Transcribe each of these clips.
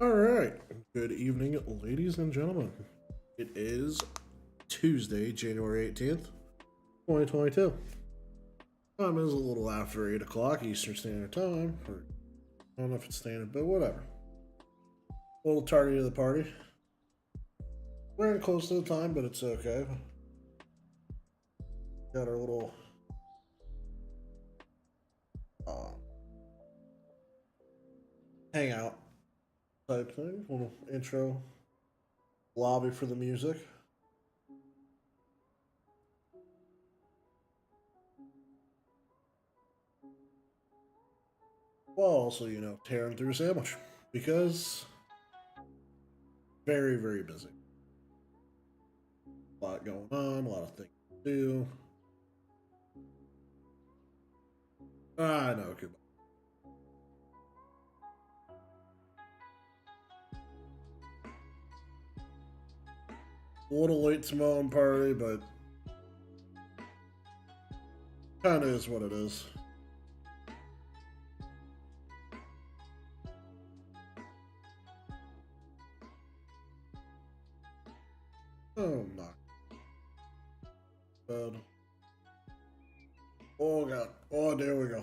All right. Good evening, ladies and gentlemen. It is Tuesday, January 18th, 2022. Time is a little after 8 o'clock Eastern Standard Time. Or, I don't know if it's standard, but whatever. A little tardy to the party. We're getting close to the time, but it's okay. Got our little uh, hangout type thing. Little intro lobby for the music. While also, tearing through a sandwich. Because very, very busy. A lot going on, a lot of things to do. I know, goodbye. A little late to my own party, but kind of is what it is. Oh, not bad. Oh, God. Oh, there we go.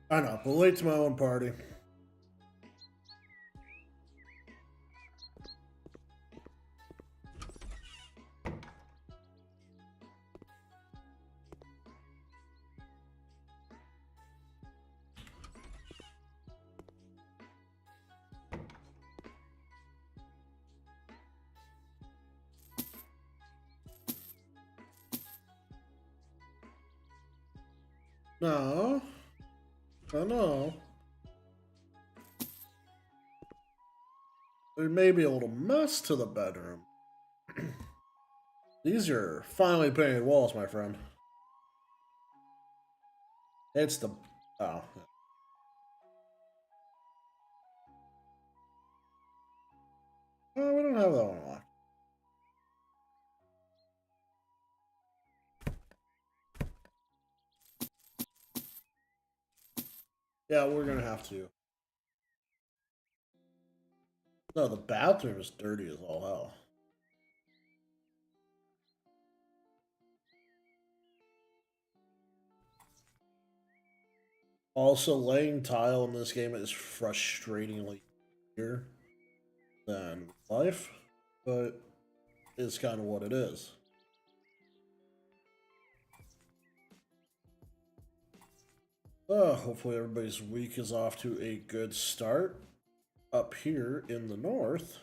I know, but late to my own party. No. I know. There may be a little mess to the bedroom. These are finely painted walls, my friend. It's the... Oh. Oh, we don't have that one locked. Yeah, we're gonna have to. No, the bathroom is dirty as all hell. Also, laying tile in this game is frustratingly easier than life, but it's kind of what it is. Hopefully everybody's week is off to a good start. Up here in the north,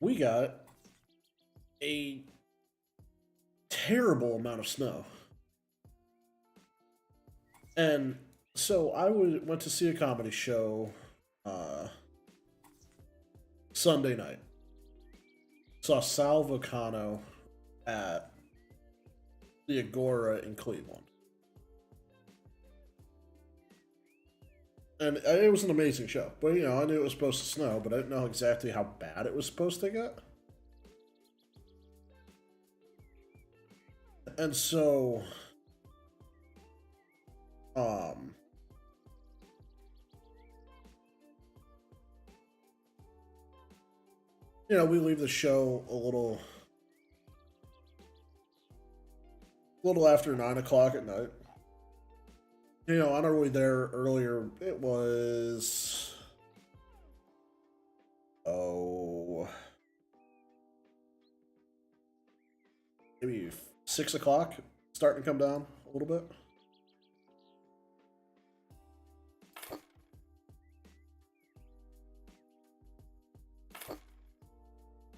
we got a terrible amount of snow. And so I went to see a comedy show Sunday night. Saw Sal Vulcano at the Agora in Cleveland. And it was an amazing show. But, I knew it was supposed to snow, but I didn't know exactly how bad it was supposed to get. And so, we leave the show a little after 9 o'clock at night. On our way there earlier, it was maybe 6 o'clock, starting to come down a little bit.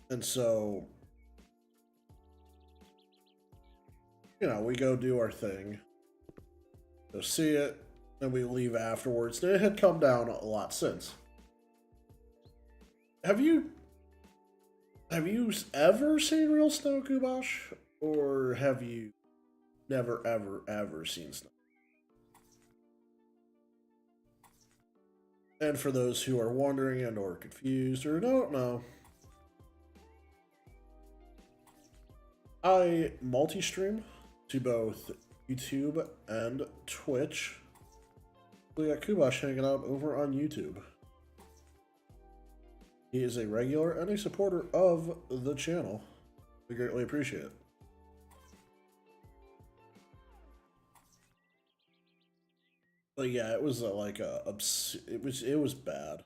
And so, we go do our thing, go see it, and we leave afterwards. And it had come down a lot since. Have you ever seen real snow, Kubosh? Or have you never, ever, ever seen snow? And for those who are wondering and or confused or don't know, I multi-stream to both YouTube and Twitch. We got Kubosh hanging out over on YouTube. He is a regular and a supporter of the channel. We greatly appreciate it. But yeah, it was it was bad.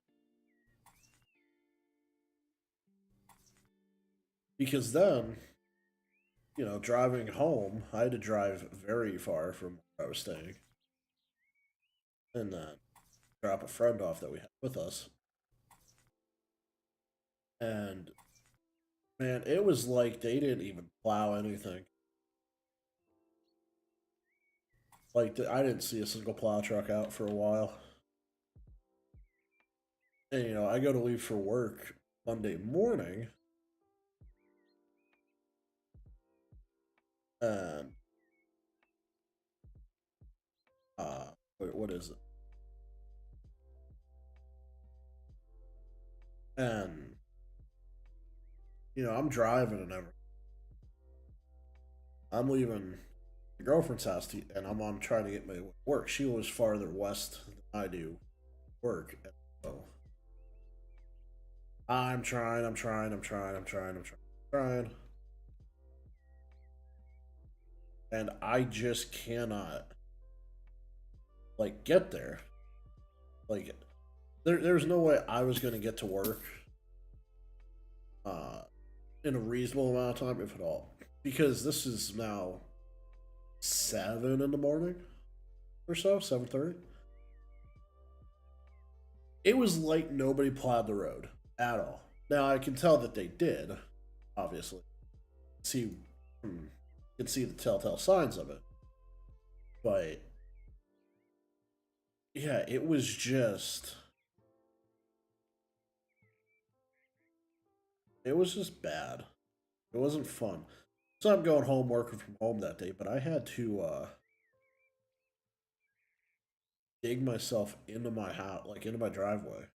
Because then, you know, driving home, I had to drive very far from where I was staying. And then drop a friend off that we had with us. And man, it was like they didn't even plow anything. Like, I didn't see a single plow truck out for a while. And, you know, I go to leave for work Monday morning. And, what is it? And, you know, I'm driving and everything. I'm leaving my girlfriend's house and I'm on trying to get my work. She lives farther west than I do work. And so I'm trying. And I just cannot, like, get there. Like, there's no way I was going to get to work in a reasonable amount of time, if at all. Because this is now 7 in the morning or so, 7:30. It was like nobody plowed the road at all. Now I can tell that they did, obviously. See, can see the telltale signs of it. But yeah, it was just bad. It wasn't fun. So I'm going home working from home that day, but I had to dig myself into my house, like into my driveway.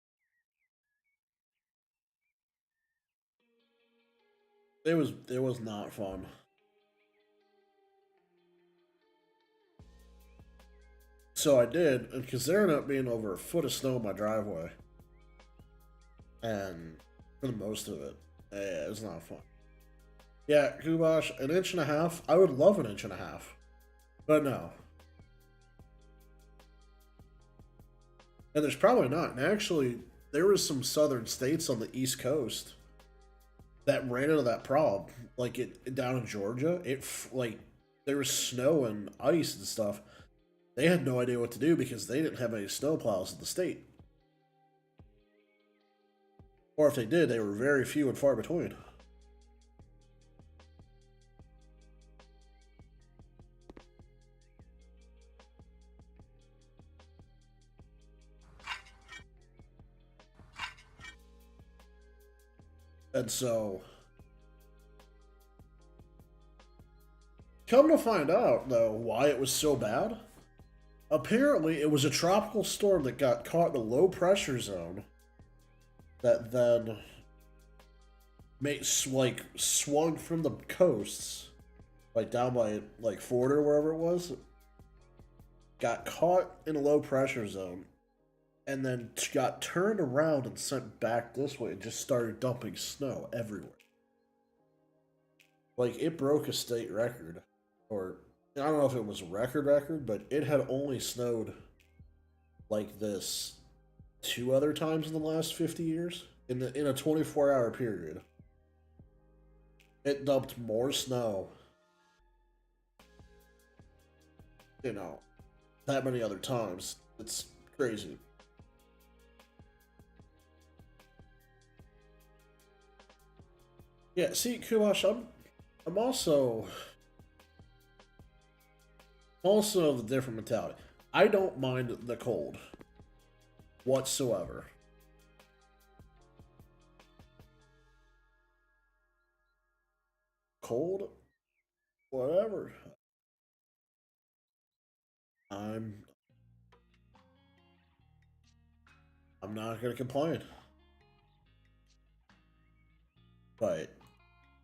It was not fun. So I did, because there ended up being over a foot of snow in my driveway. And for the most of it, yeah, it was not fun. Yeah, Kubosh, an inch and a half. I would love an inch and a half. But no. And there's probably not. And actually, there was some southern states on the East Coast that ran into that problem. Like down in Georgia, like there was snow and ice and stuff. They had no idea what to do because they didn't have any snow plows in the state. Or if they did, they were very few and far between. And so, come to find out, though, why it was so bad. Apparently, it was a tropical storm that got caught in a low pressure zone that then swung from the coasts, like down by like Florida or wherever it was, got caught in a low pressure zone, and then got turned around and sent back this way and just started dumping snow everywhere. Like, it broke a state record, or I don't know if it was a record, but it had only snowed like this 2 other times in the last 50 years in a 24-hour period. It dumped more snow, you know, that many other times. It's crazy. Yeah, see, Kumash, I'm also of the different mentality. I don't mind the cold whatsoever. Cold, whatever. I'm not gonna complain. But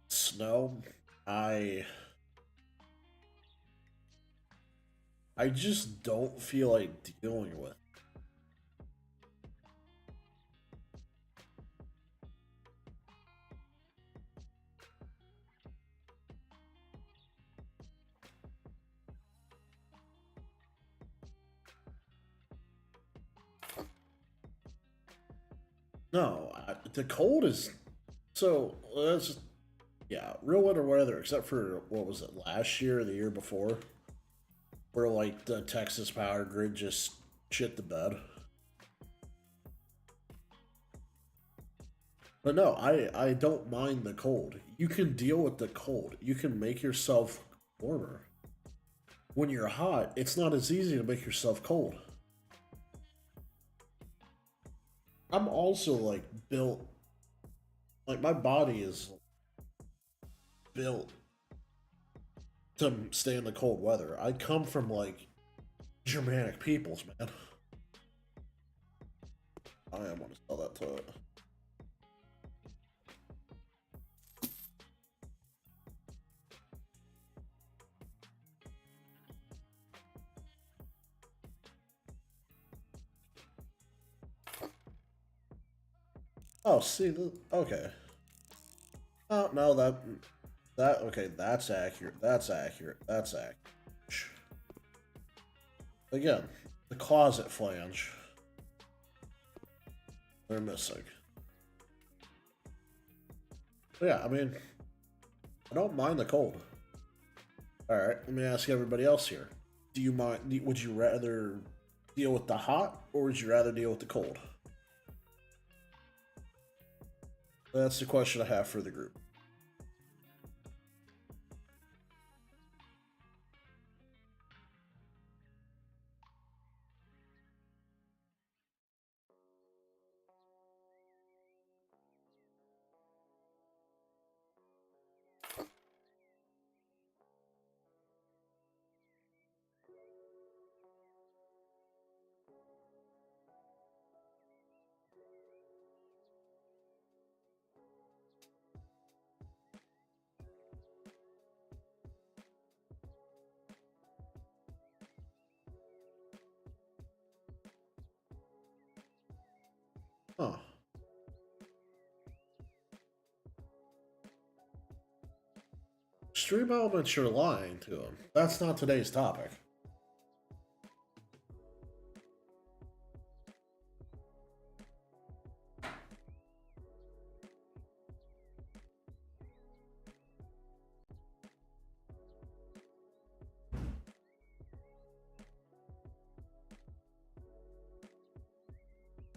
snow, I just don't feel like dealing with. No, the cold is so. That's yeah, real winter weather. Except for what was it last year or the year before, where like the Texas power grid just shit the bed. But no, I don't mind the cold. You can deal with the cold. You can make yourself warmer. When you're hot, it's not as easy to make yourself cold. I'm also like built like my body is built to stay in the cold weather. I come from like Germanic peoples, man. I am gonna sell that to it. Oh, see, okay. Oh no, that okay. That's accurate. That's accurate. That's accurate. Again, the closet flange. They're missing. But yeah, I mean, I don't mind the cold. All right, let me ask everybody else here. Do you mind? Would you rather deal with the hot, or would you rather deal with the cold? That's the question I have for the group. Huh. Stream elements you're lying to them. That's not today's topic.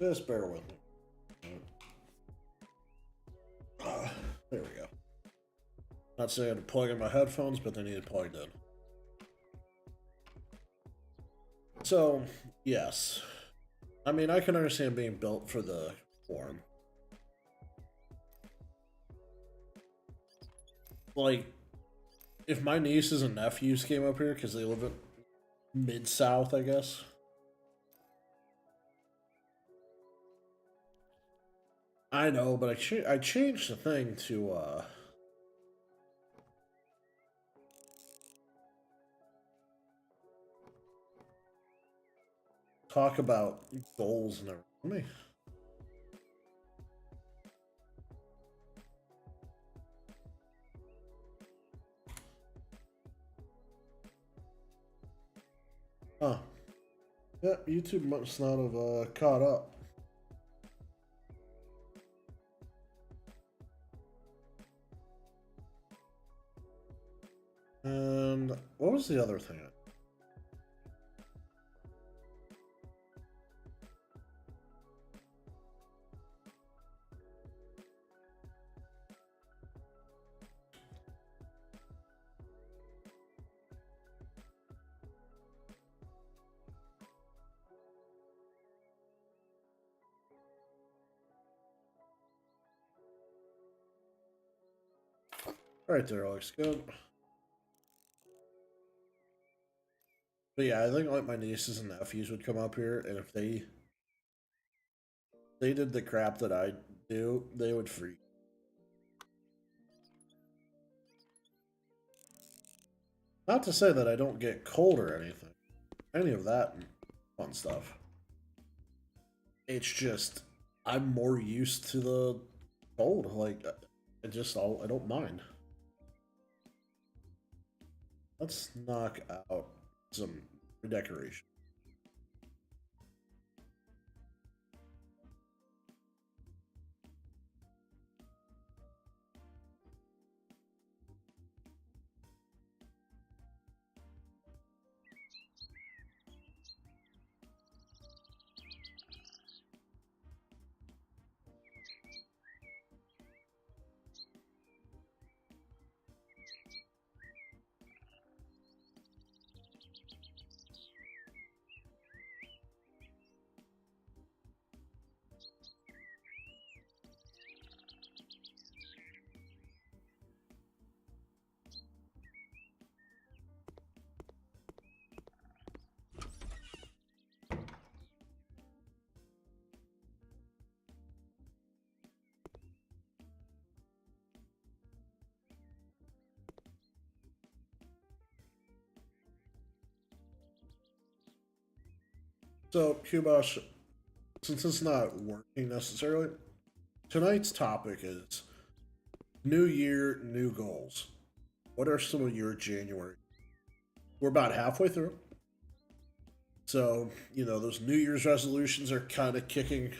Just bear with me. There we go. Not saying to plug in my headphones, but they need plugged in. So, yes. I mean, I can understand being built for the form. Like, if my nieces and nephews came up here because they live in mid South, I guess. I know, but I changed the thing to talk about goals and everything. Huh. Yeah, YouTube must not have caught up. And what was the other thing? Right there, looks good. But yeah, I think like my nieces and nephews would come up here, and if they did the crap that I do, they would freak. Not to say that I don't get cold or anything, any of that fun stuff. It's just I'm more used to the cold. Like I don't mind. Let's knock out some redecoration. So, Hubosh, since it's not working necessarily, tonight's topic is New Year, New Goals. What are some of your January? We're about halfway through. So, those New Year's resolutions are kind of kicking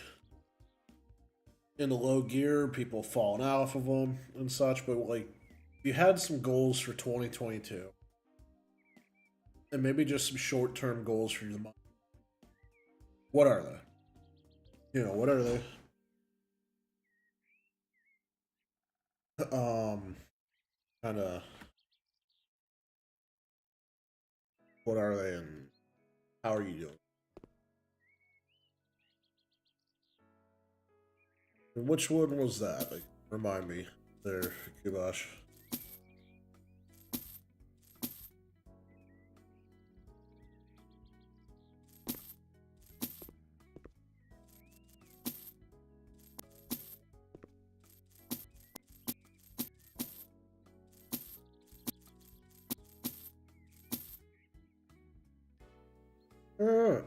into low gear, people falling off of them and such. But, like, you had some goals for 2022, and maybe just some short term goals for your month. What are they? What are they? Kind of, what are they and how are you doing? And which one was that? Like, remind me there, Kubash. Alright.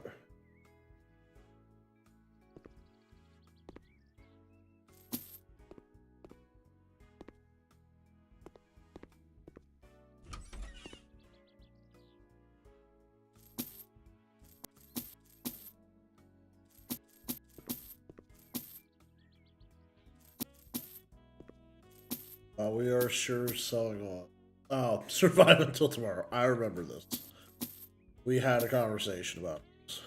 We are sure selling on. Oh, survive until tomorrow. I remember this. We had a conversation about this.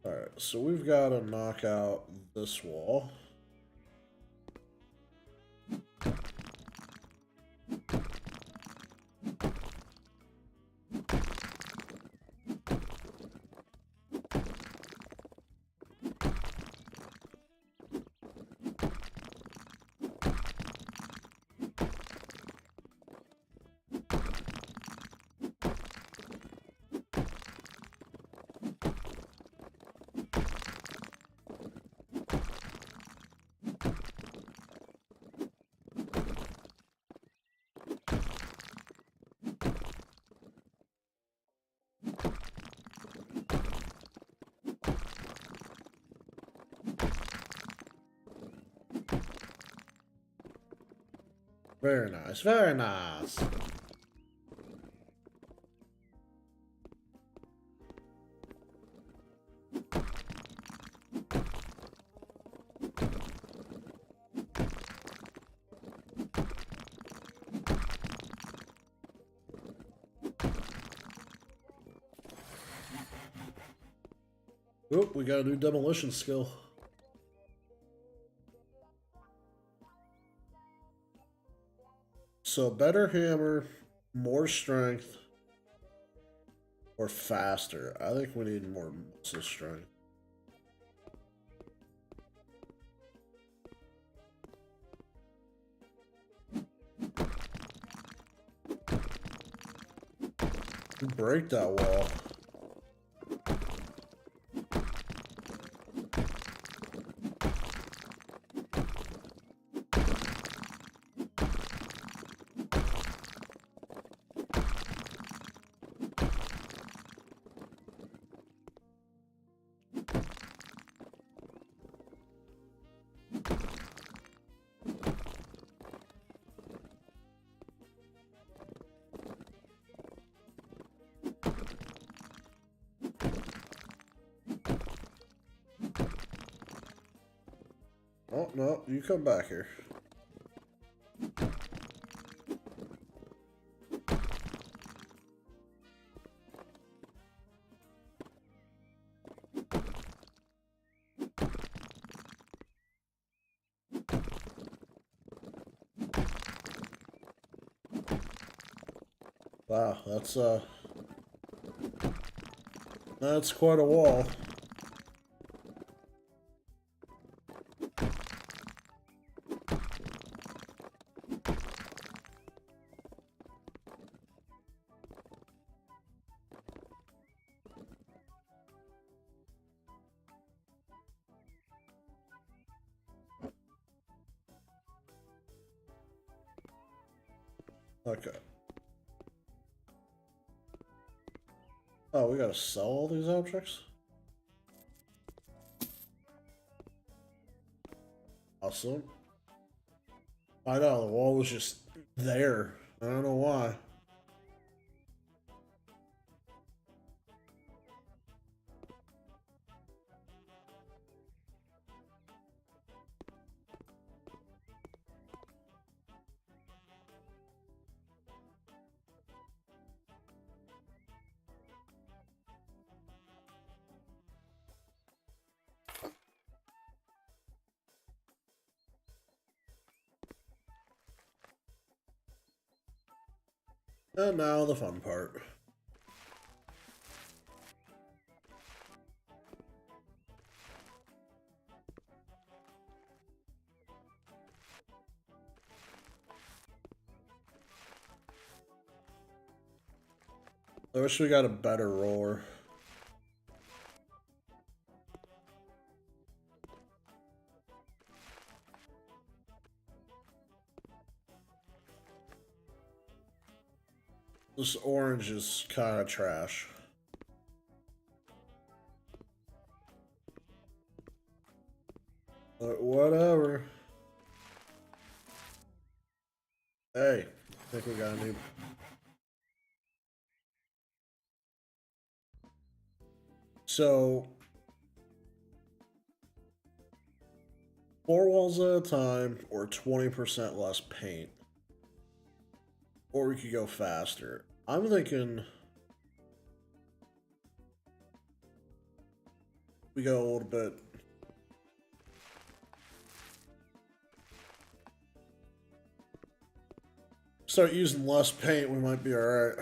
Alright, so we've got to knock out this wall. Very nice, very nice. Oop, we got a new demolition skill. So better hammer, more strength, or faster. I think we need more muscle strength. Break that wall. Oh, no, you come back here. Wow, that's quite a wall. Okay. Oh, we gotta sell all these objects? Awesome. I know, the wall was just there. I don't know why. And now the fun part. I wish we got a better roller. This orange is kind of trash. But whatever. Hey, I think we got a new... So... 4 walls at a time, or 20% less paint. Or we could go faster. I'm thinking... we go a little bit... start using less paint, we might be alright.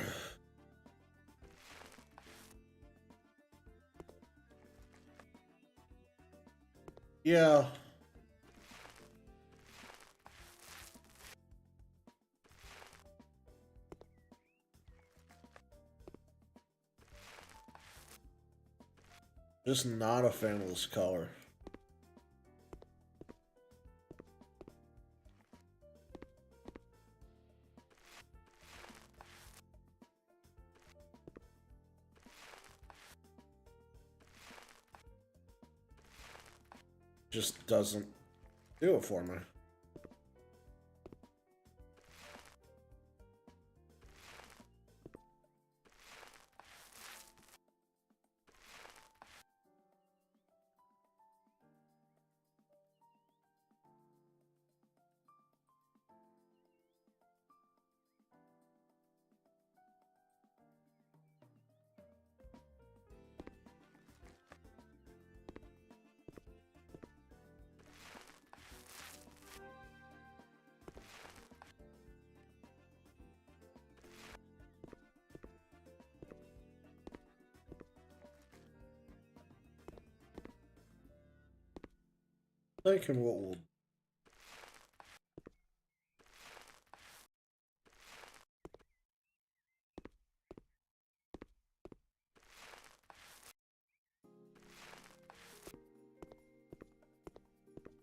Yeah. Just not a fan of this color. Just doesn't do it for me. Thinking what we'll...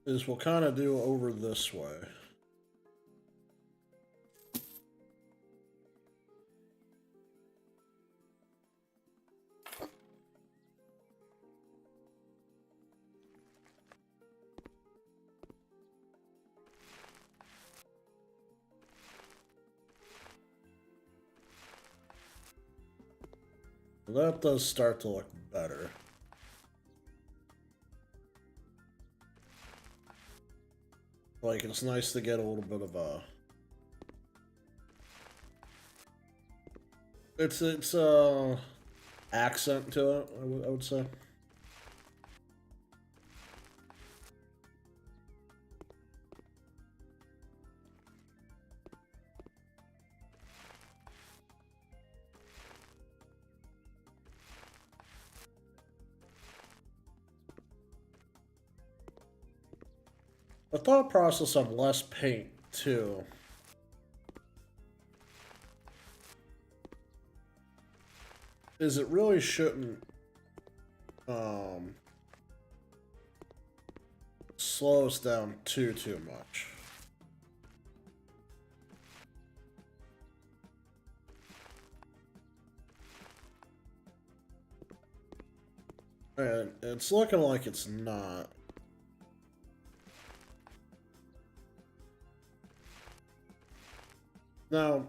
is we'll kind of do over this way. That does start to look better. Like, it's nice to get a little bit of a... It's accent to it, I would say. The thought process on less paint, too. Is it really shouldn't slow us down too much. And it's looking like it's not. Now,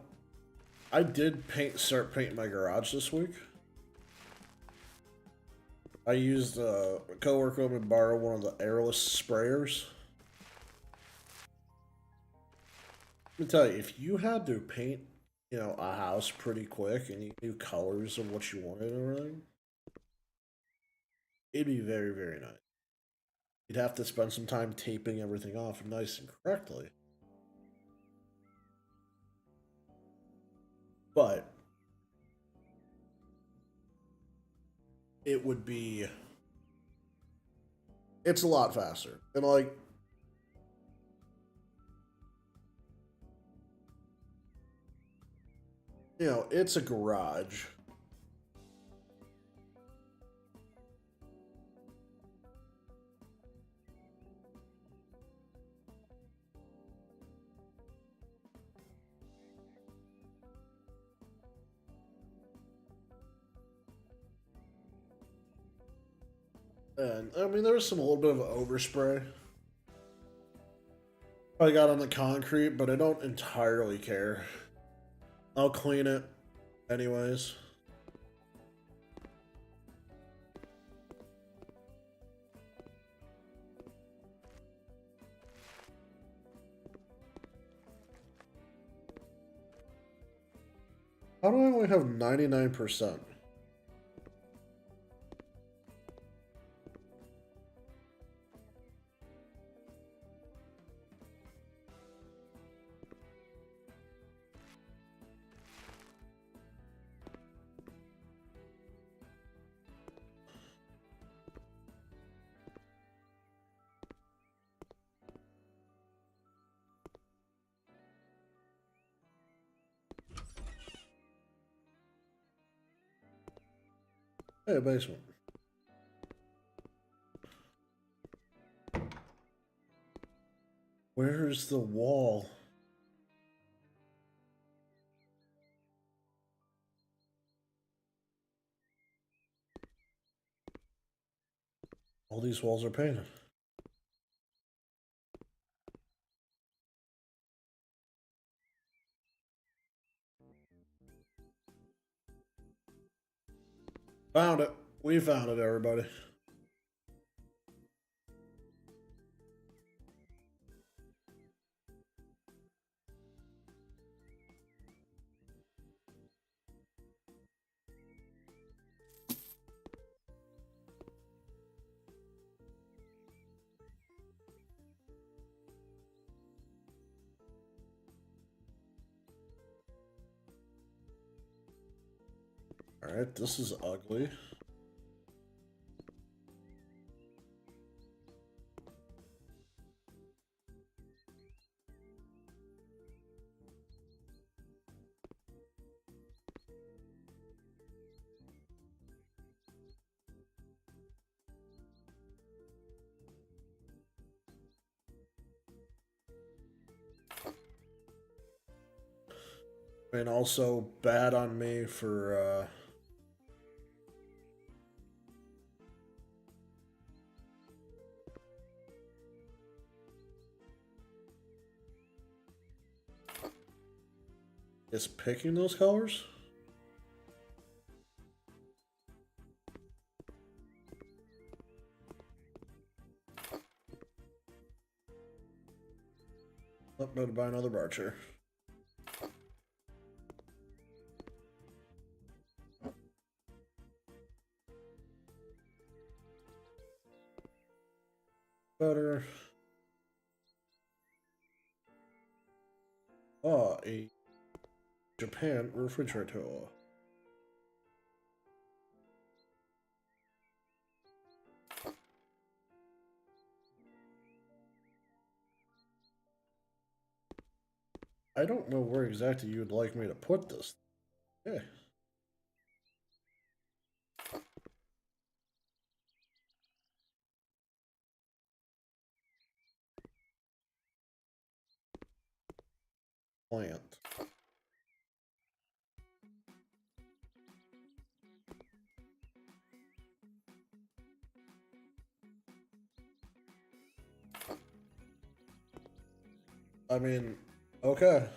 I did start painting my garage this week. I used a coworker let me borrow one of the airless sprayers. Let me tell you, if you had to paint, a house pretty quick and you knew colors of what you wanted and everything, it'd be very, very nice. You'd have to spend some time taping everything off nice and correctly. But it would be, it's a lot faster. And like, it's a garage. And I mean, there was a little bit of overspray I got on the concrete, but I don't entirely care. I'll clean it anyways. How do I only have 99%? Hey, basement. Where's the wall? All these walls are painted. Found it. We found it, everybody. Alright, this is ugly. And also bad on me for just picking those colors. Oh, better buy another bar chair. Better. Oh, a Japan refrigerator. I don't know where exactly you'd like me to put this. Okay. Plant. I mean, okay.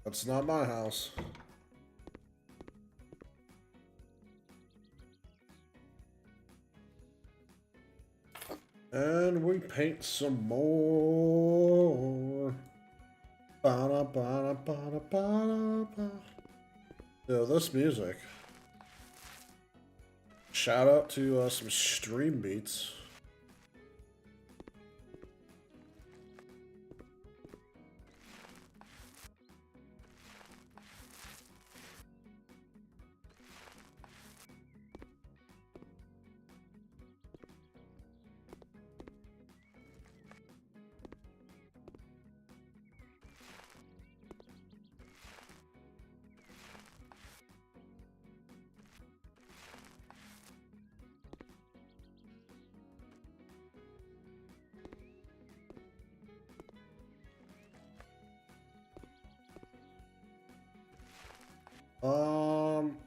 That's not my house. And we paint some more. Ba-da-ba-da-ba-da-ba-da-ba. Yo, this music. Shout out to some stream beats.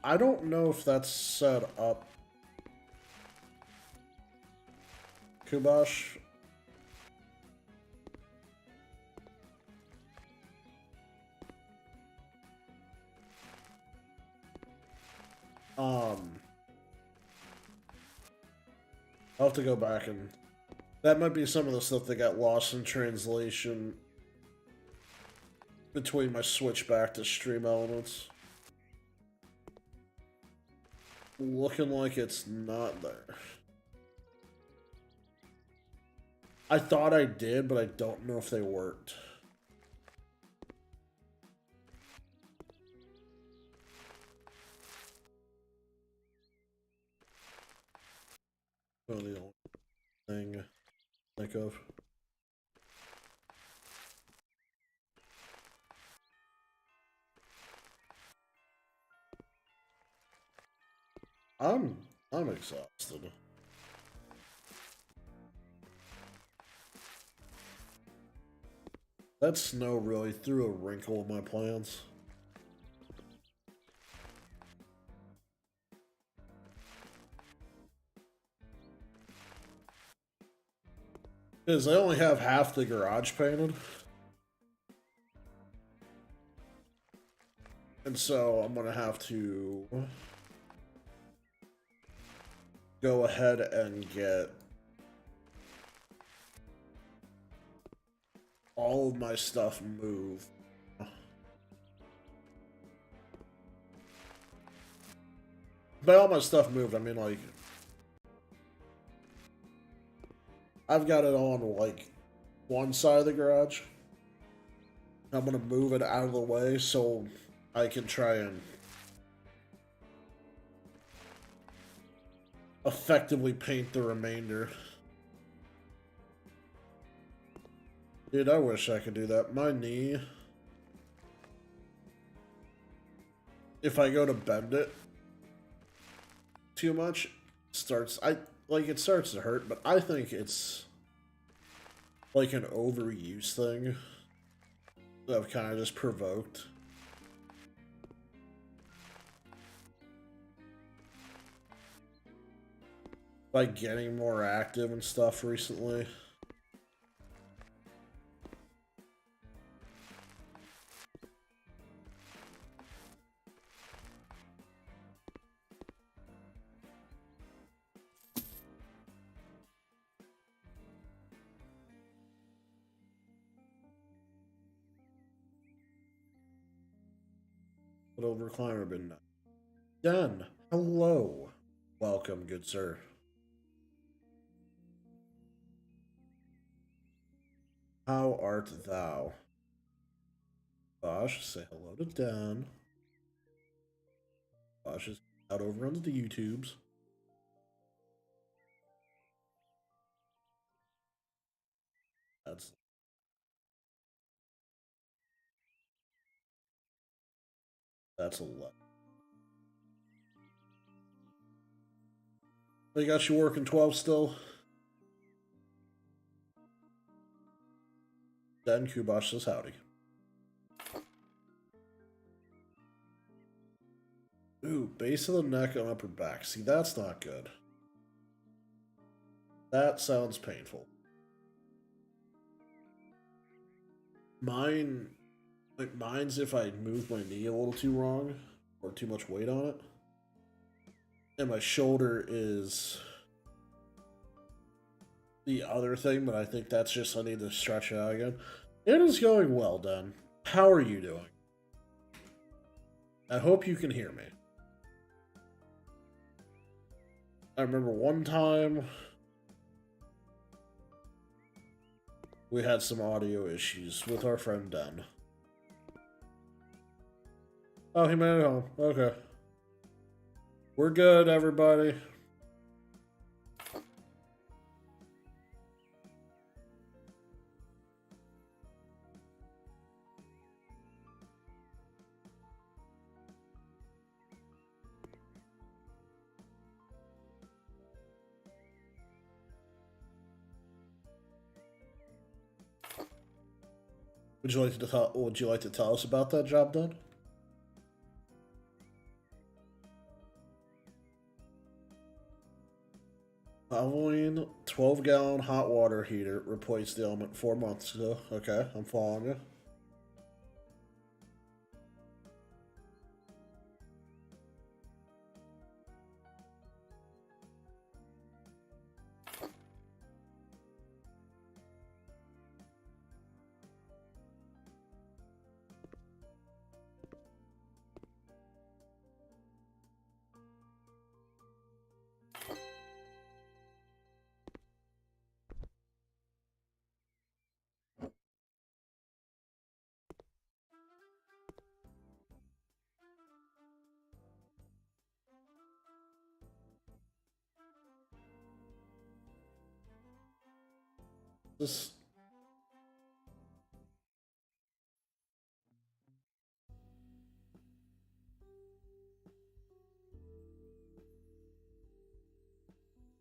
I don't know if that's set up. Kubash. I'll have to go back and... That might be some of the stuff that got lost in translation between my switch back to Stream Elements. Looking like it's not there. I thought I did, but I don't know if they worked. Probably the only thing I think of. I'm exhausted. That snow really threw a wrinkle in my plans. Because I only have half the garage painted. And so I'm gonna have to go ahead and get all of my stuff moved. By all my stuff moved, I mean like I've got it on like one side of the garage. I'm gonna move it out of the way so I can try and effectively paint the remainder. Dude, I wish I could do that. My knee, if I go to bend it too much, it starts to hurt, but I think it's like an overuse thing that I've kind of just provoked. By getting more active and stuff recently. What over recliner been done? Hello. Welcome, good sir. How art thou? Bosch, say hello to Dan. Bosch is out over on the YouTubes. That's a lot. They got you working 12 still? Dan Kubash says howdy. Ooh, base of the neck and upper back. See, that's not good. That sounds painful. Mine, like mine's if I move my knee a little too wrong or too much weight on it. And my shoulder is the other thing, but I think that's just I need to stretch it out again. It is going well, Dan. How are you doing? I hope you can hear me. I remember one time we had some audio issues with our friend Dan. Oh, he made it home. Okay. We're good, everybody. Would you like to tell us about that job done? Halloween 12-gallon hot water heater replaced the element 4 months ago. Okay, I'm following you. This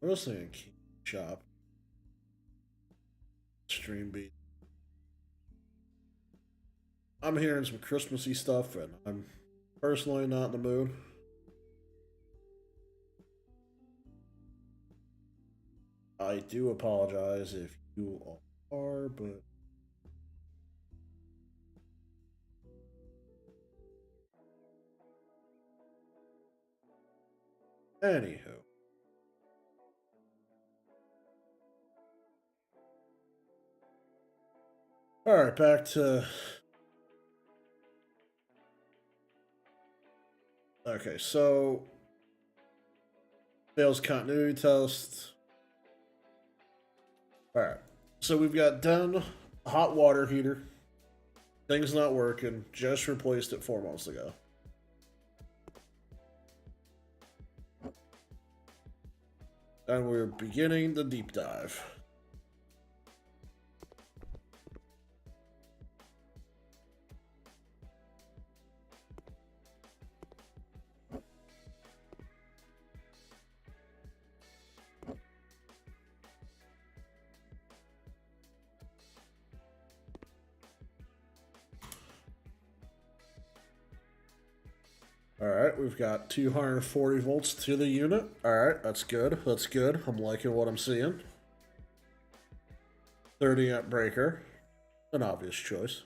I'm listening to King Shop. Stream beat. I'm hearing some Christmassy stuff, and I'm personally not in the mood. I do apologize if you are, but anywho. Alright, back to... Okay, so... Fails continuity test. Alright, so we've got done hot water heater. Thing's not working. Just replaced it 4 months ago. And we're beginning the deep dive. Alright, we've got 240 volts to the unit. Alright, that's good. That's good. I'm liking what I'm seeing. 30 amp breaker. An obvious choice.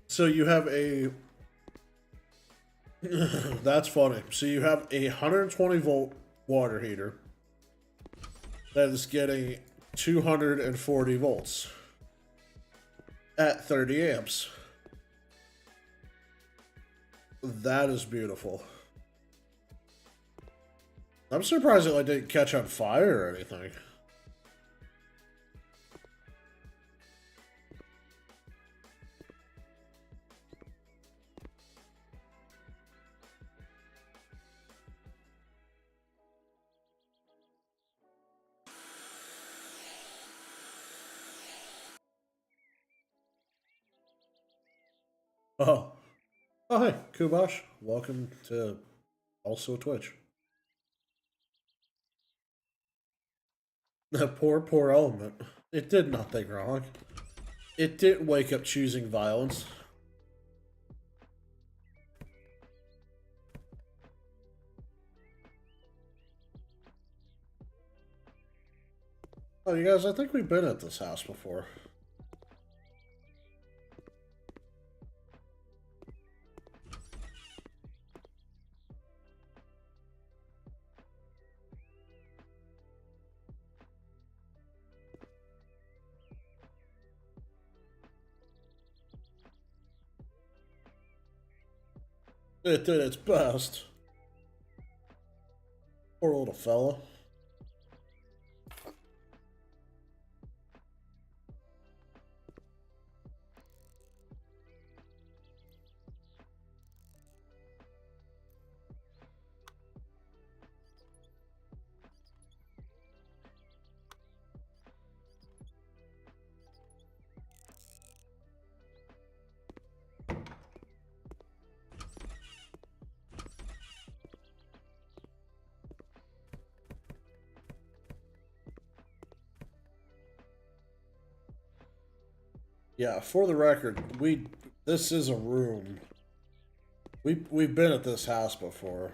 So you have a... That's funny. So you have a 120 volt water heater that is getting 240 volts at 30 amps. That is beautiful. I'm surprised it like didn't catch on fire or anything. Oh. Oh, hey, Kubosh. Welcome to also Twitch. The poor element. It did nothing wrong. It didn't wake up choosing violence. Oh, you guys, I think we've been at this house before. It did its best. Poor little fella. Yeah, for the record, this is a room. We've been at this house before.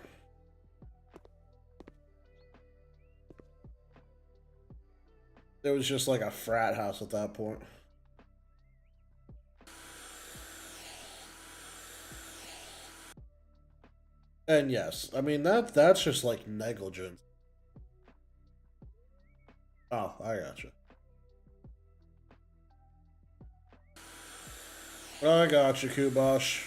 It was just like a frat house at that point. And yes, I mean that's just like negligence. Oh, I gotcha. I gotcha, Kubosh.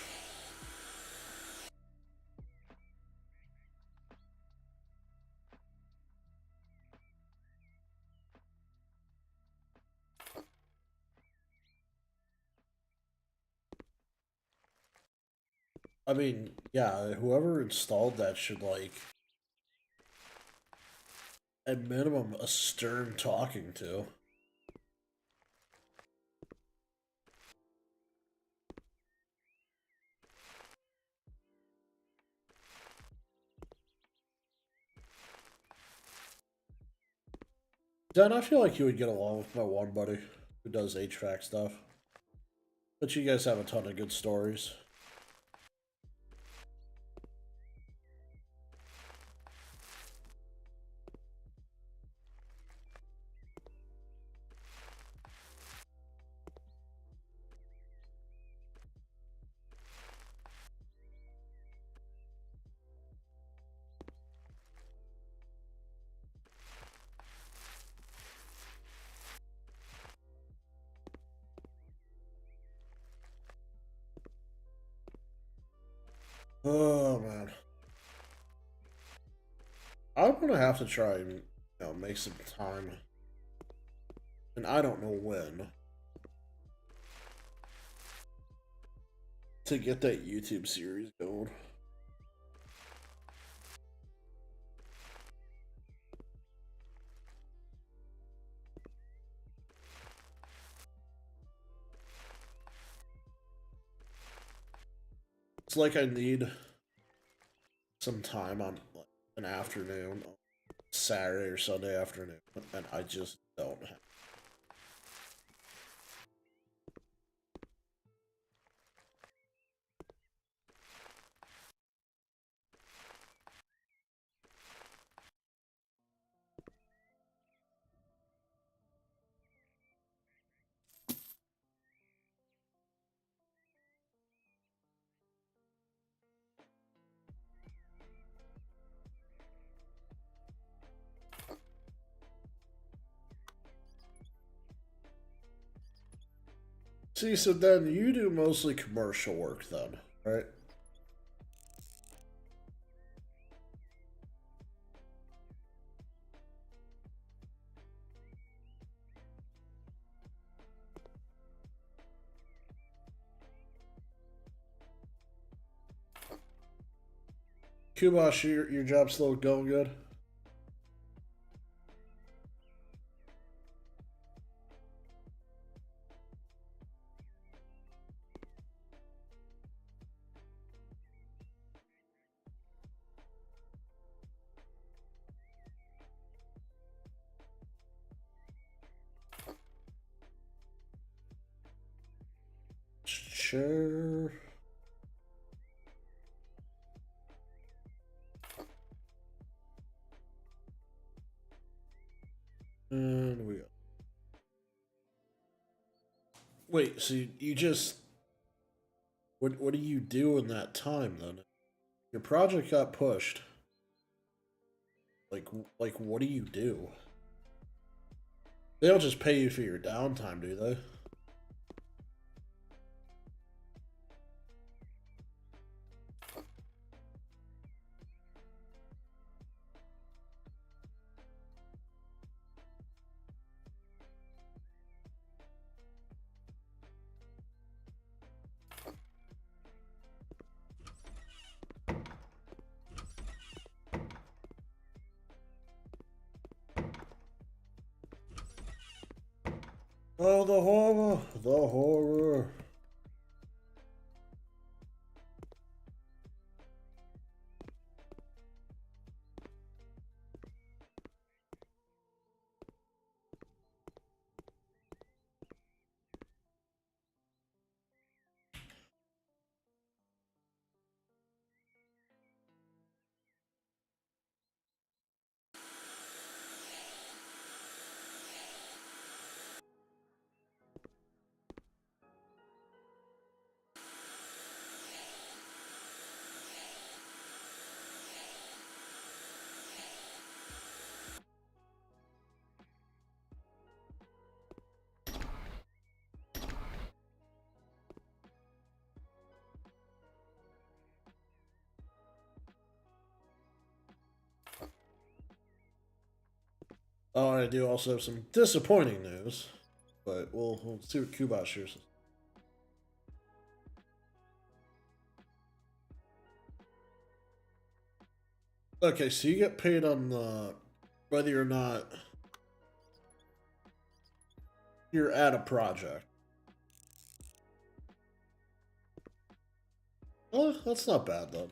I mean, yeah, whoever installed that should like at minimum a stern talking to. Dan, I feel like you would get along with my one buddy who does HVAC stuff. But you guys have a ton of good stories. Oh man, I'm gonna have to try and make some time, and I don't know when to get that YouTube series going. It's like I need some time on like, an afternoon, Saturday or Sunday afternoon, and I just don't have. See, so then you do mostly commercial work then, right? Kubosh, your job's still going good? share. And we go. Wait, so you just what do you do in that time then? Your project got pushed. Like what do you do? They don't just pay you for your downtime, do they? Oh, the horror! The horror! Oh, and I do also have some disappointing news, but we'll see what Kubosh shares. Okay, so you get paid on the whether or not you're at a project. Oh, that's not bad though.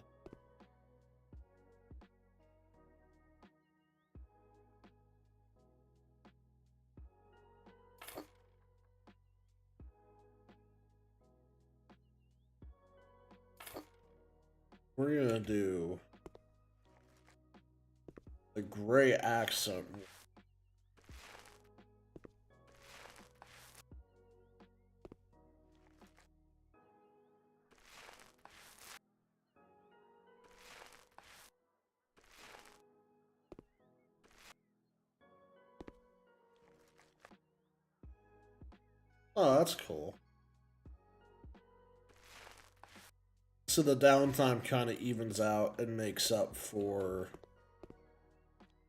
We're gonna do the gray accent. Oh, that's cool. So the downtime kind of evens out and makes up for,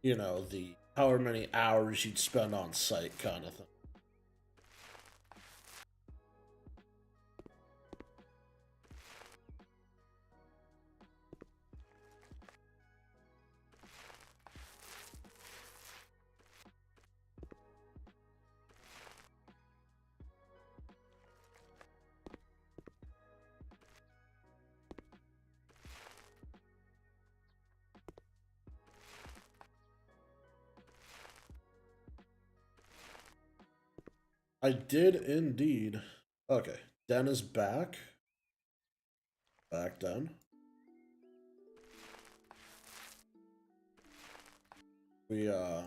you know, the however many hours you'd spend on site kind of thing. I did indeed. Okay, Den is back. Back Den. We're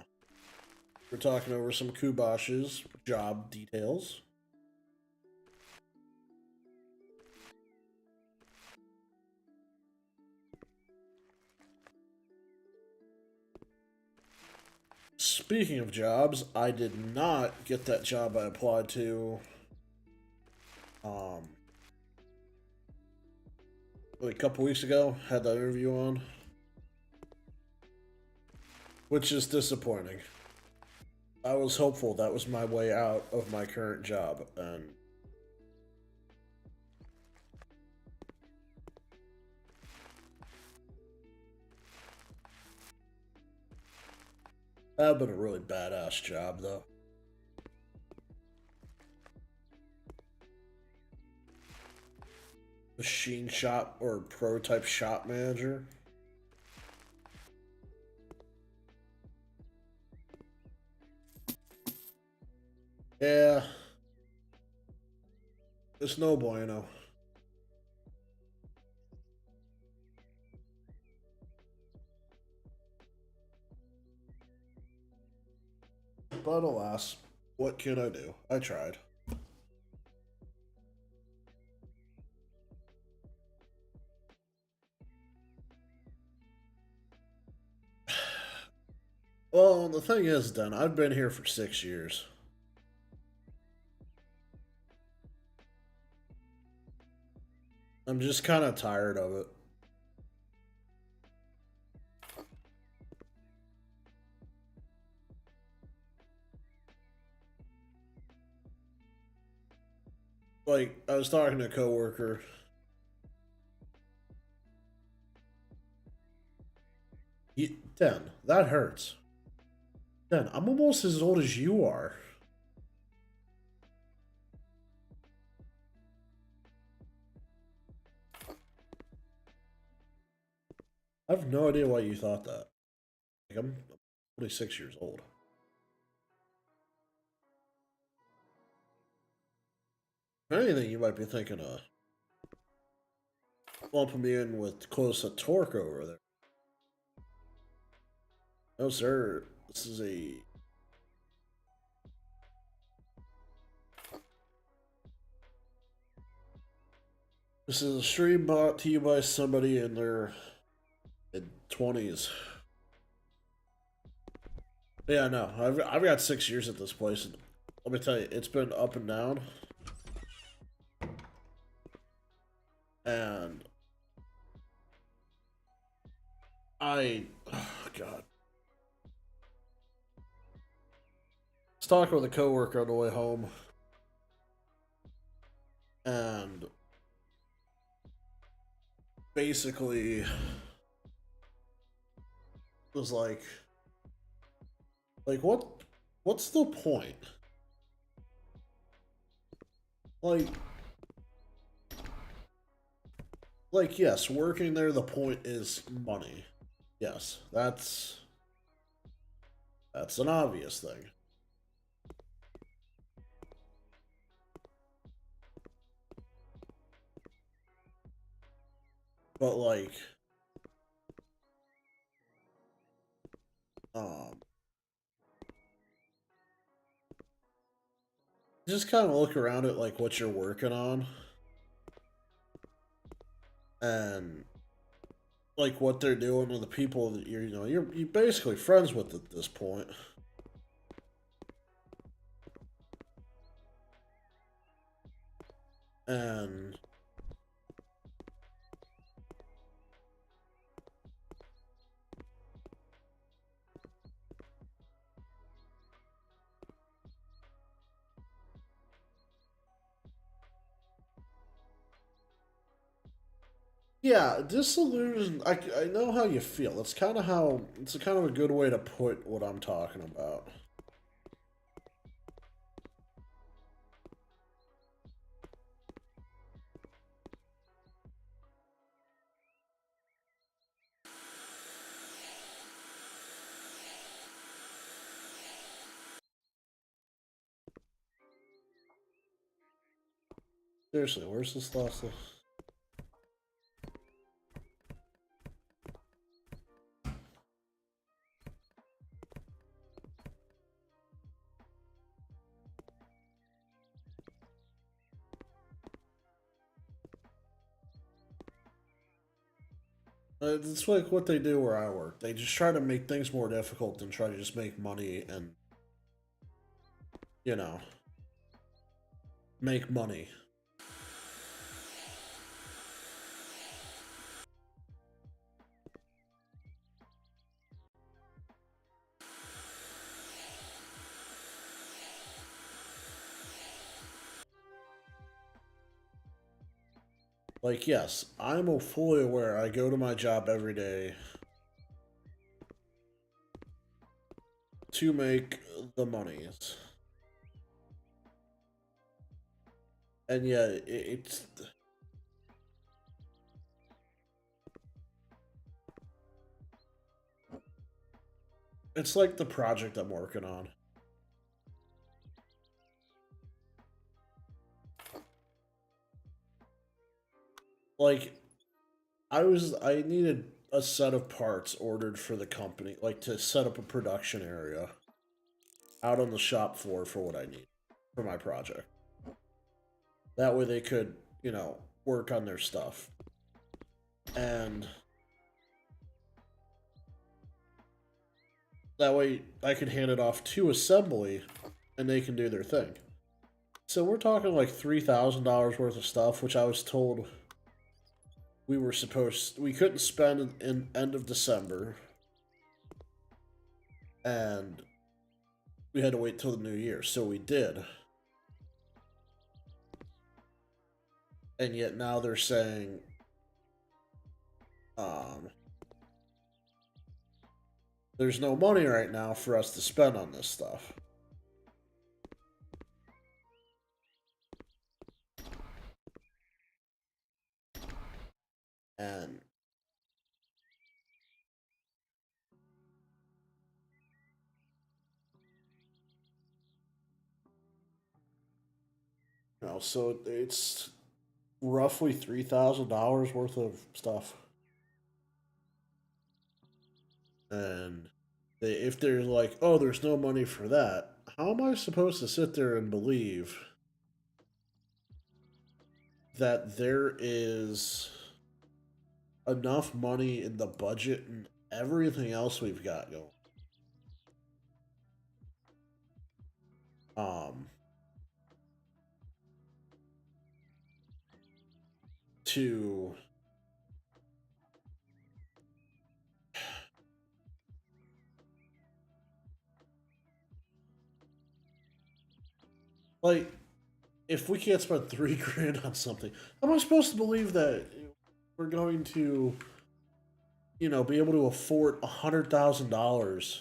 talking over some Kubosh's job details. Speaking of jobs, I did not get that job I applied to. Um, a couple weeks ago, had that interview on, which is disappointing. I was hopeful that was my way out of my current job, and that would have been a really badass job, though. Machine shop or prototype shop manager. Yeah, it's no bueno. but alas, what can I do? I tried. Well, the thing is, then, I've been here for 6 years. I'm just kind of tired of it. Like, I was talking to a coworker. Den, that hurts. Den, I'm almost as old as you are. I have no idea why you thought that. Like, I'm 26 years old. If anything, you might be thinking of lumping me in with close to Torque over there. No, sir. This is a. This is a stream brought to you by somebody in their mid-20s. Yeah, no, I've got 6 years at this place, and let me tell you, it's been up and down. And oh God. I was talking with a coworker on the way home, and basically was like what's the point? Like yes, working there, the point is money. Yes, that's an obvious thing. But like um just kind of look around at like what you're working on and like what they're doing with the people that you're basically friends with at this point. And yeah, disillusion. I know how you feel. It's kind of how it's a kind of a good way to put what I'm talking about. Seriously, where's this last? It's like what they do where I work. They just try to make things more difficult and try to just make money and, you know, make money. Like, yes, I'm fully aware. I go to my job every day to make the monies. And yeah, it's like the project I'm working on. Like, I needed a set of parts ordered for the company, like to set up a production area. out on the shop floor for what I need for my project. That way they could, you know, work on their stuff. And that way I could hand it off to assembly and they can do their thing. So we're talking like $3,000 worth of stuff, which I was told we couldn't spend in end of December. And we had to wait till the new year, so we did. And yet now they're saying there's no money right now for us to spend on this stuff. And you know, so it's roughly $3,000 worth of stuff. And if they're like, oh, there's no money for that, how am I supposed to sit there and believe that there is enough money in the budget and everything else we've got going? To like, if we can't spend $3,000 on something, how am I supposed to believe that we're going to, you know, be able to afford $100,000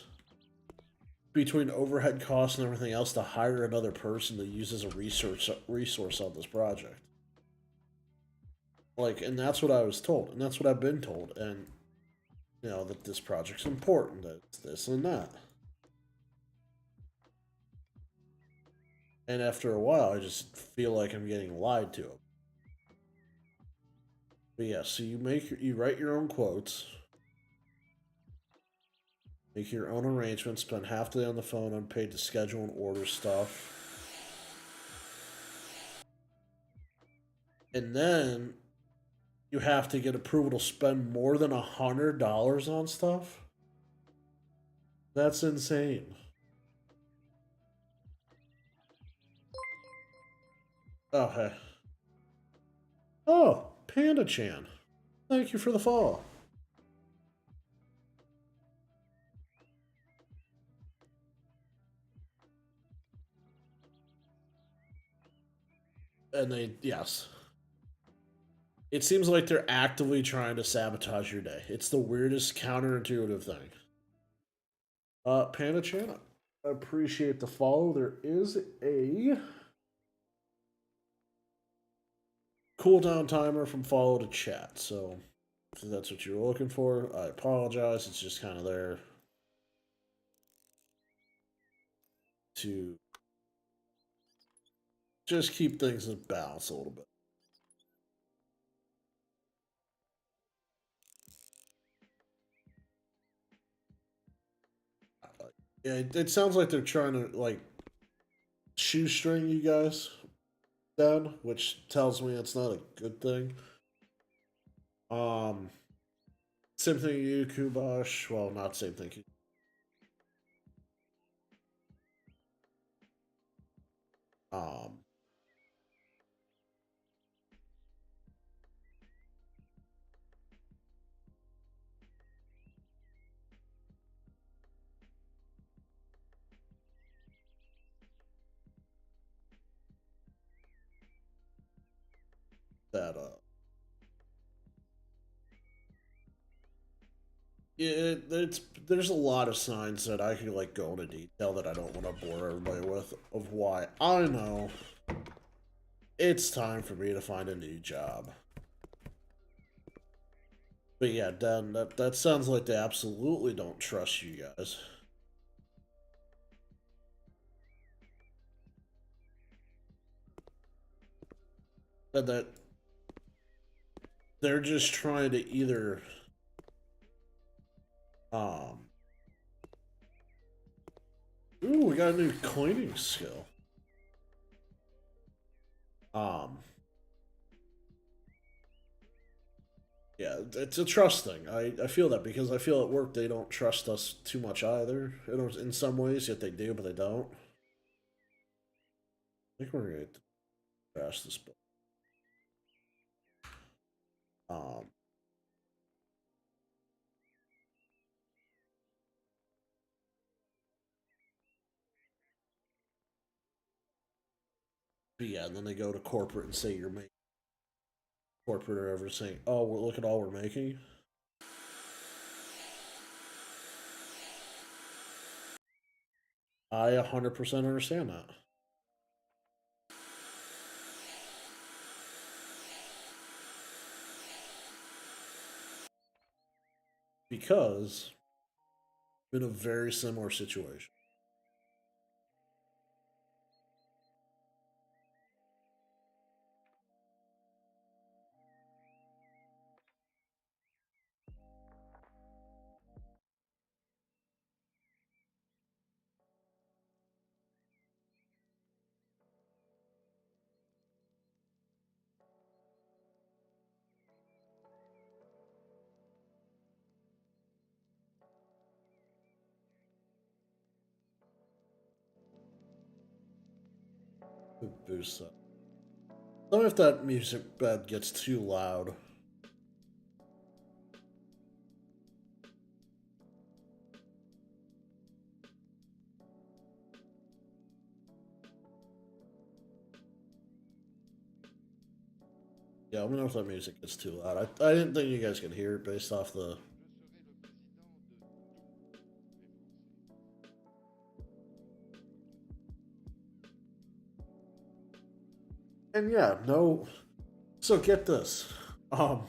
between overhead costs and everything else to hire another person to use as a resource on this project? Like, and that's what I was told, and that's what I've been told, and you know that this project's important, that it's this and that. And after a while, I just feel like I'm getting lied to. But yeah, so you write your own quotes, make your own arrangements, spend half the day on the phone unpaid to schedule and order stuff. And then you have to get approval to spend more than $100 on stuff? That's insane. Oh, hey. Oh, Panda Chan. Thank you for the follow. And yes. It seems like they're actively trying to sabotage your day. It's the weirdest counterintuitive thing. Panda Chan, I appreciate the follow. There is a cooldown timer from follow to chat, so if that's what you were looking for, I apologize. It's just kind of there to just keep things in balance a little bit. Yeah, it sounds like they're trying to like shoestring you guys down, which tells me it's not a good thing. Um, Same thing you, Kubosh. Well, not same thing. Um, that yeah, there's a lot of signs that I could like go into detail that I don't want to bore everybody with of why I know it's time for me to find a new job. But yeah, Dan, that sounds like they absolutely don't trust you guys. And that they're just trying to either um Ooh, we got a new cleaning skill. Yeah, it's a trust thing. I feel that because I feel at work they don't trust us too much either. In some ways, yet they do, but they don't. I think we're going to trash this book. Um, but yeah, and then they go to corporate and say you're making corporate or ever saying, "Oh, well, look at all we're making." I 100% understand that. Because I'm in a very similar situation. Boost that. Tell me if that music bed gets too loud. Yeah, let me know if that music gets too loud. I didn't think you guys could hear it based off the. And yeah, no. So get this. Um.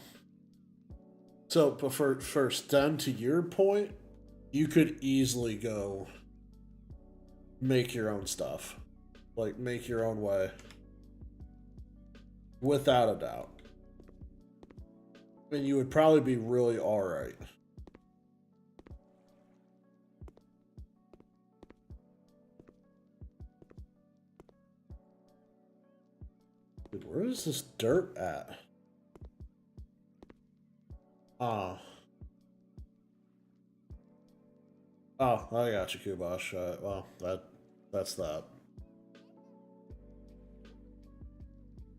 So, but first, then to your point, you could easily go make your own stuff, like make your own way, without a doubt, and you would probably be really all right. Dude, where is this dirt at? Ah. Oh, I got you, Kubosh. Well, that's that.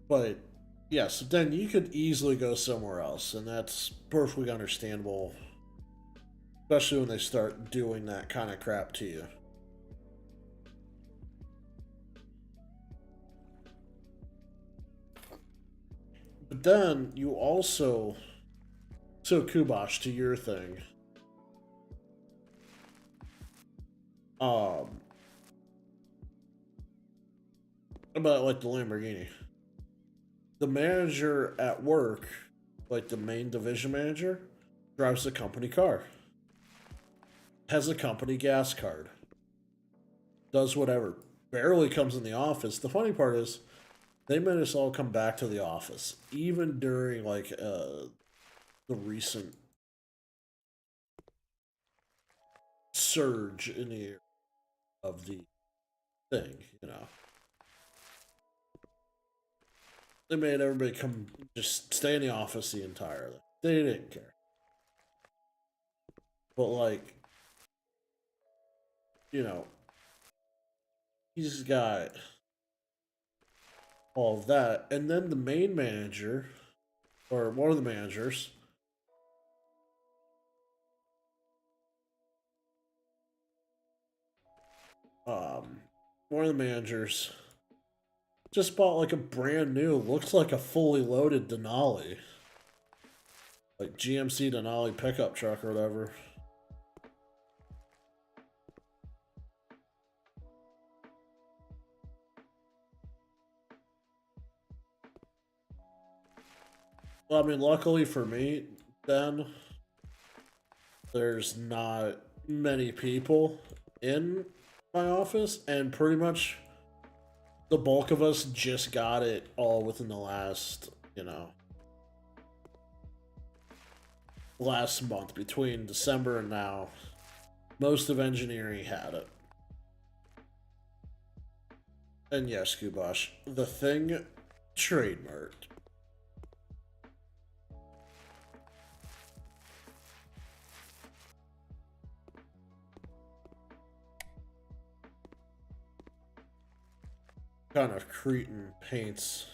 But yes, then you could easily go somewhere else, and that's perfectly understandable, especially when they start doing that kind of crap to you. But then you also, so Kubosh, to your thing, um, about like the Lamborghini. The manager at work, like the main division manager, drives a company car, has a company gas card, does whatever, barely comes in the office. The funny part is, they made us all come back to the office, even during like the recent surge in the air of the thing. You know, they made everybody come just stay in the office the entire. They didn't care, but like you know, he's got all of that, and then the main manager or one of the managers. Um, One of the managers just bought like a brand new, looks like a fully loaded Denali, like GMC Denali pickup truck or whatever. Well, I mean, luckily for me, then there's not many people in my office, and pretty much the bulk of us just got it all within the last, last month between December and now. Most of engineering had it. And yes, Kubosh, the thing trademarked. Kind of Cretan paints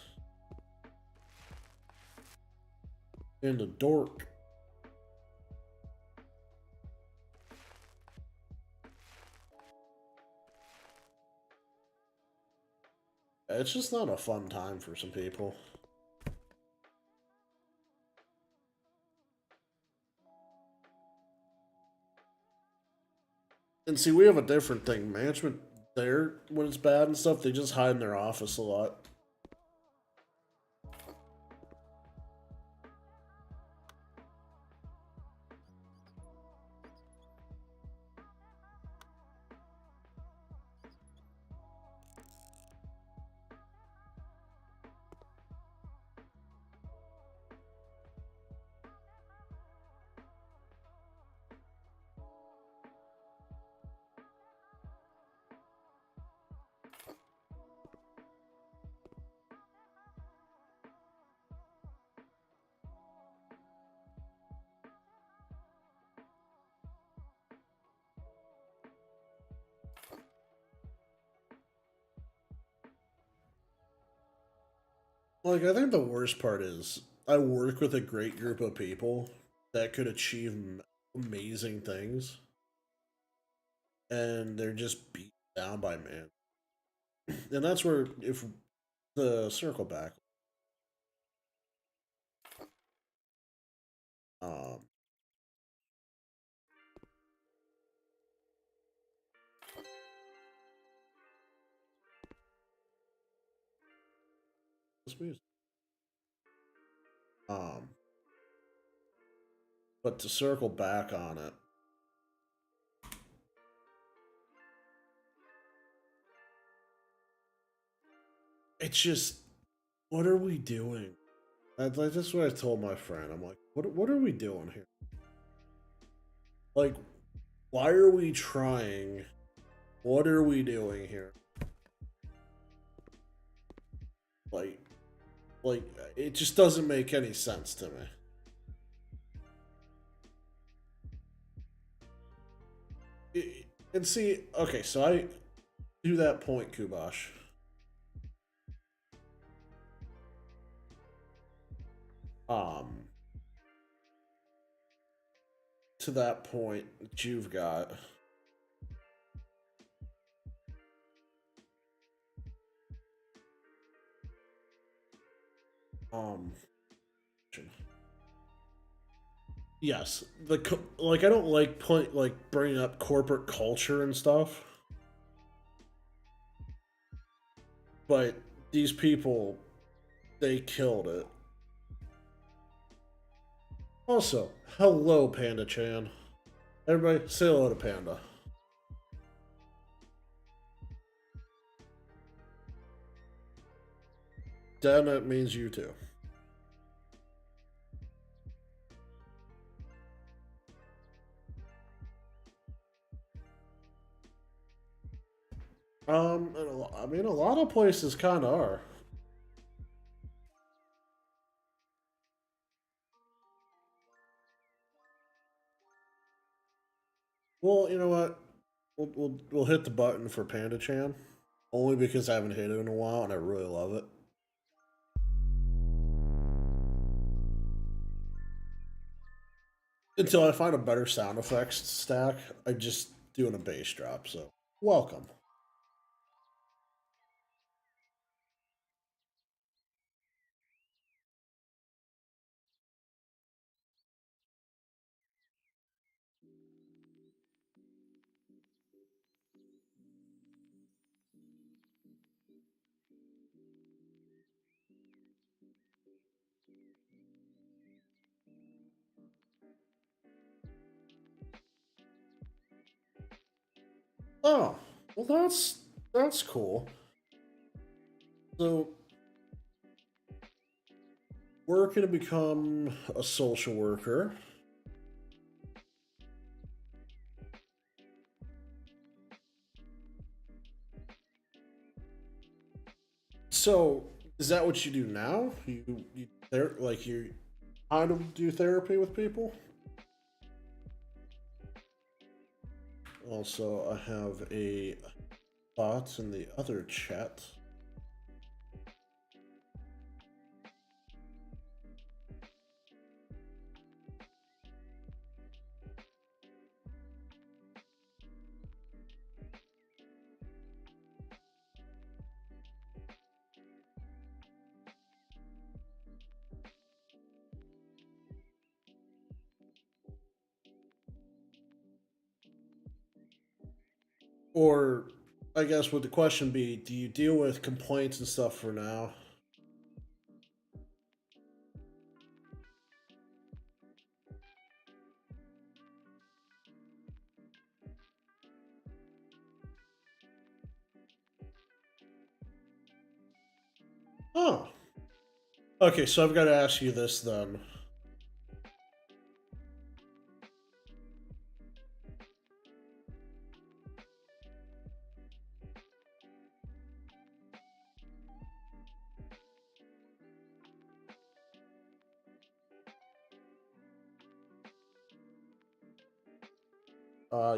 into dork. It's just not a fun time for some people. And see, we have a different thing. Management there, when it's bad and stuff, they just hide in their office a lot. Like, I think the worst part is I work with a great group of people that could achieve amazing things, and they're just beat down by man. And that's where, if the circle back, um, this music, um, but to circle back on it, it's just, what are we doing? That's what I told my friend. I'm like, what are we doing here? Like, why are we trying? What are we doing here? Like, like it just doesn't make any sense to me. And see, okay, so I do that point, Kubosh. Um, to that point that you've got. Um, yes, like I don't like bringing up corporate culture and stuff, but these people, they killed it. Also, hello, Panda Chan. Everybody, say hello to Panda. Then it means you too. I mean, a lot of places kind of are. Well, you know what? We'll hit the button for Panda Chan, only because I haven't hit it in a while and I really love it. Until I find a better sound effects stack, I just doing a bass drop. So welcome. Oh, well that's cool. So we're gonna become a social worker. So, is that what you do now? Like you kind of do therapy with people? Also, I have a thought in the other chat. Or, I guess would the question be, do you deal with complaints and stuff for now? Oh. Okay, so I've got to ask you this then.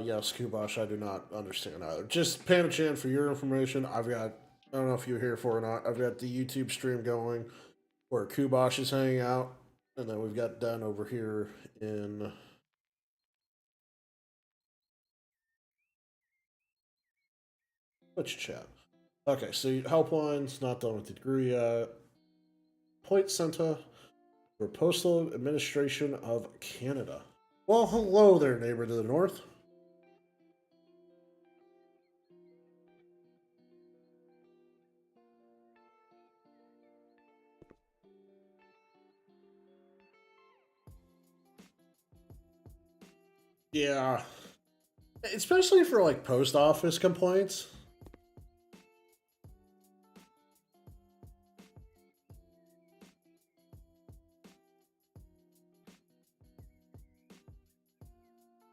Yes, Kubosh, I do not understand either. Just Panachan, for your information, I don't know if you're here for or not, I've got the YouTube stream going where Kubosh is hanging out, and then we've got Den over here in Twitch chat. Okay, so helpline's not done with the degree yet. Point Center for Postal Administration of Canada. Well, hello there, neighbor to the north. Yeah, especially for like post office complaints.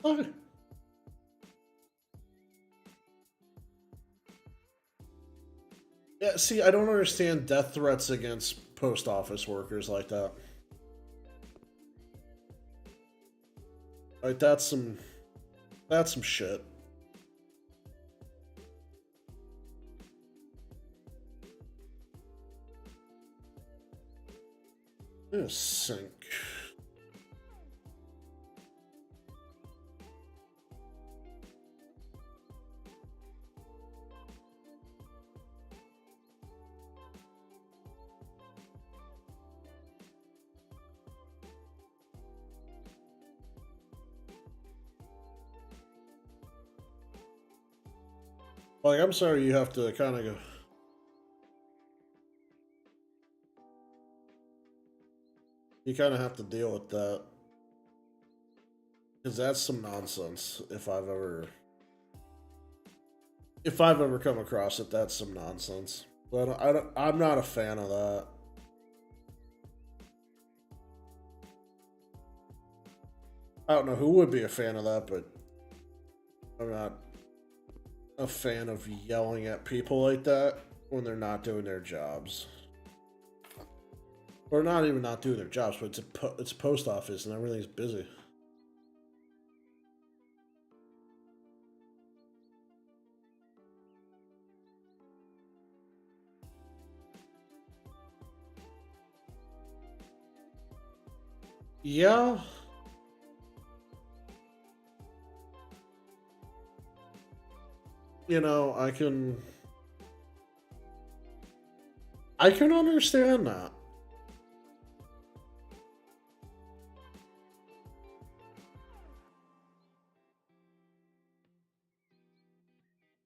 Okay. Yeah, see, I don't understand death threats against post office workers like that. Like that's some shit. Sink. Like, I'm sorry you have to kind of go. You kind of have to deal with that. Because that's some nonsense, if I've ever. If I've ever come across it, that's some nonsense. But I'm not a fan of that. I don't know who would be a fan of that, but I'm not a fan of yelling at people like that when they're not doing their jobs. Or not even not doing their jobs, but it's a post office and everything's busy. Yeah. You know, I can understand that.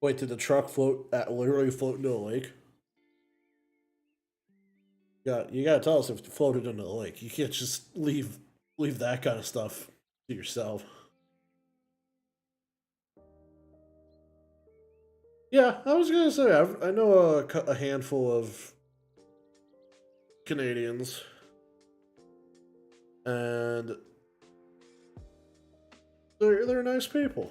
Wait, did the truck literally float into a lake? Yeah, you gotta tell us if it floated into the lake. You can't just leave that kind of stuff to yourself. Yeah, I was gonna say I know a handful of Canadians, and they're nice people.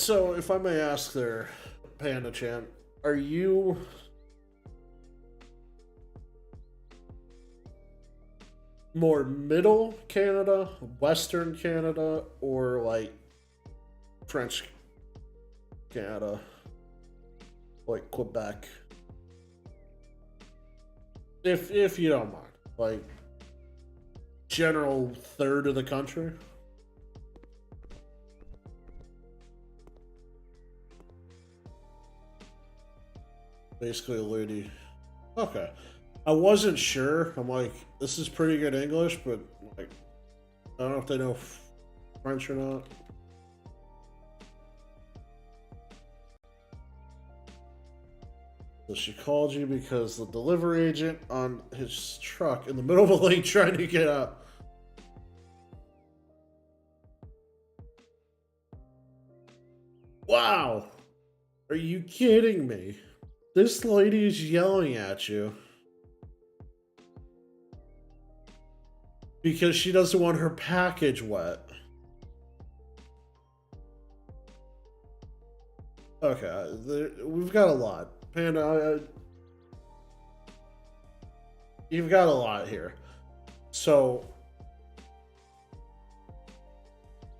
So, if I may ask there, Panda Chan, are you more middle Canada, Western Canada, or like French Canada, like Quebec? If you don't mind, like general third of the country. Basically, a lady. Okay. I wasn't sure. I'm like, this is pretty good English, but like, I don't know if they know French or not. So she called you because the delivery agent on his truck in the middle of a lane trying to get out. Wow. Are you kidding me? This lady is yelling at you because she doesn't want her package wet. Okay, we've got a lot. Panda, you've got a lot here. So,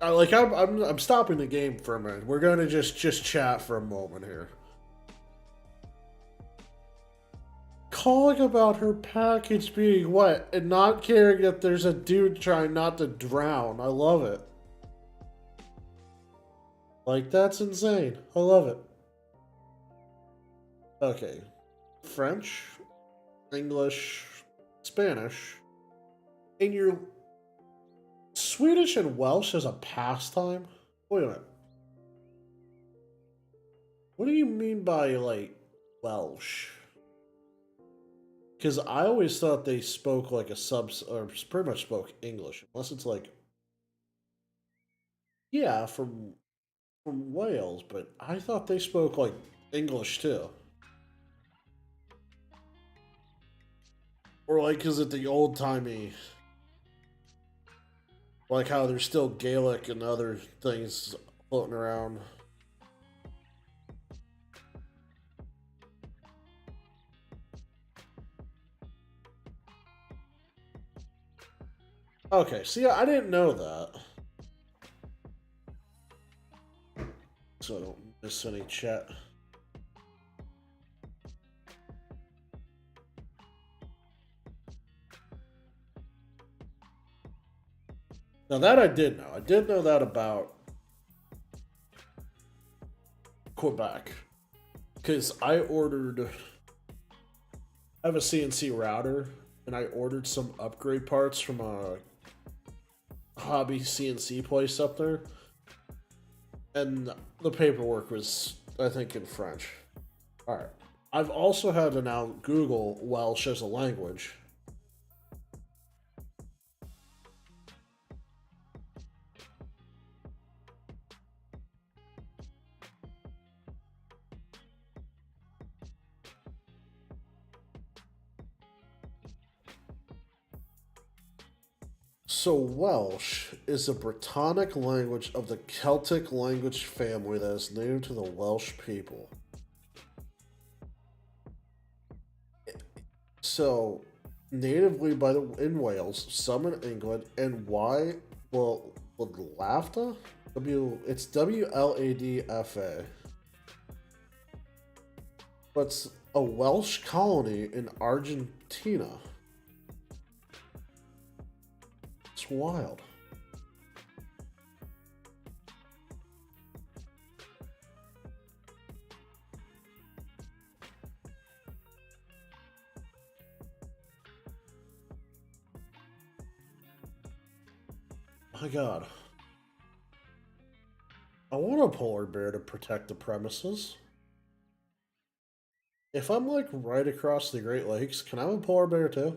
I'm stopping the game for a minute. We're gonna just chat for a moment here. Calling about her package being wet and not caring that there's a dude trying not to drown. I love it. Like, that's insane. I love it. Okay. French, English, Spanish. And your Swedish and Welsh as a pastime? Wait a minute. What do you mean by, like, Welsh? Because I always thought they spoke like a or pretty much spoke English, unless it's like, yeah, from Wales, but I thought they spoke like English too. Or like, is it the old timey, like how there's still Gaelic and other things floating around? Okay, see, I didn't know that. So I don't miss any chat. Now that I did know. I did know that about Quebec. Because I have a CNC router, and I ordered some upgrade parts from a hobby CNC place up there. And the paperwork was, I think, in French. Alright. I've also had to now Google Welsh as a language. So Welsh is a Brittonic language of the Celtic language family that is named to the Welsh people. So, natively in Wales, some in England, and why? Well, Wladfa? It's WLADFA. But it's a Welsh colony in Argentina. It's wild. My god. I want a polar bear to protect the premises. If I'm like right across the Great Lakes, can I have a polar bear too?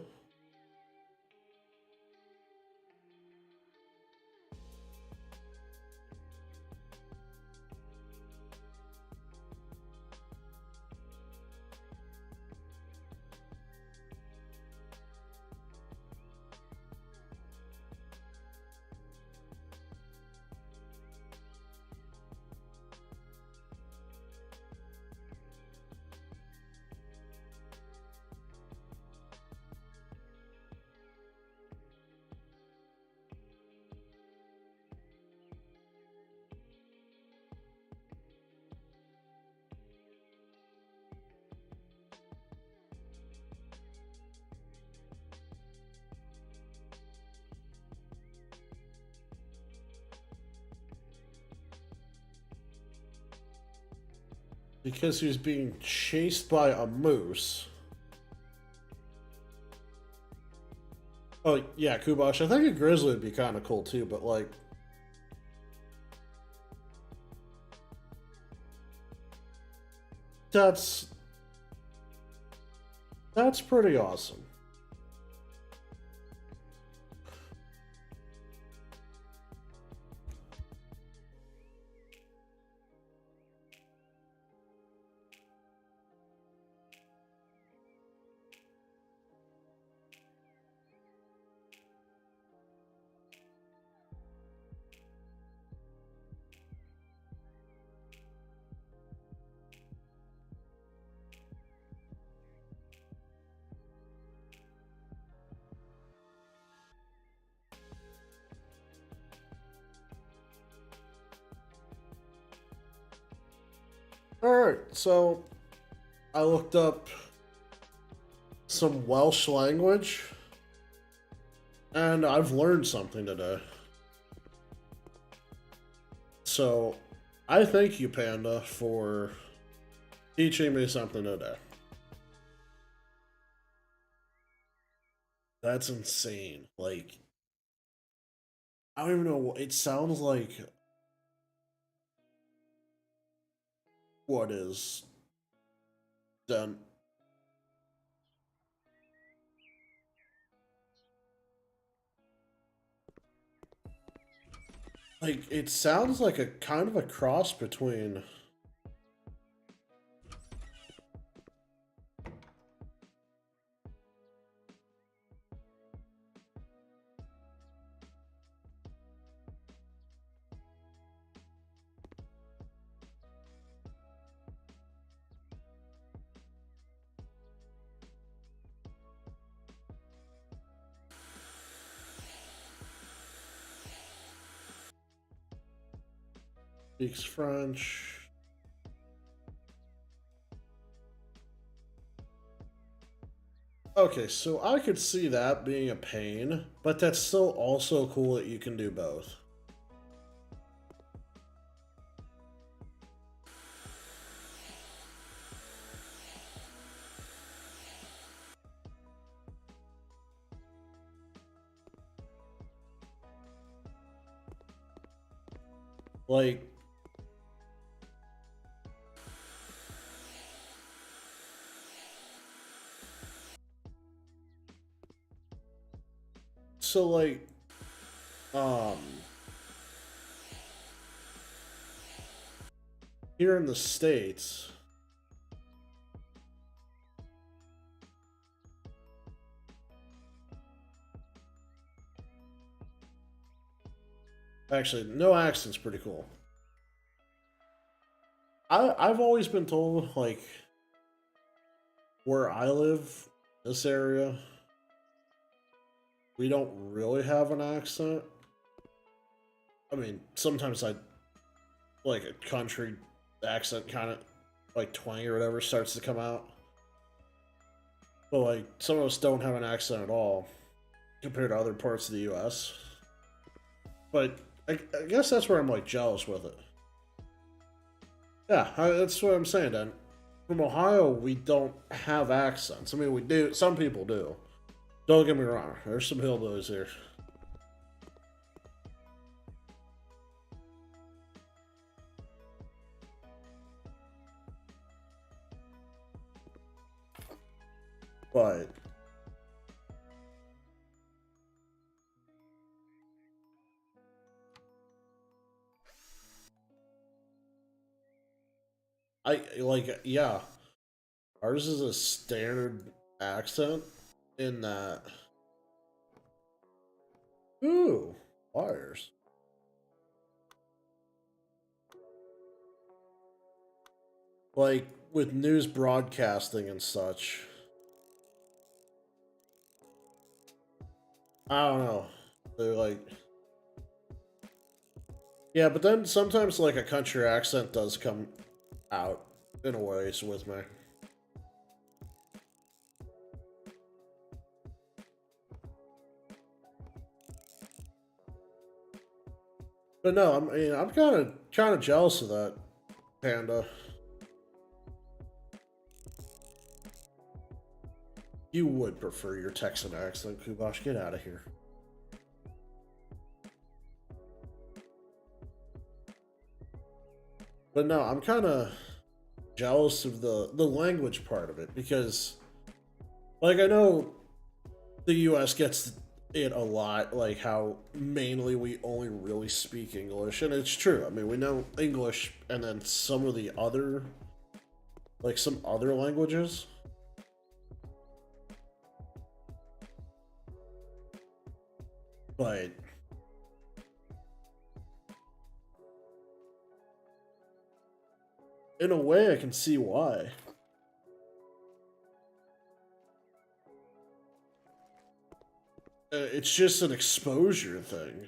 Because he was being chased by a moose. Oh, yeah, Kubosh. I think a grizzly would be kind of cool too, but like. That's pretty awesome. Alright, so I looked up some Welsh language and I've learned something today. So I thank you, Panda, for teaching me something today. That's insane. Like, I don't even know what it sounds like. What is done? Like, it sounds like a kind of a cross between. Speaks French. Okay, so I could see that being a pain, but that's still also cool that you can do both. Like, so like, um, here in the States, actually, no accent's pretty cool. I've always been told, like, where I live, this area, we don't really have an accent. I mean, sometimes I like a country accent, kind of like twang or whatever, starts to come out. But like, some of us don't have an accent at all compared to other parts of the U.S. But I guess that's where I'm like jealous with it. Yeah, that's what I'm saying. Then from Ohio, we don't have accents. I mean, we do. Some people do. Don't get me wrong. There's some hillbillies here. But I like, yeah, ours is a standard accent in that. Ooh, wires. Like with news broadcasting and such. I don't know. They're like, yeah, but then sometimes like a country accent does come out in a ways with me. But no, I'm kind of jealous of that, Panda. You would prefer your Texan accent, Kubosh. Get out of here. But no, I'm kind of jealous of the language part of it because, like, I know the U.S. gets it a lot, like how mainly we only really speak English, and it's true. I mean, we know English and then some of the other, like some other languages. But in a way, I can see why. It's just an exposure thing.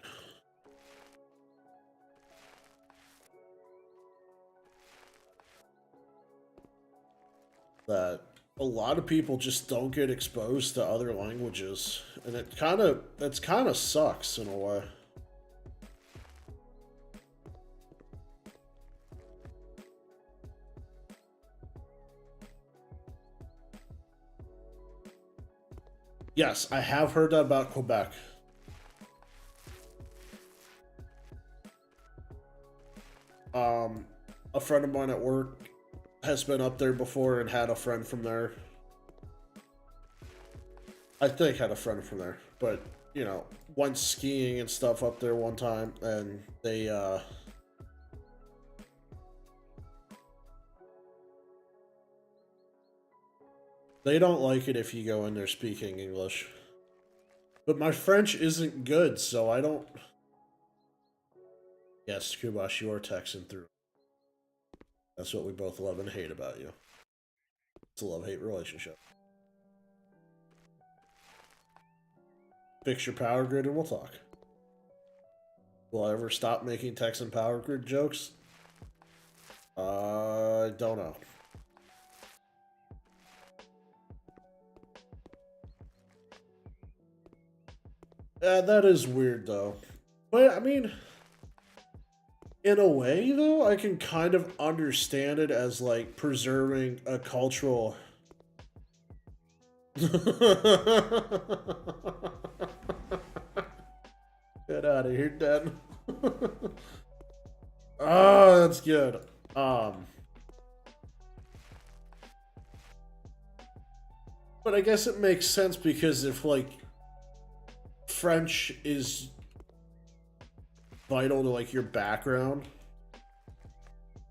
That a lot of people just don't get exposed to other languages, and that's kind of sucks in a way. Yes, I have heard that about Quebec. A friend of mine at work has been up there before and had a friend from there. I think had a friend from there, but you know, went skiing and stuff up there one time, and they don't like it if you go in there speaking English. But my French isn't good, so I don't. Yes, Kubash, you are Texan through. That's what we both love and hate about you. It's a love-hate relationship. Fix your power grid and we'll talk. Will I ever stop making Texan power grid jokes? I don't know. Yeah, that is weird though. But I mean, in a way though, I can kind of understand it as like preserving a cultural. Get out of here, Dad. Oh, that's good. But I guess it makes sense because if like French is vital to like your background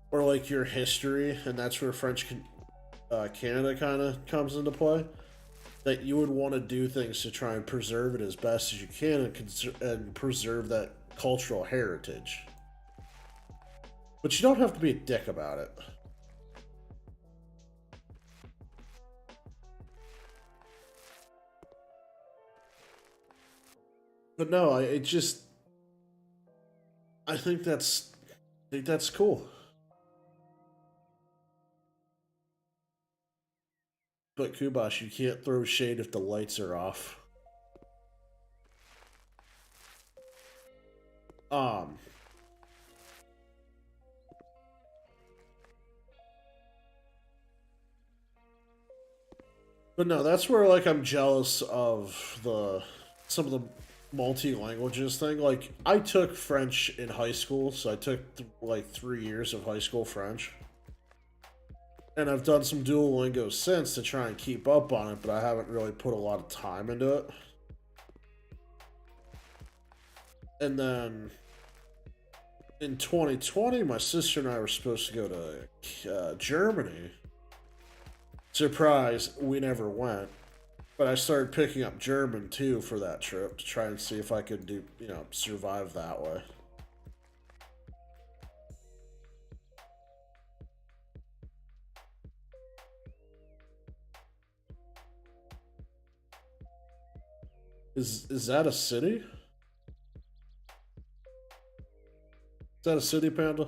or like your history, and that's where Canada kind of comes into play, that you would want to do things to try and preserve it as best as you can and preserve that cultural heritage. But you don't have to be a dick about it. But no, I think that's cool. But Kubash, you can't throw shade if the lights are off. Um, but no, that's where like I'm jealous of some of the multi languages thing. Like I took French in high school, so I took like 3 years of high school French. And I've done some Duolingo since to try and keep up on it, but I haven't really put a lot of time into it. And then in 2020, my sister and I were supposed to go to Germany. Surprise, we never went. But I started picking up German too for that trip to try and see if I could survive that way. Is that a city? Is that a city, Panda?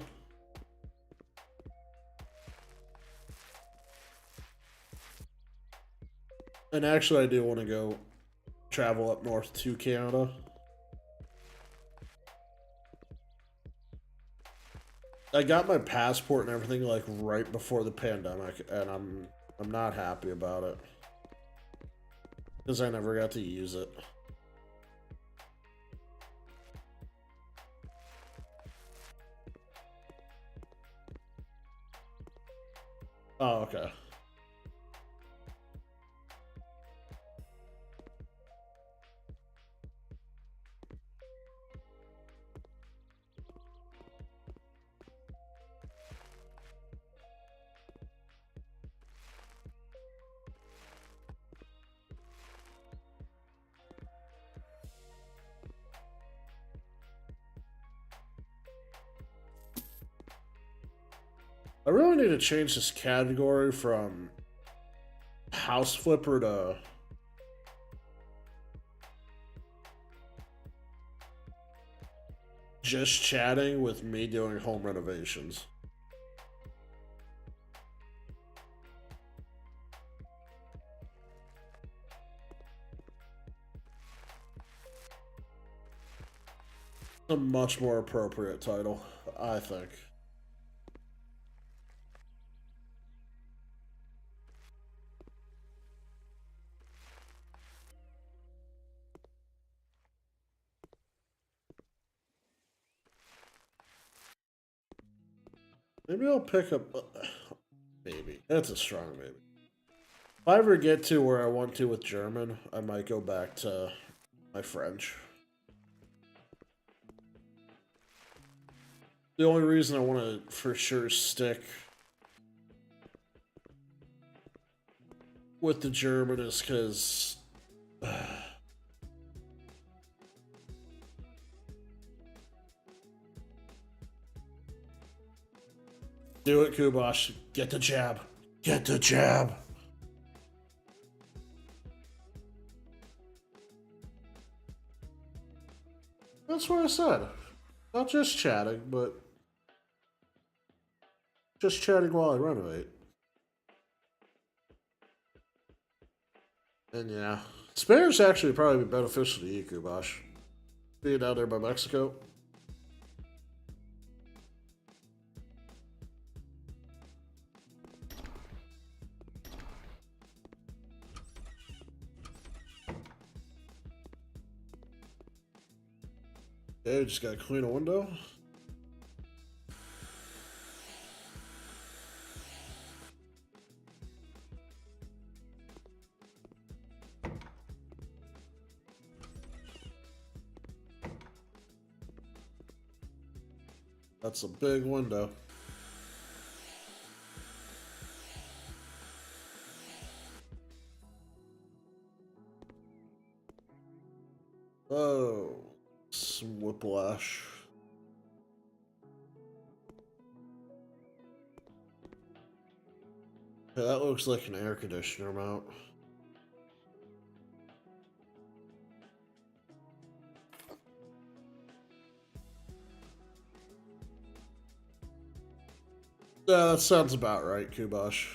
And actually, I do want to go travel up north to Canada. I got my passport and everything like right before the pandemic, and I'm not happy about it. Because I never got to use it. Oh, okay. I really need to change this category from house flipper to just chatting with me doing home renovations. A much more appropriate title, I think. Maybe I'll pick up. Maybe. That's a strong maybe. If I ever get to where I want to with German, I might go back to my French. The only reason I want to for sure stick with the German is because do it, Kubosh. Get the jab. Get the jab. That's what I said. Not just chatting, but just chatting while I renovate. And yeah, spares actually probably be beneficial to you, Kubosh. Being out there by Mexico. Okay, just gotta clean a window. That's a big window. Oh, some whiplash. Yeah, that looks like an air conditioner mount. Yeah, that sounds about right, Kubosh.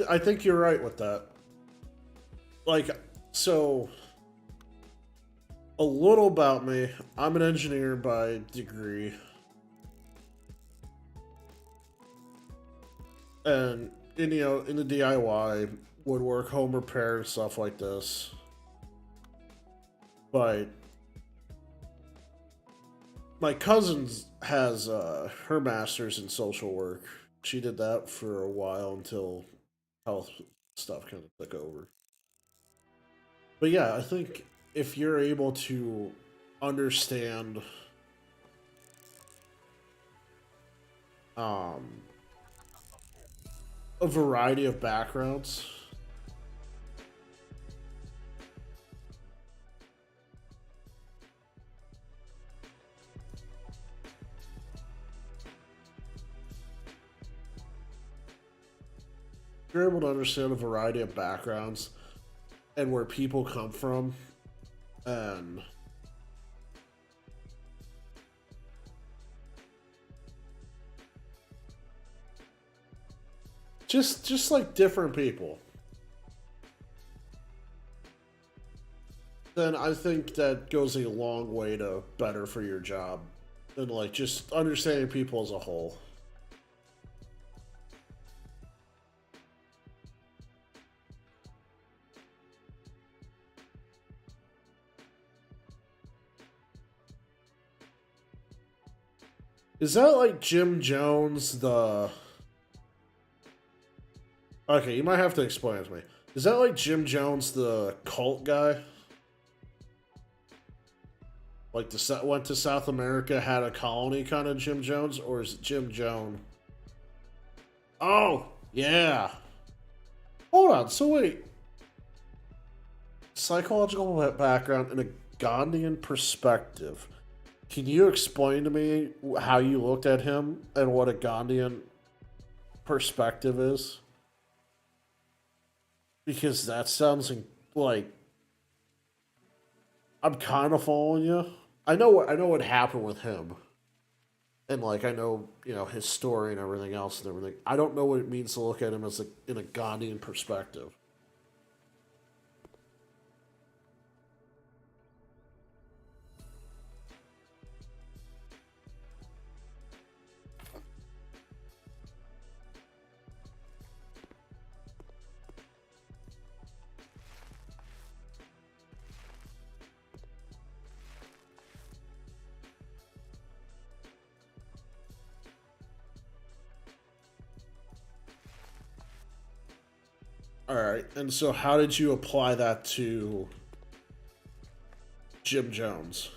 I think you're right with that. Like, so a little about me. I'm an engineer by degree. And in, you know, in the DIY, woodwork, home repair, and stuff like this. But my cousin has her master's in social work. She did that for a while until health stuff kind of took over. But yeah, I think if you're able to understand um, a variety of backgrounds, if you're able to understand a variety of backgrounds and where people come from, and just like different people. then I think that goes a long way to better for your job than like just understanding people as a whole. Is that like Jim Jones, the... Okay, you might have to explain it to me. Is that like Jim Jones, the cult guy? Like the went to South America, had a colony kind of Jim Jones? Or is it Jim Jones? Oh, yeah. Hold on, so wait. Psychological background in a Gandhian perspective. Can you explain to me how you looked at him and what a Gandhian perspective is? Because that sounds like I'm kind of following you. I know what happened with him, and like I know his story and everything else and everything. I don't know what it means to look at him as in a Gandhian perspective. All right, and so how did you apply that to Jim Jones?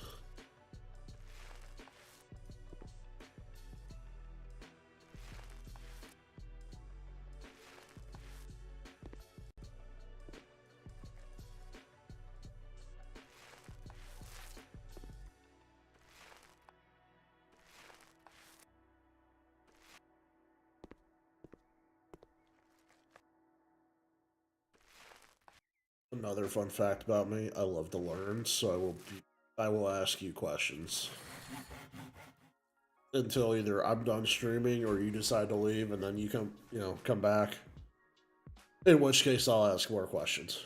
Another fun fact about me: I love to learn, so I will ask you questions until either I'm done streaming or you decide to leave, and then you come back. In which case, I'll ask more questions.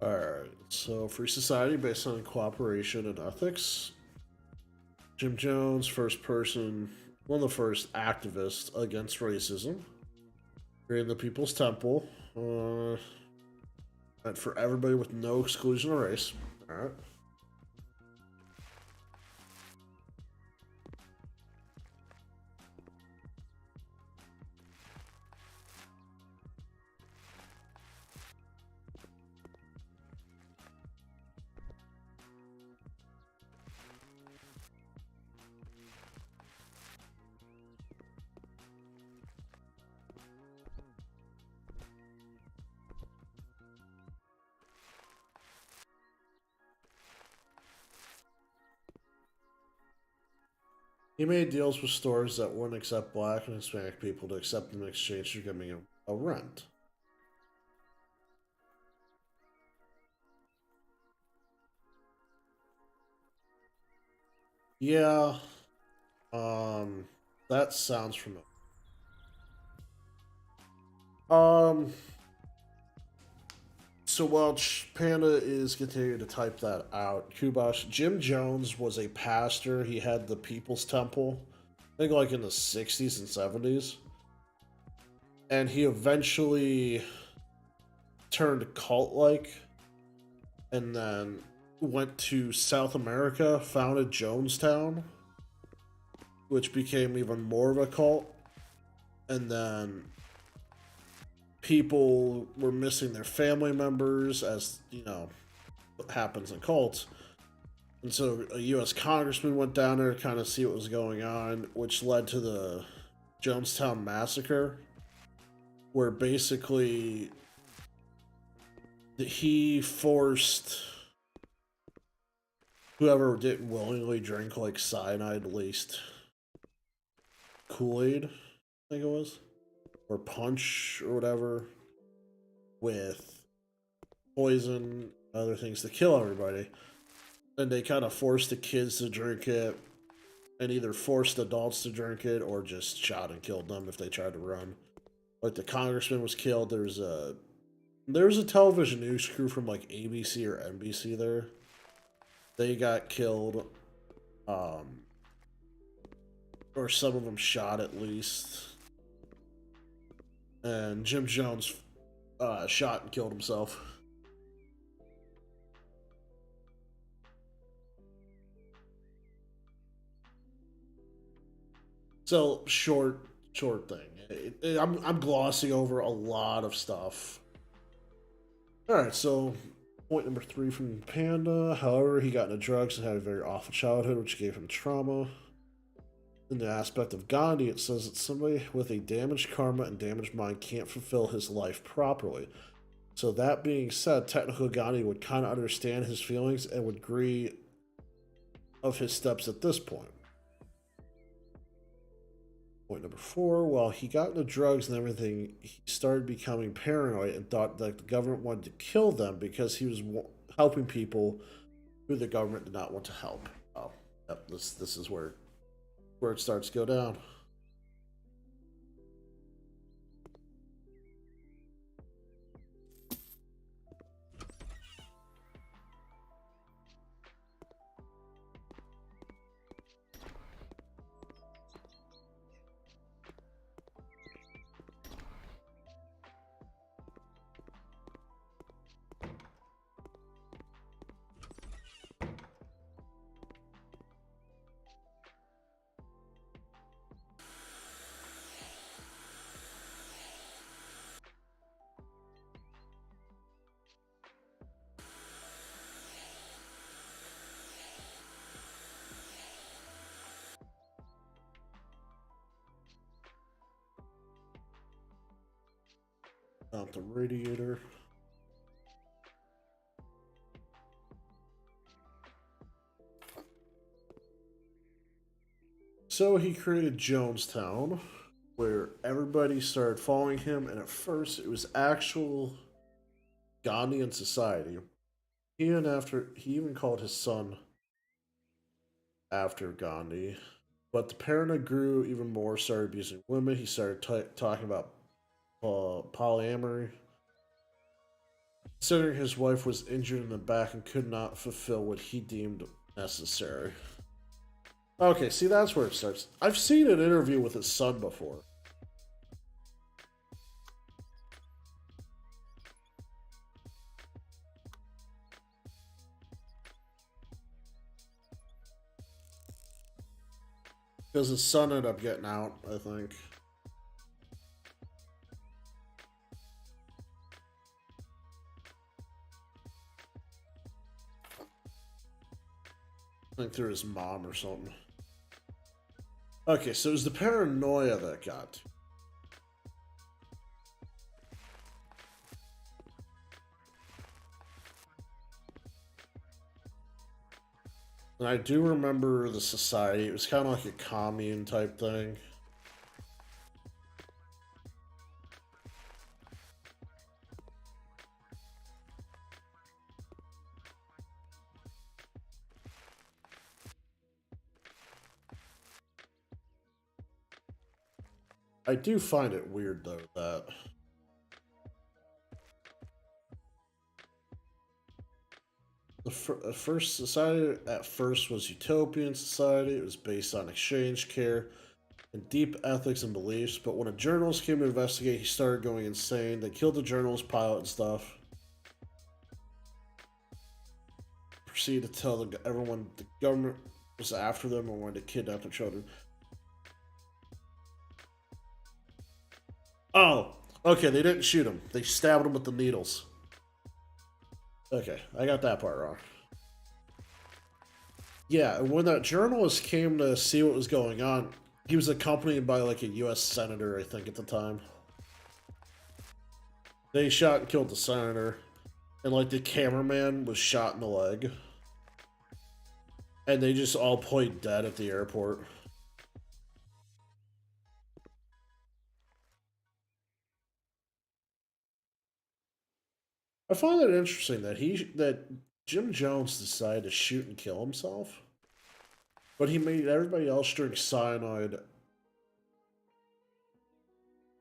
Alright, so free society based on cooperation and ethics. Jim Jones, one of the first activists against racism. Creating the People's Temple. Meant for everybody with no exclusion of race. Alright. He made deals with stores that wouldn't accept black and Hispanic people to accept them in exchange for giving a rent. Yeah, that sounds familiar. Um, so while Panda is continuing to type that out, Kubash, Jim Jones was a pastor. He had the People's Temple, I think like in the 60s and 70s. And he eventually turned cult like and then went to South America, founded Jonestown, which became even more of a cult. And then people were missing their family members, as what happens in cults. And so a U.S. congressman went down there to kind of see what was going on, which led to the Jonestown Massacre, where basically he forced whoever didn't willingly drink like cyanide laced Kool-Aid, I think it was, or punch or whatever, with poison, other things to kill everybody. And they kind of forced the kids to drink it, and either forced adults to drink it or just shot and killed them if they tried to run. Like the congressman was killed. There was a television news crew from like ABC or NBC there. They got killed, um, or some of them shot at least. And Jim Jones shot and killed himself. So short thing. I'm glossing over a lot of stuff. All right, so point number 3 from Panda. However, he got into drugs and had a very awful childhood, which gave him trauma. In the aspect of Gandhi, it says that somebody with a damaged karma and damaged mind can't fulfill his life properly. So that being said, technical Gandhi would kind of understand his feelings and would agree of his steps at this point. Point number 4, while he got into drugs and everything, he started becoming paranoid and thought that the government wanted to kill them because he was helping people who the government did not want to help. Oh, yep, this is where it starts to go down. Out the radiator. So he created Jonestown, where everybody started following him, and at first it was actual Gandhian society. He even called his son after Gandhi. But the paranoia grew even more, started abusing women. He started talking about polyamory. Considering his wife was injured in the back and could not fulfill what he deemed necessary. Okay, see, that's where it starts. I've seen an interview with his son before. Because his son ended up getting out, I think. I think through his mom or something. Okay, so it was the paranoia that got. And I do remember the society. It was kind of like a commune type thing. I do find it weird, though, that the first society at first was utopian society. It was based on exchange, care, and deep ethics and beliefs. But when a journalist came to investigate, he started going insane. They killed the journalist, pilot, and stuff. Proceeded to tell everyone the government was after them and wanted to kidnap their children. Oh, okay, they didn't shoot him. They stabbed him with the needles. Okay, I got that part wrong. Yeah, and when that journalist came to see what was going on, he was accompanied by like a U.S. senator, I think, at the time. They shot and killed the senator, and like the cameraman was shot in the leg. And they just all point dead at the airport. I find it interesting that Jim Jones decided to shoot and kill himself, but he made everybody else drink cyanide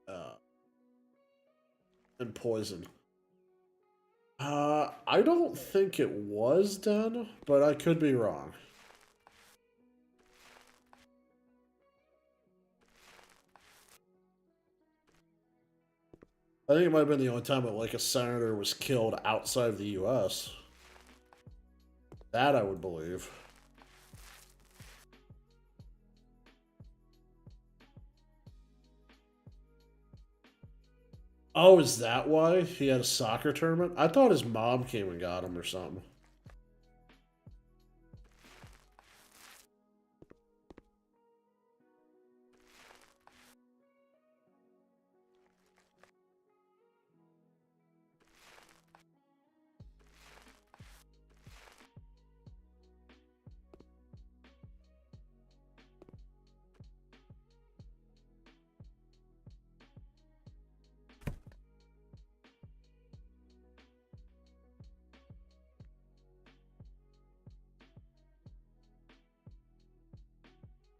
uh, and poison. I don't think it was done, but I could be wrong. I think it might have been the only time that like a senator was killed outside of the U.S. That I would believe. Oh, is that why he had a soccer tournament? I thought his mom came and got him or something.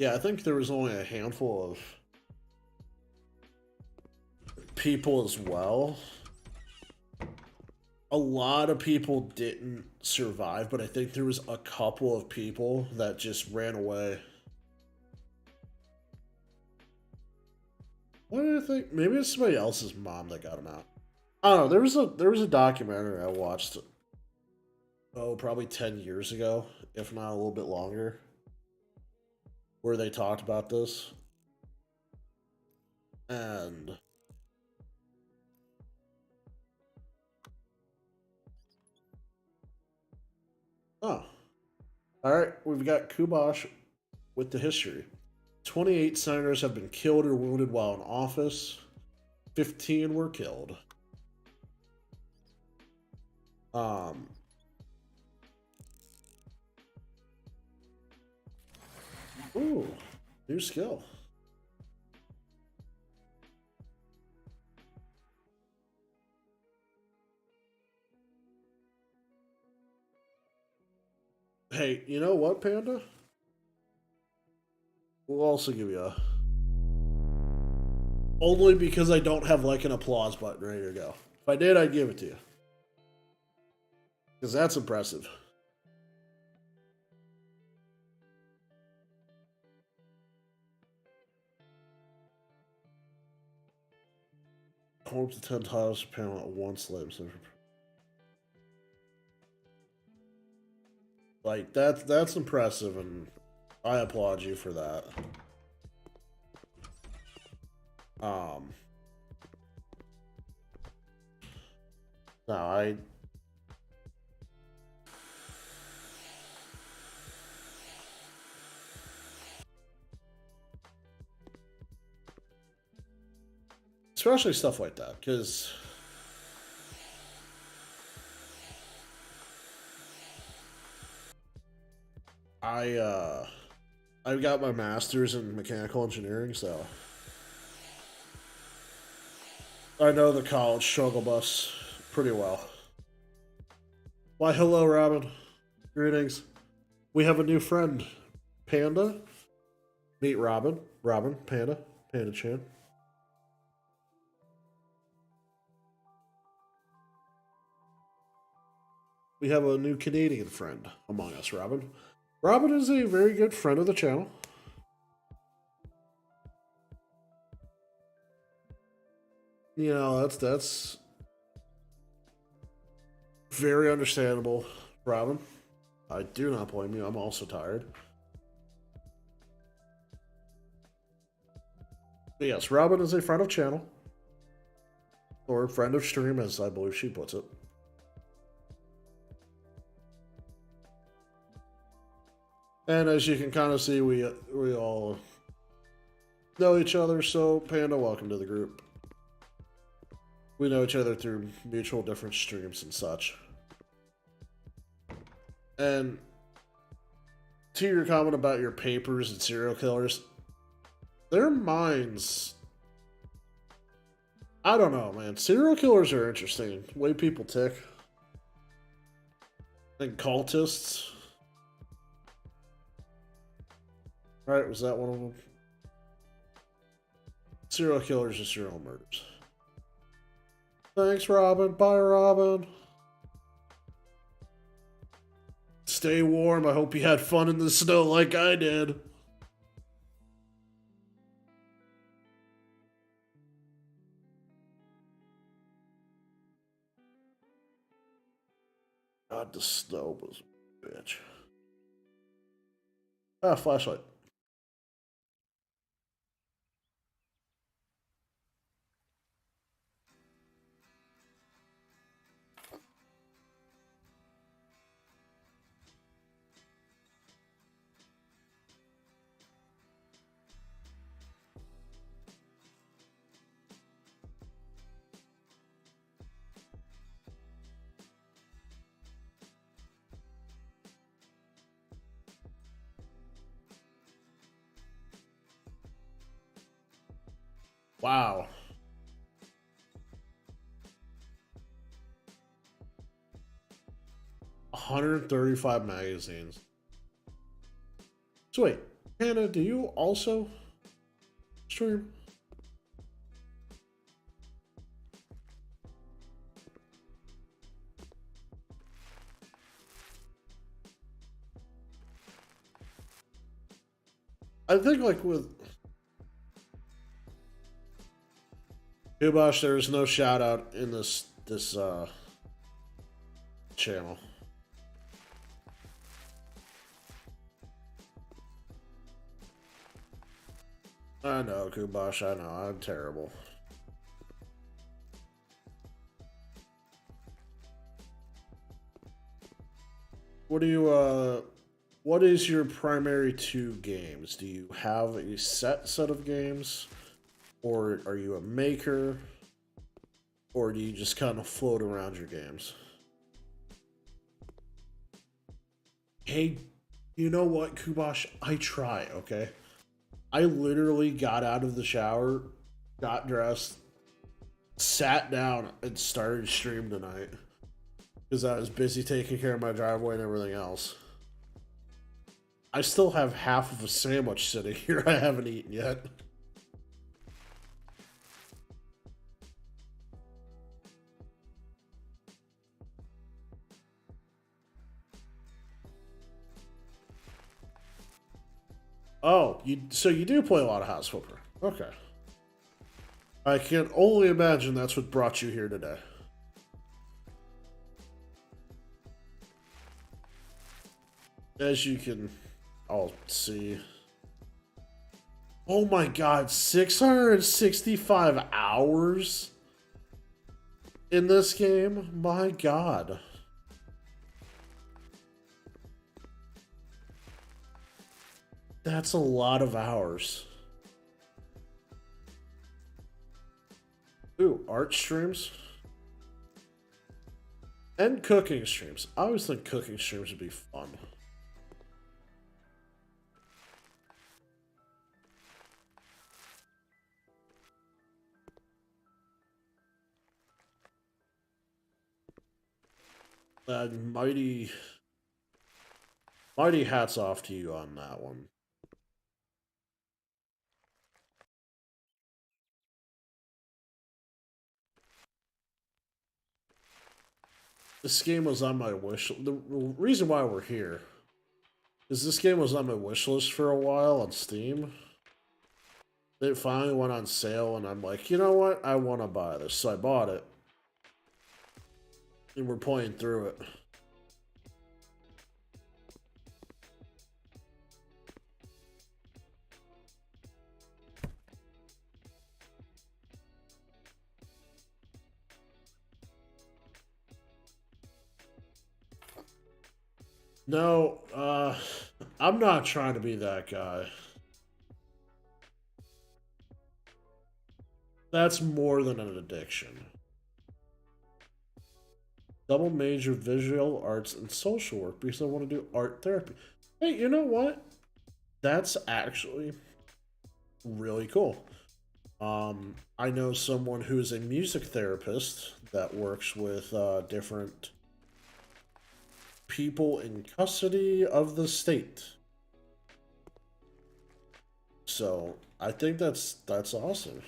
Yeah, I think there was only a handful of people as well. A lot of people didn't survive, but I think there was a couple of people that just ran away. What do you think? Maybe it's somebody else's mom that got him out. I don't know. There was a documentary I watched. Oh, probably 10 years ago, if not a little bit longer, where they talked about this, and oh, all right, we've got Kubosh with the history. 28 senators have been killed or wounded while in office. 15 were killed. Um, ooh, new skill. Hey, you know what, Panda? We'll also give you a. Only because I don't have like an applause button ready to go. If I did, I'd give it to you. Because that's impressive. Home to 10 titles, panel at once, like that's impressive, and I applaud you for that. Um, no, especially stuff like that, because I I've got my master's in mechanical engineering, so I know the college struggle bus pretty well. Why, hello, Robin. Greetings. We have a new friend, Panda. Meet Robin. Robin, Panda, Panda Chan. We have a new Canadian friend among us, Robin. Robin is a very good friend of the channel. You know, that's very understandable, Robin. I do not blame you. I'm also tired. But yes, Robin is a friend of channel. Or friend of stream, as I believe she puts it. And as you can kind of see, we all know each other, so Panda, welcome to the group. We know each other through mutual different streams and such. And to your comment about your papers and serial killers, their minds, I don't know, man. Serial killers are interesting. The way people tick. And cultists. Right, was that one of them? Serial killers and serial murders. Thanks, Robin. Bye, Robin. Stay warm. I hope you had fun in the snow like I did. God, the snow was a bitch. Ah, flashlight. Wow. $135 magazines. So wait, Hannah, do you also stream? I think like with Kubosh, there is no shout out in this channel. I know, Kubosh, I know, I'm terrible. What do you, what is your primary two games? Do you have a set of games? Or are you a maker? Or do you just kind of float around your games? Hey, you know what, Kubosh? I try, okay? I literally got out of the shower, got dressed, sat down, and started stream tonight. Because I was busy taking care of my driveway and everything else. I still have half of a sandwich sitting here I haven't eaten yet. Oh, so you do play a lot of House Flipper. Okay. I can only imagine that's what brought you here today. As you can all see. Oh my god, 665 hours in this game? My god. That's a lot of hours. Ooh, art streams? And cooking streams. I always think cooking streams would be fun. Mighty hats off to you on that one. This game was on my wish. The reason why we're here is this game was on my wish list for a while on Steam. It finally went on sale, and I'm like, you know what? I want to buy this, so I bought it. And we're playing through it. No, I'm not trying to be that guy. That's more than an addiction. Double major visual arts and social work because I want to do art therapy. Hey, you know what? That's actually really cool. I know someone who is a music therapist that works with different people in custody of the state. So I think that's awesome.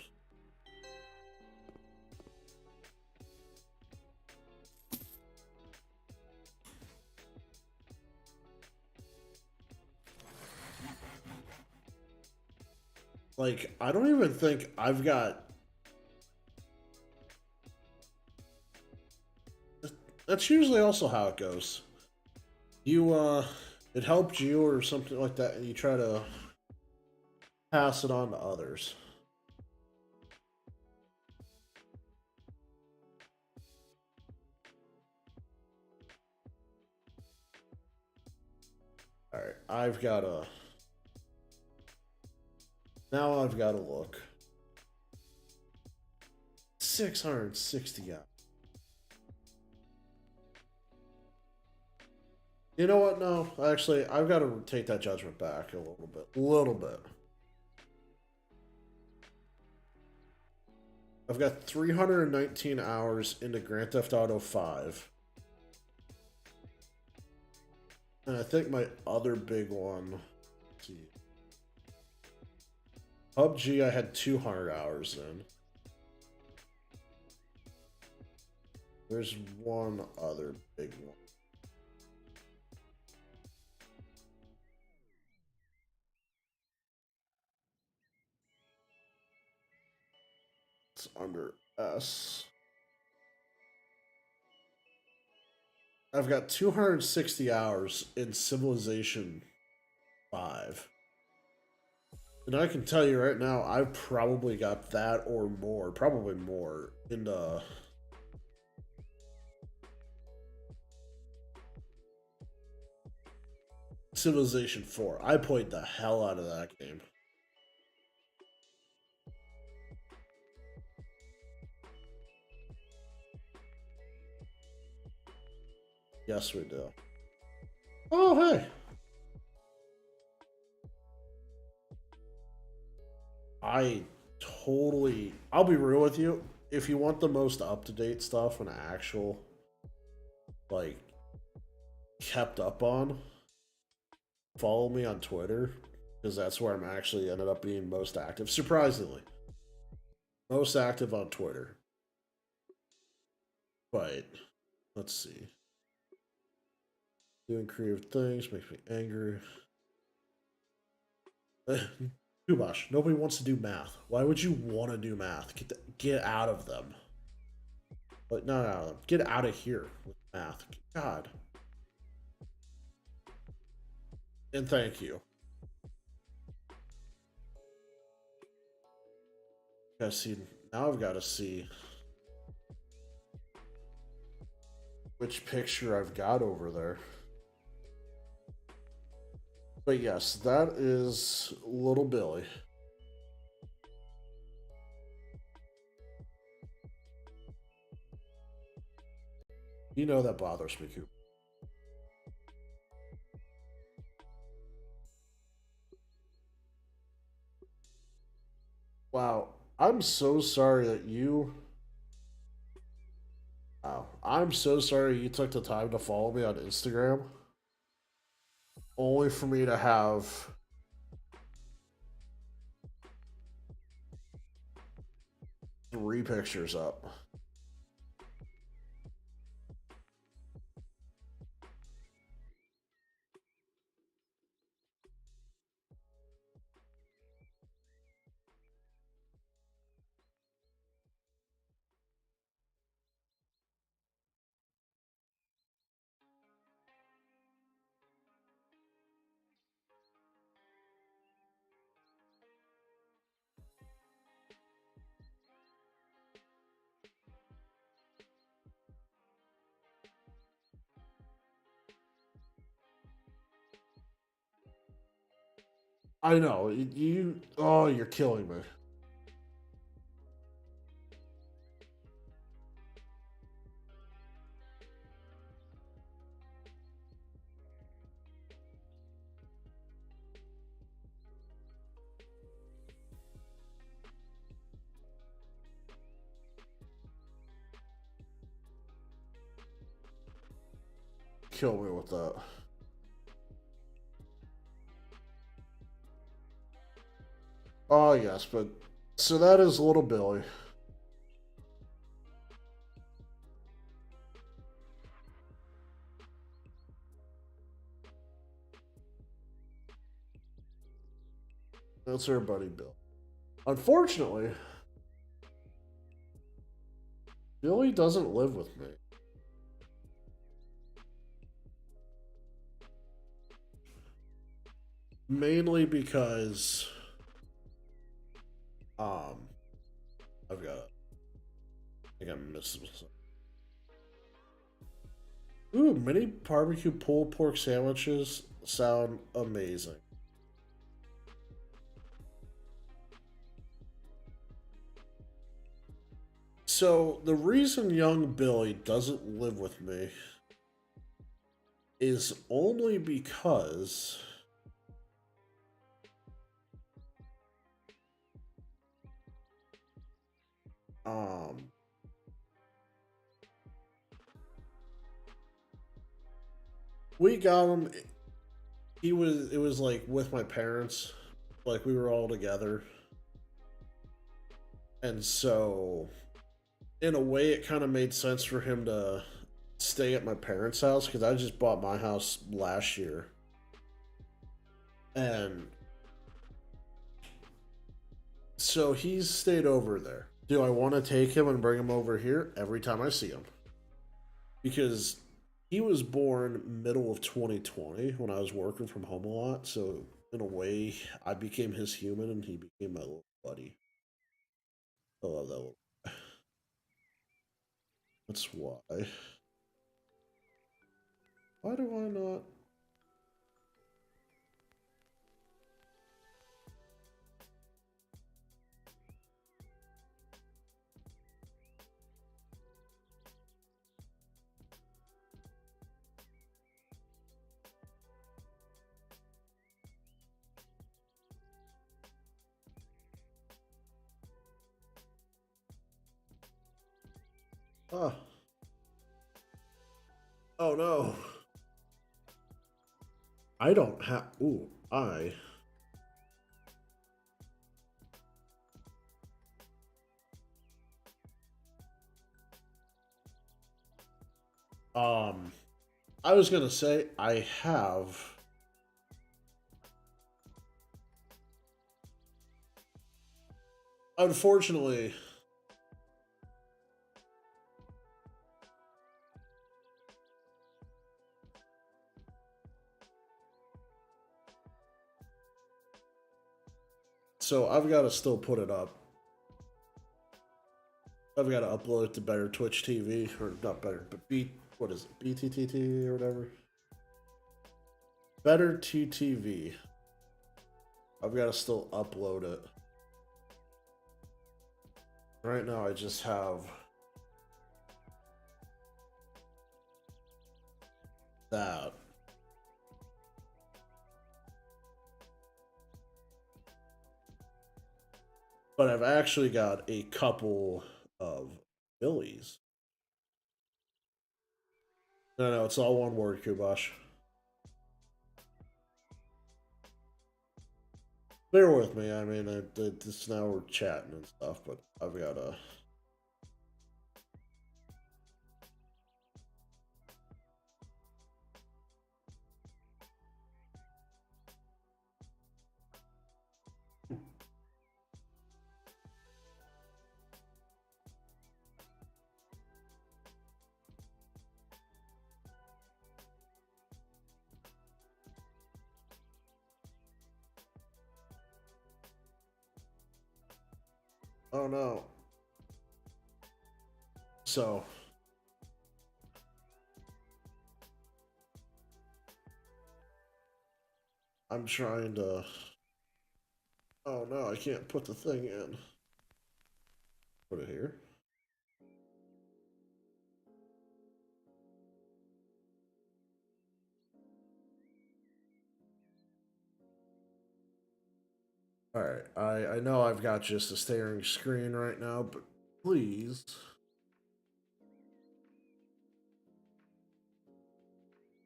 Like I don't even think I've got. That's usually also how it goes. You it helped you or something like that, and you try to pass it on to others. All right, now I've got to look. 660 hours. You know what? No, actually, I've got to take that judgment back a little bit. A little bit. I've got 319 hours into Grand Theft Auto 5. And I think my other big one. Let's see. PUBG, I had 200 hours in. There's one other big one. It's under S. I've got 260 hours in Civilization 5. And I can tell you right now, I've probably got that or more, probably more, into Civilization 4. I played the hell out of that game. Yes, we do. Oh, hey. I I'll be real with you. If you want the most up to date stuff and actual, like, kept up on, follow me on Twitter because that's where I'm actually ended up being most active. Surprisingly, most active on Twitter. But let's see. Doing creative things makes me angry. Kubash, nobody wants to do math. Why would you want to do math? Get out of them. Like, no. Get out of here with math. God. And thank you. Gotta see. Now I've got to see which picture I've got over there. But yes, that is Little Billy. You know that bothers me, Coop. Wow. I'm so sorry that you. Wow. I'm so sorry you took the time to follow me on Instagram. Only for me to have three pictures up. I know. You. Oh, you're killing me. kill me with that. Oh, yes, but... So that is Little Billy. That's our buddy Bill. Unfortunately, Billy doesn't live with me. Mainly because I've got I think I missed something. Ooh, mini barbecue pulled pork sandwiches sound amazing. So the reason young Billy doesn't live with me is only because um we got him. It was like with my parents, like we were all together, and so in a way it kind of made sense for him to stay at my parents' house because I just bought my house last year, and so he's stayed over there. Do I want to take him and bring him over here every time I see him? Because he was born middle of 2020 when I was working from home a lot. So in a way, I became his human and he became my little buddy. I love that little. That's why. Why do I not? Ah. Oh no. I don't have. Ooh, I. Um, I was gonna say I have. Unfortunately, so I've got to still put it up. I've got to upload it to Better Twitch TV or not Better, but what is it? BTTT or whatever. Better TTV. I've got to still upload it. Right now, I just have that. But I've actually got a couple of Billies. No, it's all one word, Kubash. Bear with me. I mean, it's now we're chatting and stuff, but I've got a. Oh no. So. I'm trying to. Oh no, I can't put the thing in. Put it here. Alright, I know I've got just a staring screen right now, but please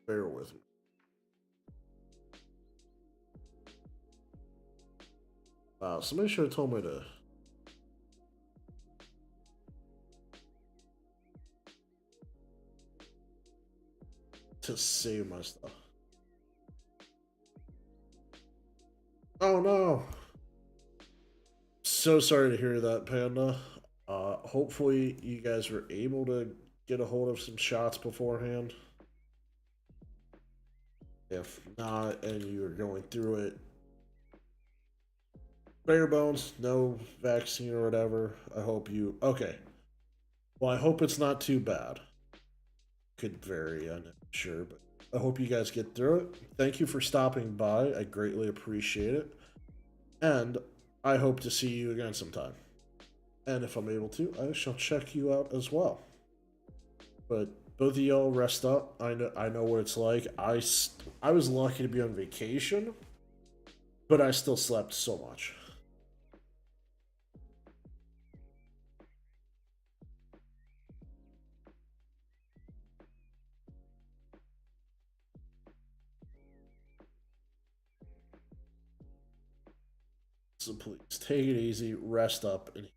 Bear with me. Wow, somebody should have told me to save my stuff. Oh no! So sorry to hear that, Panda. Hopefully you guys were able to get a hold of some shots beforehand. If not, and you're going through it bare bones, no vaccine or whatever, I hope you. Okay. Well, I hope it's not too bad. Could vary, I'm not sure, but I hope you guys get through it. Thank you for stopping by. I greatly appreciate it. And I hope to see you again sometime. And if I'm able to, I shall check you out as well. But both of y'all rest up. I know what it's like. I was lucky to be on vacation, but I still slept so much. So please take it easy, rest up, and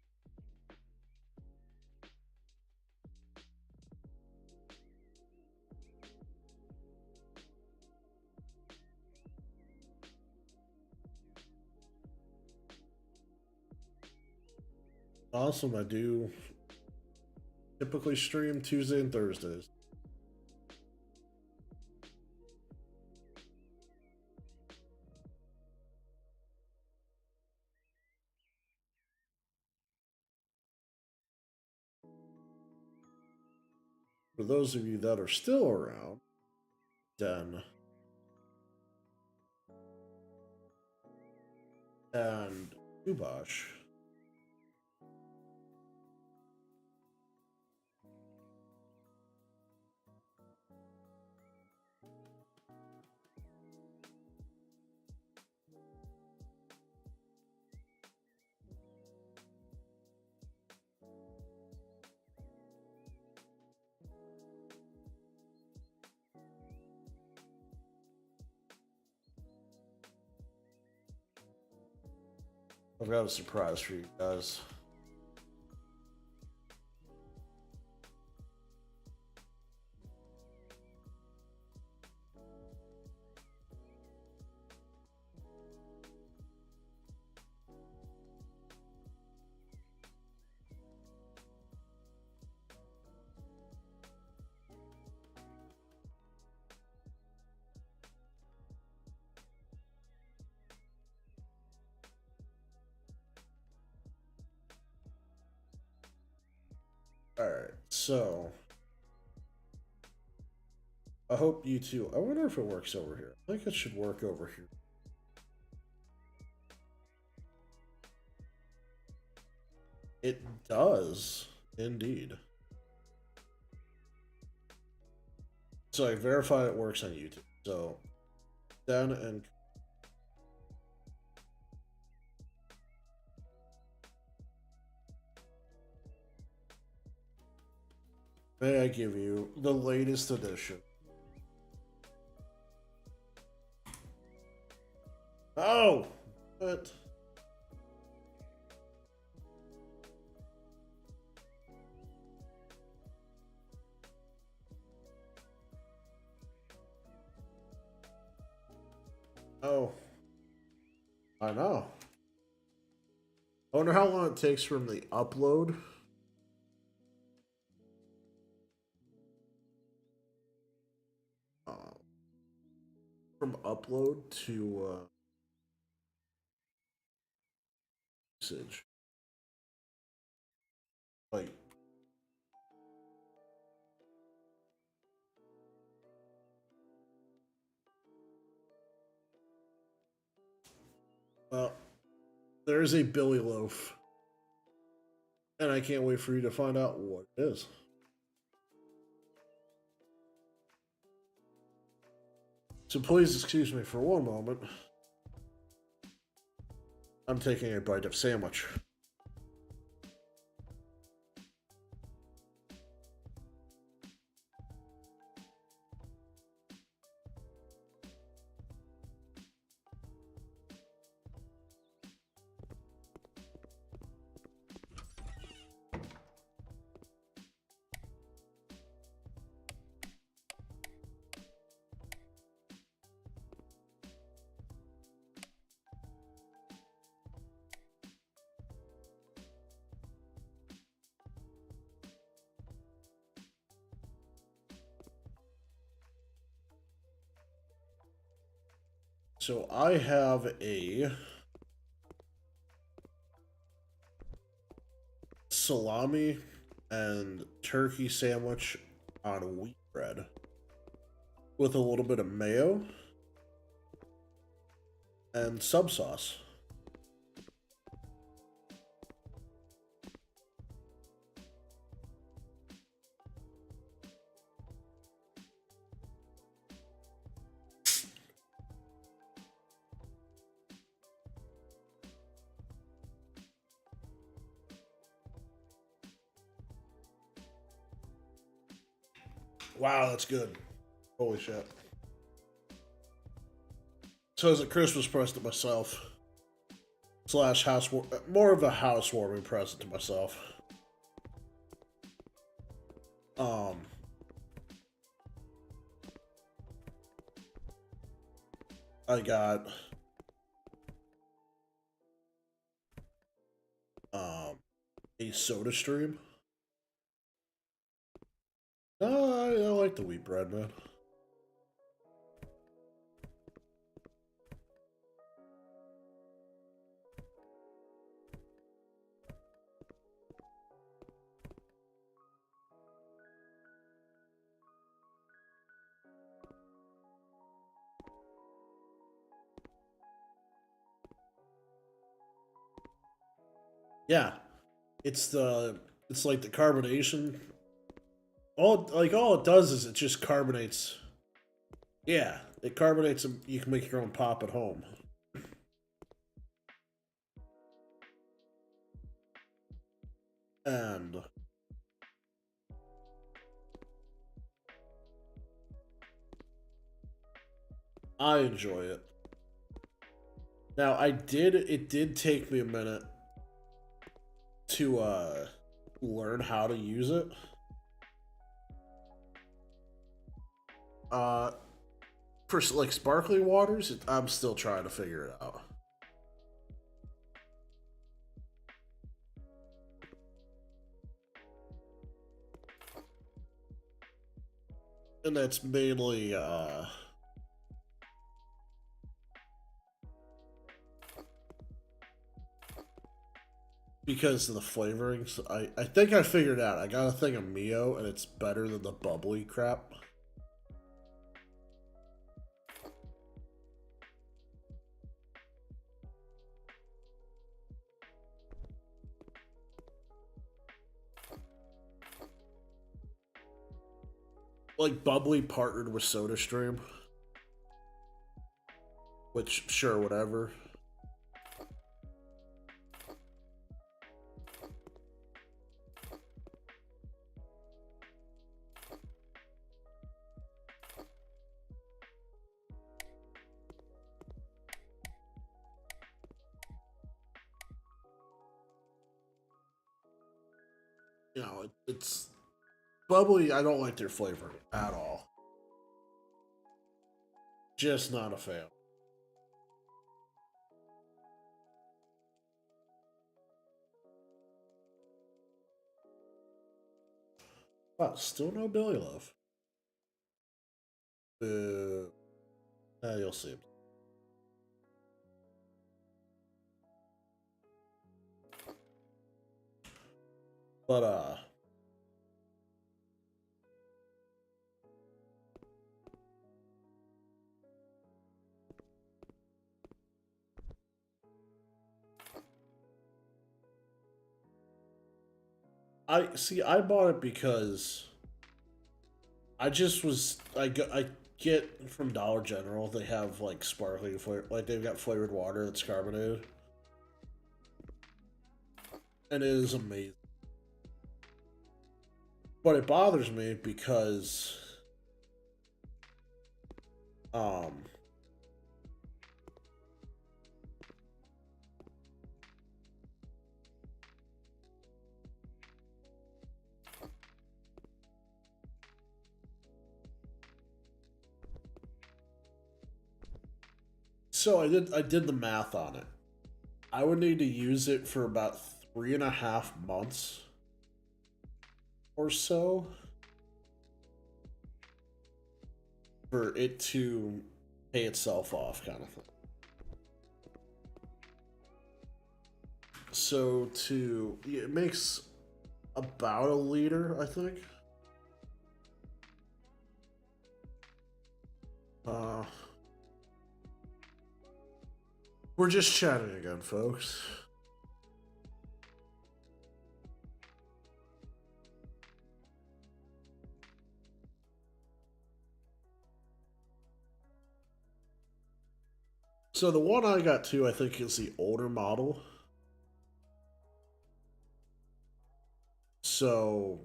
awesome. I do typically stream Tuesday and Thursdays. For those of you that are still around, then and Kubosh. I've got a surprise for you guys. Alright, so I hope you two. I wonder if it works over here. I think it should work over here. It does, indeed. So I verified it works on YouTube. So, Dan and may I give you the latest edition? Oh! What? Oh. I know. I wonder how long it takes from the upload. From upload to usage. Like, well, there's a Billy Loaf. And I can't wait for you to find out what it is. So please excuse me for one moment. I'm taking a bite of sandwich. So I have a salami and turkey sandwich on wheat bread with a little bit of mayo and sub sauce. Wow, that's good. Holy shit. So as a Christmas present to myself, slash more of a housewarming present to myself. Um, I got a Soda Stream. I like the wheat bread, man. Yeah, it's like the carbonation. All it does is it just carbonates. Yeah, it carbonates them. You can make your own pop at home. And I enjoy it. Now it did take me a minute to learn how to use it. Uh for like sparkling waters, I'm still trying to figure it out. And that's mainly because of the flavorings. I think I figured out. I got a thing of Mio, and it's better than the bubbly crap. Like bubbly partnered with SodaStream, which sure, whatever. You know, it's bubbly. I don't like their flavor at all. Just not a fan. Wow, still no Billy Love. You'll see. But I see. I bought it because I get from Dollar General. They have like sparkling flavor, like they've got flavored water that's carbonated, and it is amazing. But it bothers me because um so I did the math on it. I would need to use it for about 3.5 months or so for it to pay itself off kind of thing. So it makes about a liter, I think. We're just chatting again, folks. So the one I got too, I think, is the older model. So,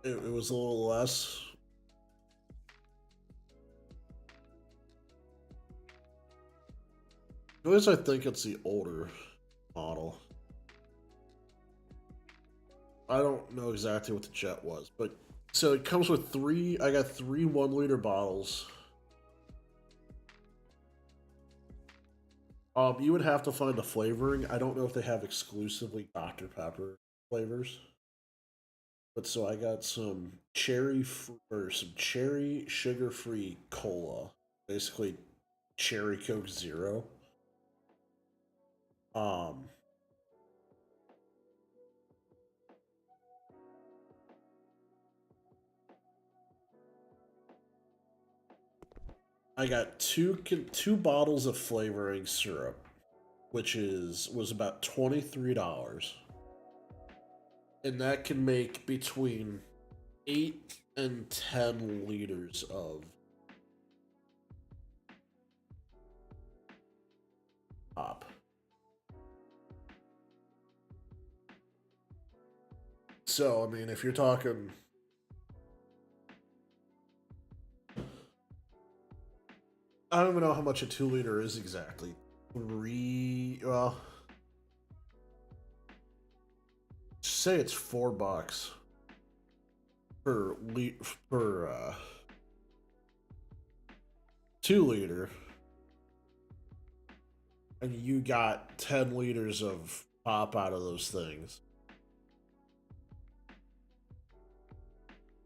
it was a little less. At least I think it's the older model. I don't know exactly what the jet was, but so it comes with three. I got 3 1-liter bottles. You would have to find the flavoring. I don't know if they have exclusively Dr. Pepper flavors. But so I got some some cherry sugar-free cola, basically cherry Coke Zero. I got two bottles of flavoring syrup, which was about $23, and that can make between 8 and 10 liters of pop. So, I mean, if you're talking, I don't even know how much a 2-liter is exactly. Well, say it's $4 per 2-liter, and you got 10 liters of pop out of those things.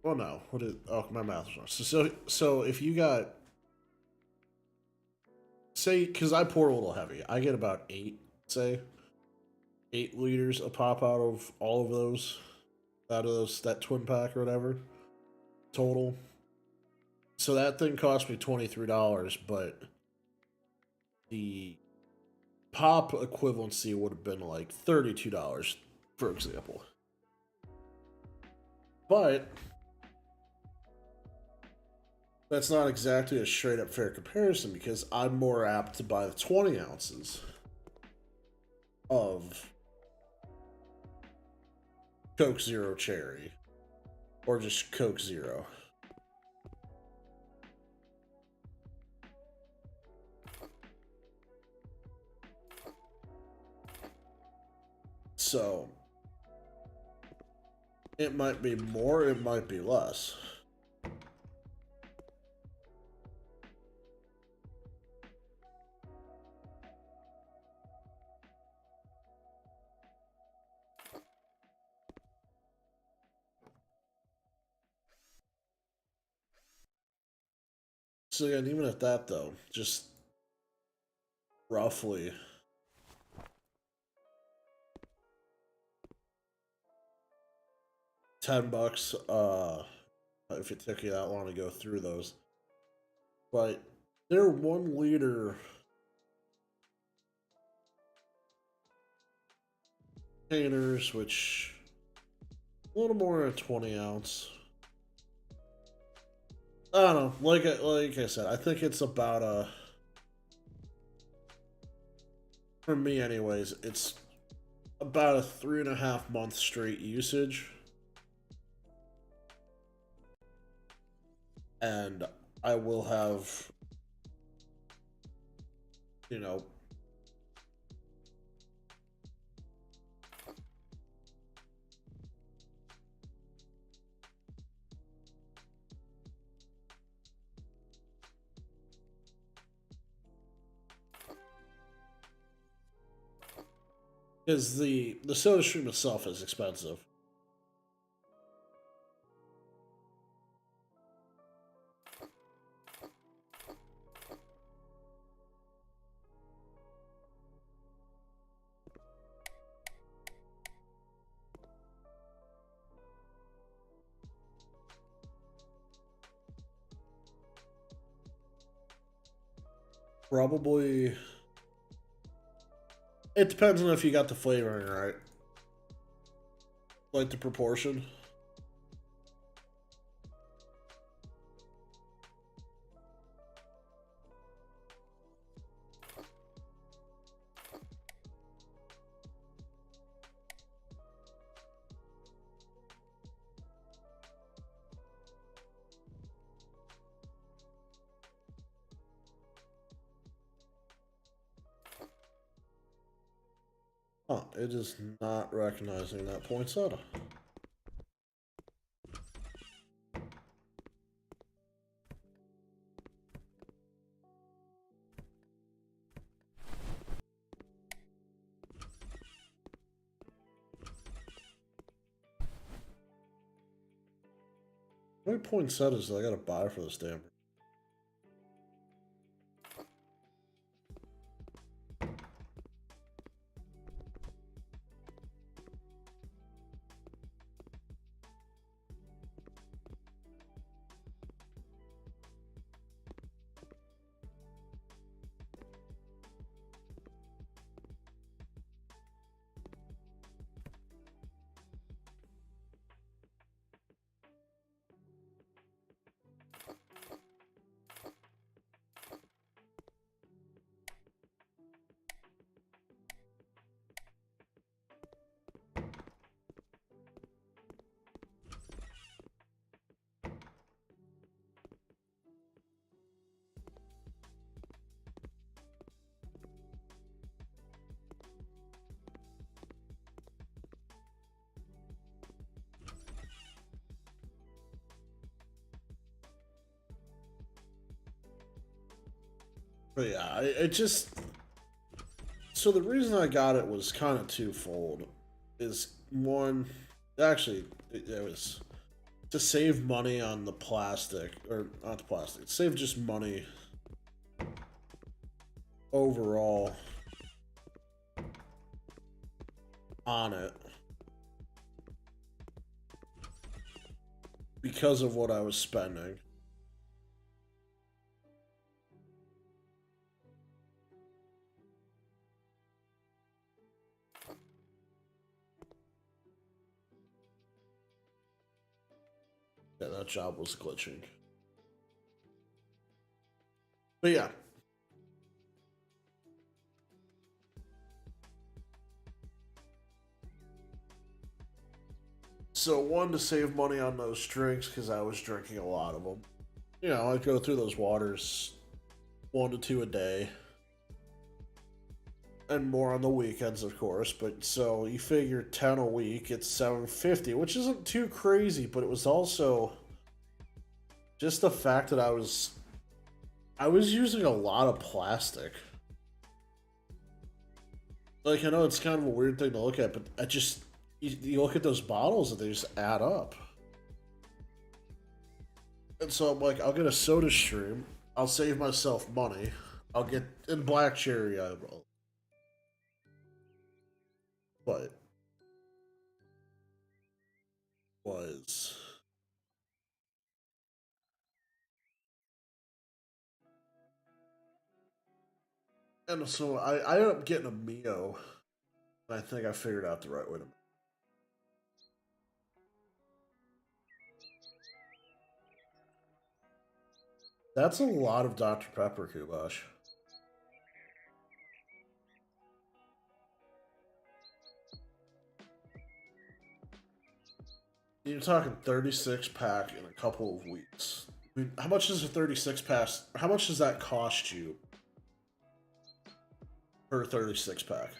Well, no. What is? Oh, my math was wrong. So if you got, say, because I pour a little heavy, I get about 8 liters of pop out of all of those, that twin pack or whatever, total. So that thing cost me $23, but the pop equivalency would have been like $32, for example. But that's not exactly a straight up fair comparison because I'm more apt to buy the 20 ounces of Coke Zero Cherry or just Coke Zero. So it might be more, it might be less. So again, even at that though, just roughly $10 if it took you that long to go through those. But they're 1-liter containers, which a little more than a 20 ounce. I don't know. Like I said, I think it's about for me anyways, it's about a 3.5 month straight usage. And I will have, you know, Because the Soda Stream itself is expensive. Probably. It depends on if you got the flavoring right. Like the proportion. Huh, it is not recognizing that poinsettia. How many poinsettias do I gotta buy for this damn? But yeah, it just. So the reason I got it was kind of twofold. Is one, actually, it was to save money on the plastic, or not the plastic, save just money overall on it because of what I was spending. Yeah, that job was glitching. But yeah. So one, to save money on those drinks because I was drinking a lot of them. You know, I'd go through those waters 1 to 2 a day. And more on the weekends, of course. But so you figure 10 a week, it's 750, which isn't too crazy, but it was also just the fact that I was using a lot of plastic. Like, I know it's kind of a weird thing to look at, but I just you look at those bottles and they just add up. And so I'm like, I'll get a Soda Stream. I'll save myself money. I'll get in Black Cherry. I will, but was and so I ended up getting a Mio. And I think I figured out the right way to. That's a lot of Dr. Pepper, Kubash. You're talking 36 pack in a couple of weeks. I mean, how much does a 36 pack? How much does that cost you per 36 pack?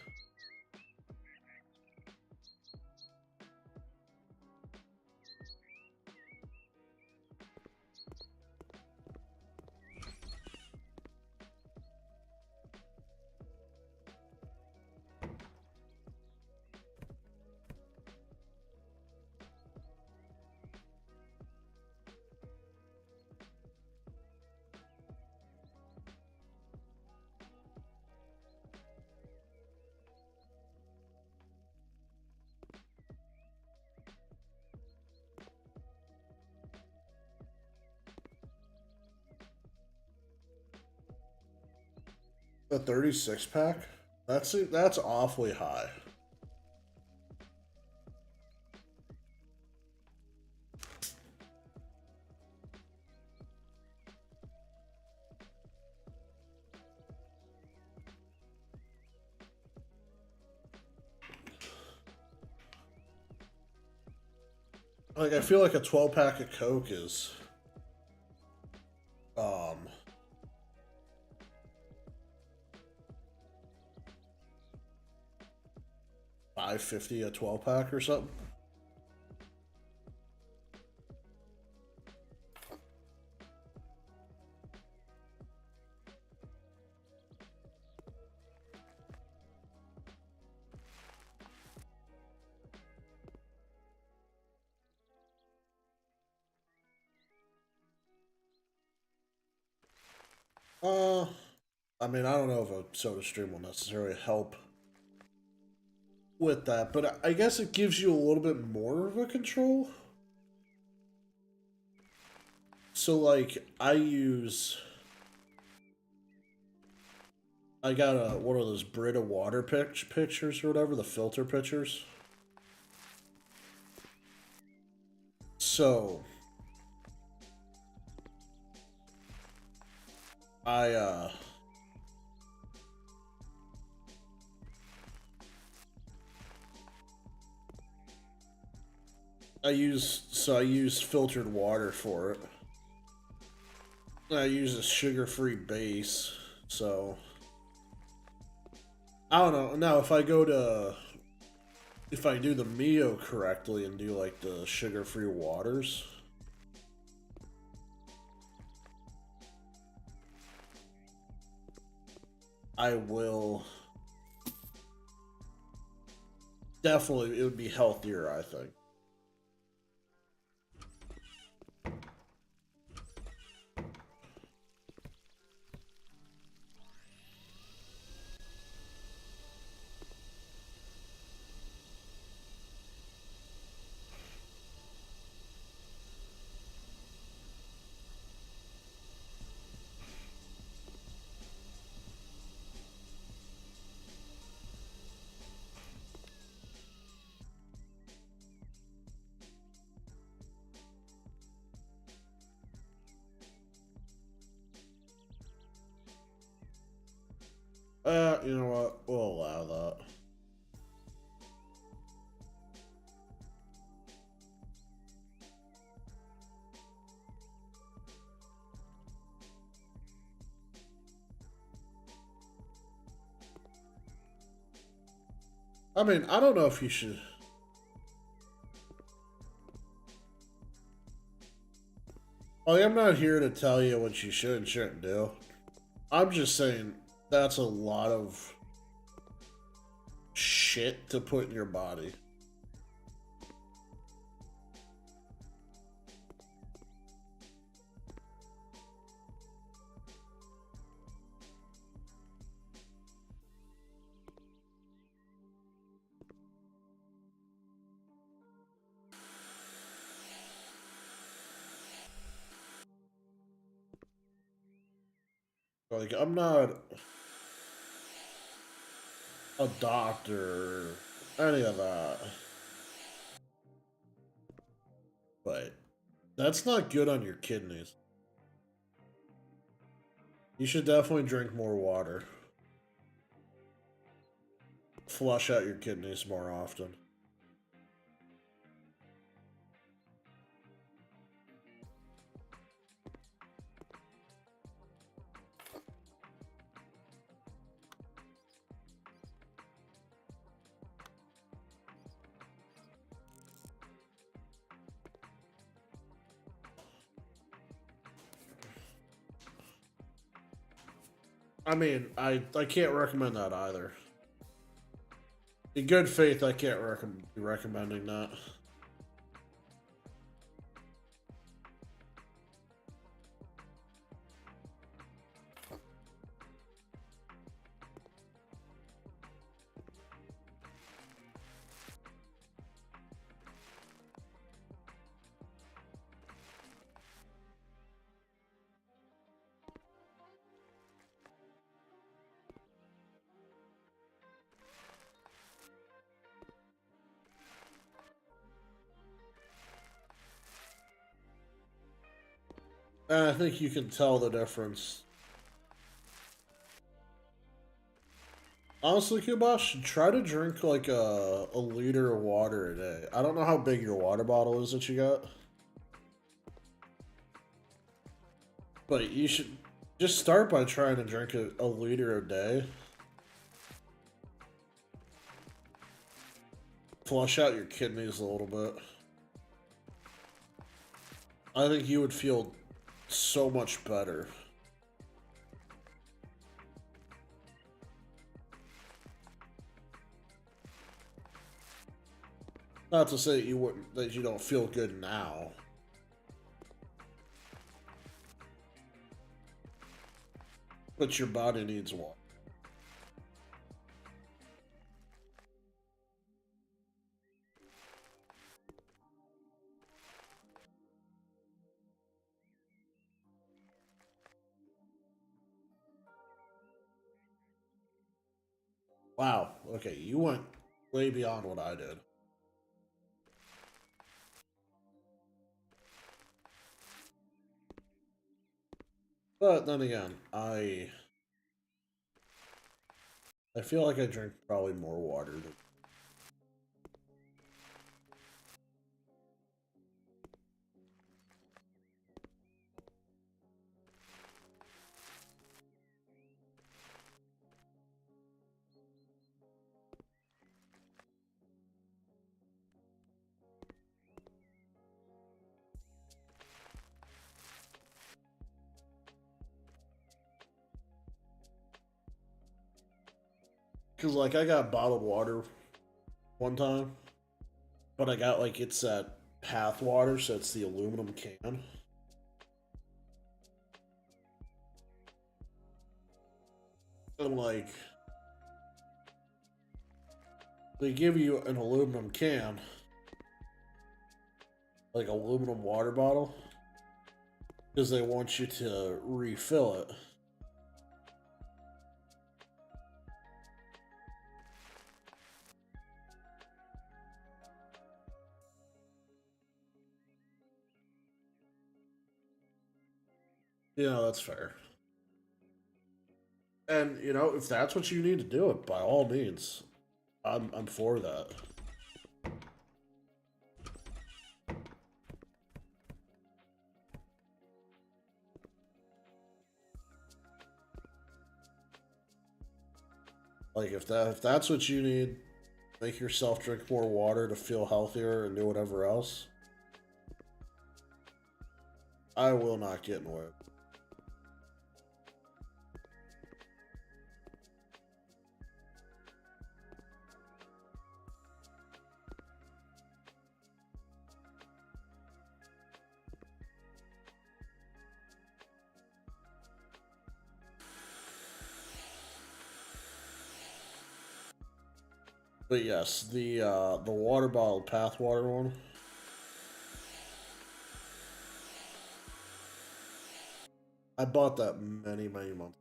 A 36 pack? That's awfully high. Like, I feel like a 12 pack of Coke is um 550 a 12 pack or something. Uh, I mean, I don't know if a soda stream will necessarily help with that, but I guess it gives you a little bit more of a control. So, like, I got one of those Brita water pitchers or whatever, the filter pitchers. So, I I use filtered water for it. I use a sugar-free base, so I don't know. Now, if I do the Mio correctly and do like the sugar-free waters, I will definitely, it would be healthier, I think. You know what? We'll allow that. I mean, I don't know if you should. Like, I'm not here to tell you what you should and shouldn't do. I'm just saying that's a lot of shit to put in your body. Like, I'm not a doctor or any of that. But that's not good on your kidneys. You should definitely drink more water. Flush out your kidneys more often. I mean, I can't recommend that either. In good faith, I can't be recommending that. And I think you can tell the difference. Honestly, Kubosh, try to drink like a liter of water a day. I don't know how big your water bottle is that you got. But you should just start by trying to drink a liter a day. Flush out your kidneys a little bit. I think you would feel so much better. Not to say that you don't feel good now. But your body needs water. Wow. Okay, you went way beyond what I did. But then again, I feel like I drink probably more water than. Because, like, I got bottled water one time, but I got, like, it's that path water, so it's the aluminum can. And, like, they give you an aluminum can, like, aluminum water bottle, because they want you to refill it. Yeah, that's fair. And you know, if that's what you need to do it, by all means, I'm for that. Like if that's what you need, make yourself drink more water to feel healthier and do whatever else. I will not get in the way. But yes, the water bottle path water one. I bought that many months.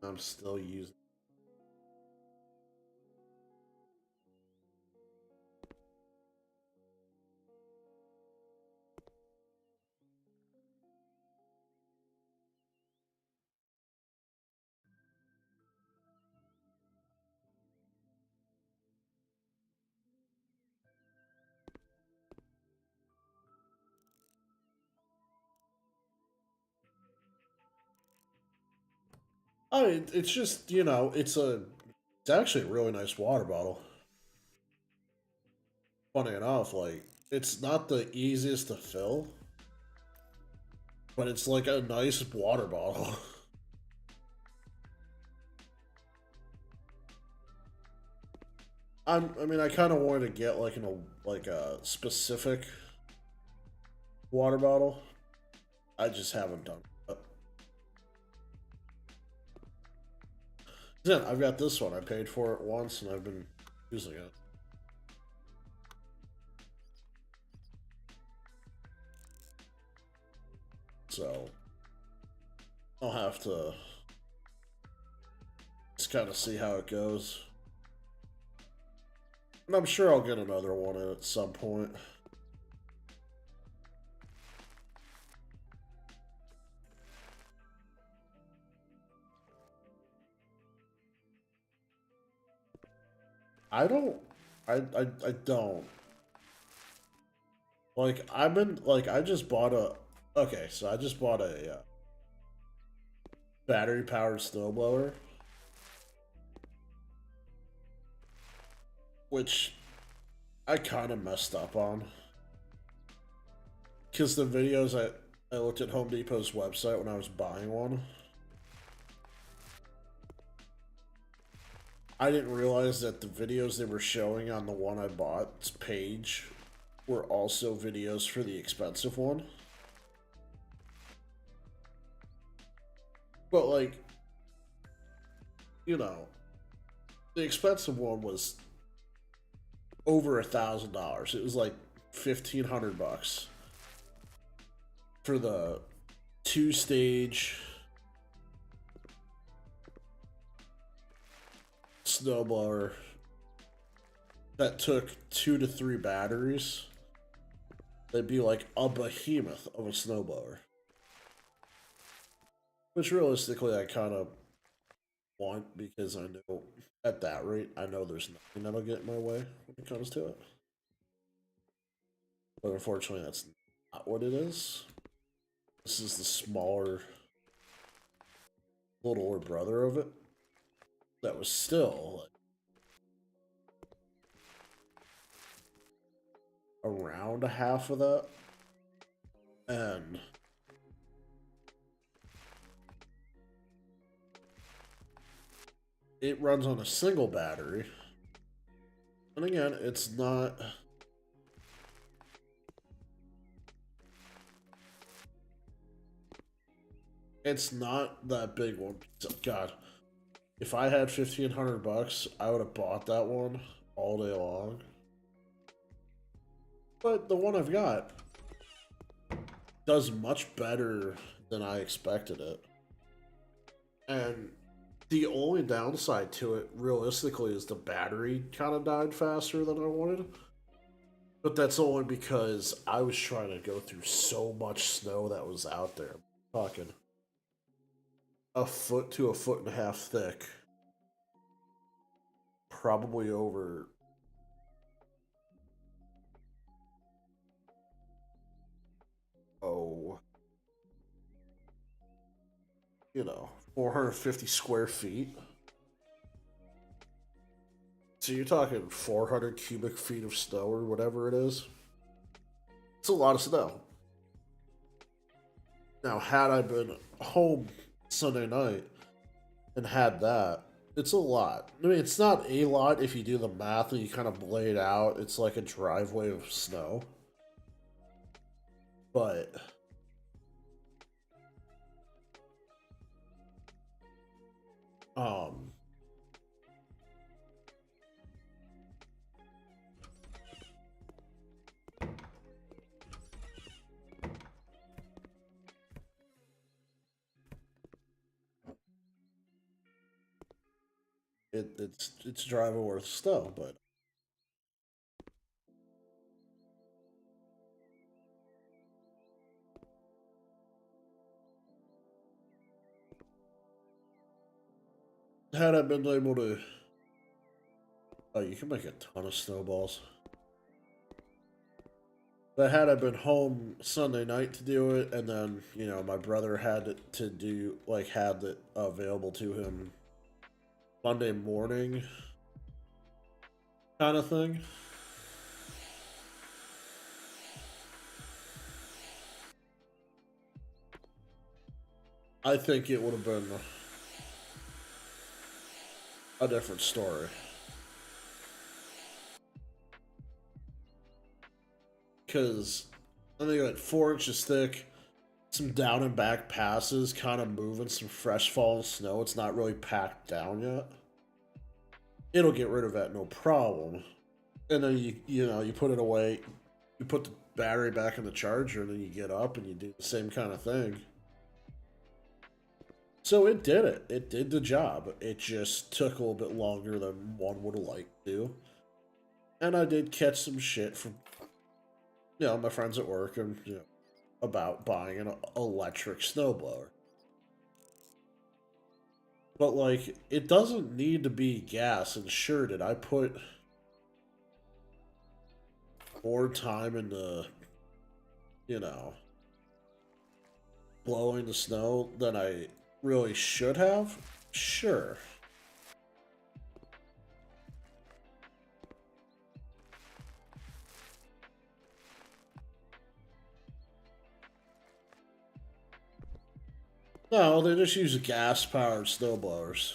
I'm still using. I mean, it's just it's actually a really nice water bottle. Funny enough, like it's not the easiest to fill, but it's like a nice water bottle. I mean, I kind of wanted to get like a specific water bottle. I just haven't done it. Yeah, I've got this one. I paid for it once, and I've been using it. So I'll have to just kind of see how it goes. And I'm sure I'll get another one in at some point. I don't. I don't. Like, I've been, like, I just bought a. Okay, so I just bought a battery powered snowblower, which I kind of messed up on. Because the videos I looked at Home Depot's website when I was buying one, I didn't realize that the videos they were showing on the one I bought's page were also videos for the expensive one. But, like, you know, the expensive one was over $1,000. It was like $1,500 for the two-stage snowblower that took 2 to 3 batteries. That'd be like a behemoth of a snowblower. Which realistically I kind of want, because I know at that rate, I know there's nothing that'll get in my way when it comes to it. But unfortunately, that's not what it is. This is the smaller, littler brother of it. That was still like, around a half of that. And it runs on a single battery. And again, it's not. It's not that big one. God, if I had $1,500, I would have bought that one all day long. But the one I've got does much better than I expected it. And the only downside to it, realistically, is the battery kind of died faster than I wanted. But that's only because I was trying to go through so much snow that was out there. I'm talking a foot to a foot and a half thick. Probably over. Oh. 450 square feet. So you're talking 400 cubic feet of snow or whatever it is. It's a lot of snow. Now, had I been home Sunday night and had that, it's a lot. I mean, it's not a lot if you do the math and you kind of lay it out. It's like a driveway of snow. But um it's driving worth snow, but had I been able to, oh, you can make a ton of snowballs. But had I been home Sunday night to do it, and then my brother had it to do, like, had it available to him Monday morning, kind of thing. I think it would have been a different story. Because I think like 4 inches thick, some down and back passes, kind of moving some fresh fallen snow. It's not really packed down yet. It'll get rid of that no problem. And then you put it away, you put the battery back in the charger, and then you get up and you do the same kind of thing. So it did it. It did the job. It just took a little bit longer than one would have liked to. And I did catch some shit from my friends at work, and about buying an electric snowblower. But like, it doesn't need to be gas. And sure, did I put more time into, you know, blowing the snow than I really should have, sure. No, they just use gas-powered snowblowers.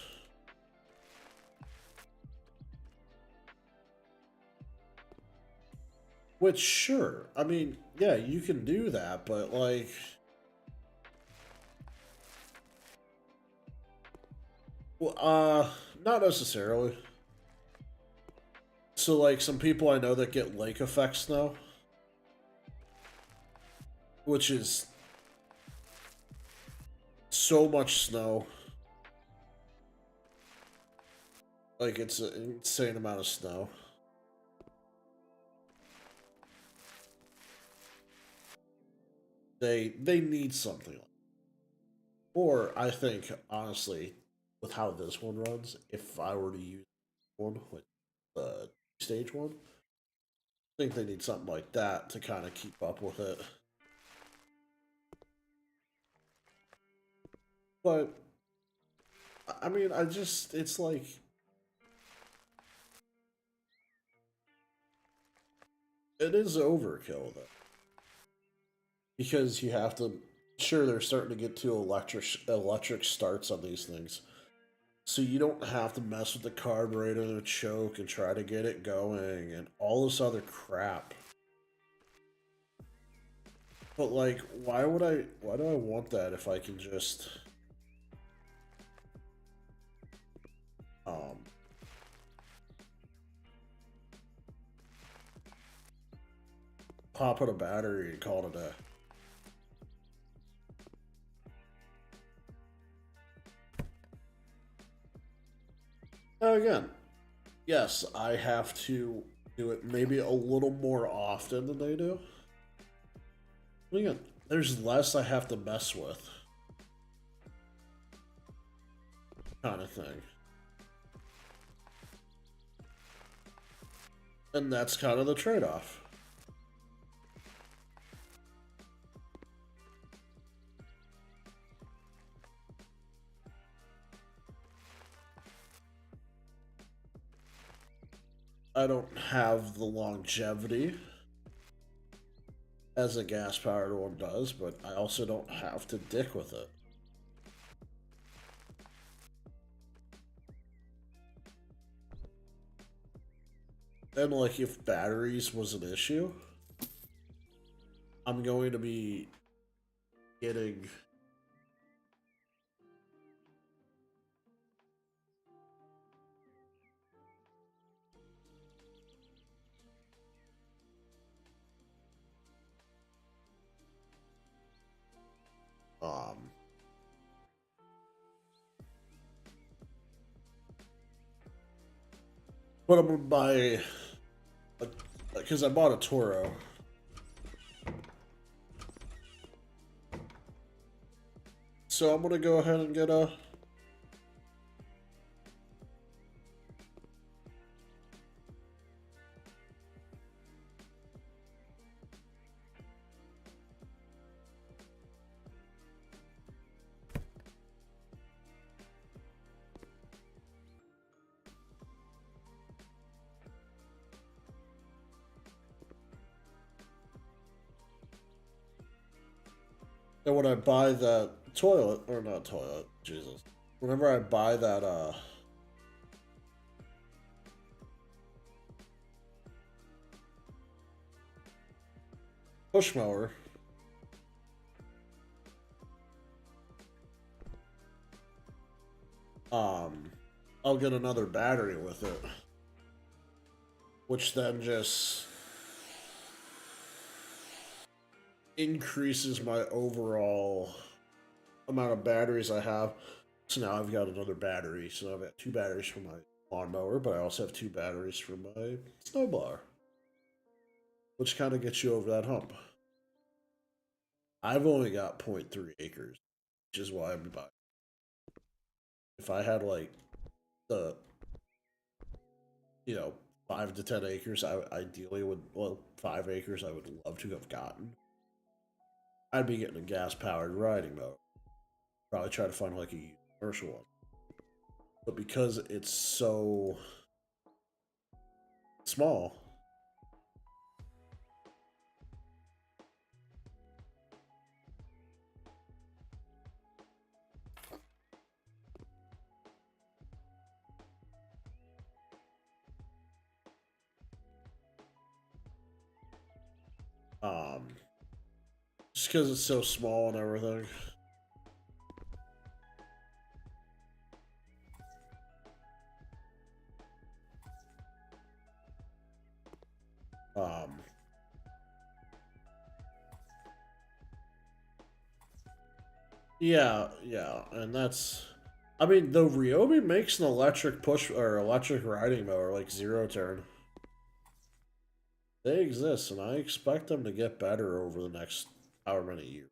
Which, sure, I mean, yeah, you can do that, but like, well, not necessarily. So, like, some people I know that get lake effect snow, which is so much snow. Like, it's an insane amount of snow. They need something. Or, I think, honestly, with how this one runs, if I were to use one, like the stage one, I think they need something like that to kind of keep up with it. But, I mean, it's like, it is overkill, though. Because you have to, sure, they're starting to get to electric starts on these things. So you don't have to mess with the carburetor and the choke and try to get it going and all this other crap. But like, why do I want that if I can just um pop in a battery and call it a day? Again, yes, I have to do it maybe a little more often than they do. But again, there's less I have to mess with, kind of thing. And that's kind of the trade-off. I don't have the longevity as a gas-powered one does, but I also don't have to dick with it. And like, if batteries was an issue, I'm going to be getting um but I'm gonna buy because I bought a Toro. So I'm gonna go ahead and get a and when I buy that toilet or not toilet, Jesus. Whenever I buy that push mower, um I'll get another battery with it. Which then just increases my overall amount of batteries I have. So now I've got another battery. So I've got two batteries for my lawnmower, but I also have two batteries for my snowblower. Which kind of gets you over that hump. I've only got 0.3 acres, which is why I'm buying. If I had like the, 5 to 10 acres, I ideally would, well, 5 acres, I would love to have gotten. I'd be getting a gas powered riding mower. Probably try to find like a commercial one. But because it's so small, um, just because it's so small and everything. Um, yeah, and that's. I mean, the Ryobi makes an electric push or electric riding mower like zero turn. They exist, and I expect them to get better over the next however many years.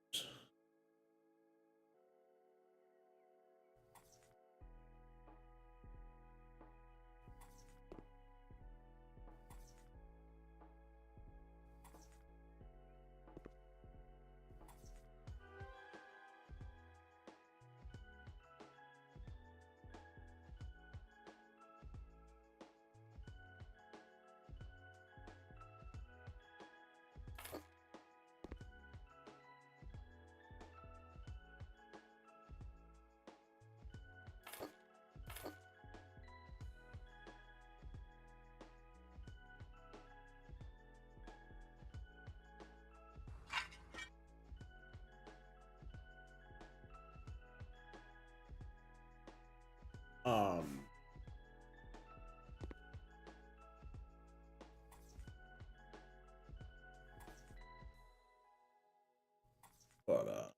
Um, but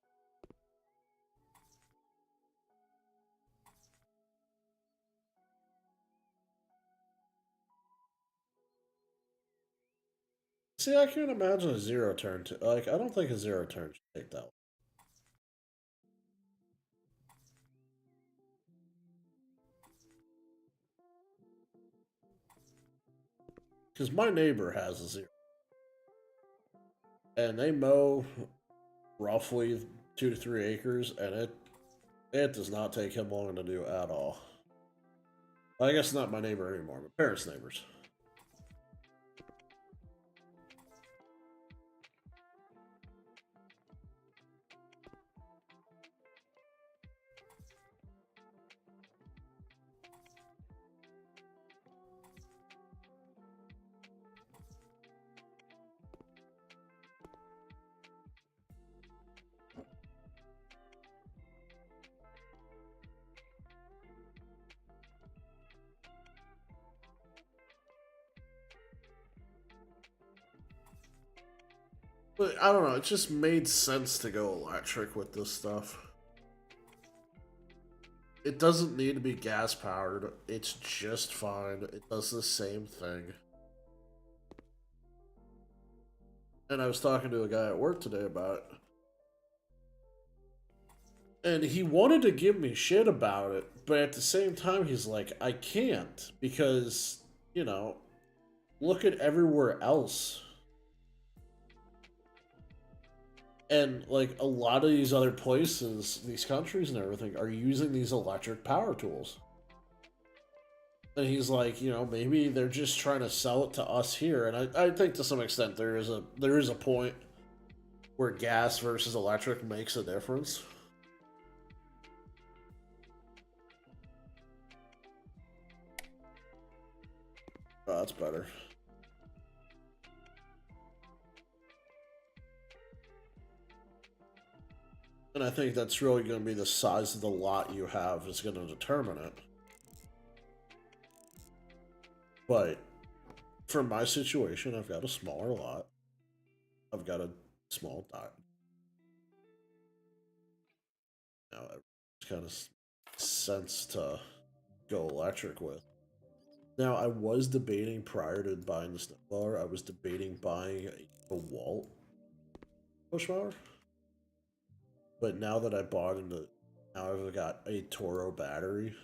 see, I can't imagine a zero turn to like. I don't think a zero turn should take that long. Because my neighbor has a zero, and they mow roughly 2 to 3 acres, and it does not take him long to do at all. I guess not my neighbor anymore, but parents' neighbors. But I don't know. It just made sense to go electric with this stuff. It doesn't need to be gas powered. It's just fine. It does the same thing. And I was talking to a guy at work today about it. And he wanted to give me shit about it, but at the same time, he's like, I can't because, you know, look at everywhere else. And, like, a lot of these other places, these countries and everything, are using these electric power tools. And he's like, you know, maybe they're just trying to sell it to us here. And I think to some extent there is a point where gas versus electric makes a difference. Oh, that's better. And I think that's really going to be the size of the lot you have is going to determine it. But for my situation, I've got a smaller lot. I've got a small dot. Now it's kind of sense to go electric with. Now I was debating prior to buying the snowblower. I was debating buying a Walt push mower. But now that I bought into, now I've got a Toro battery.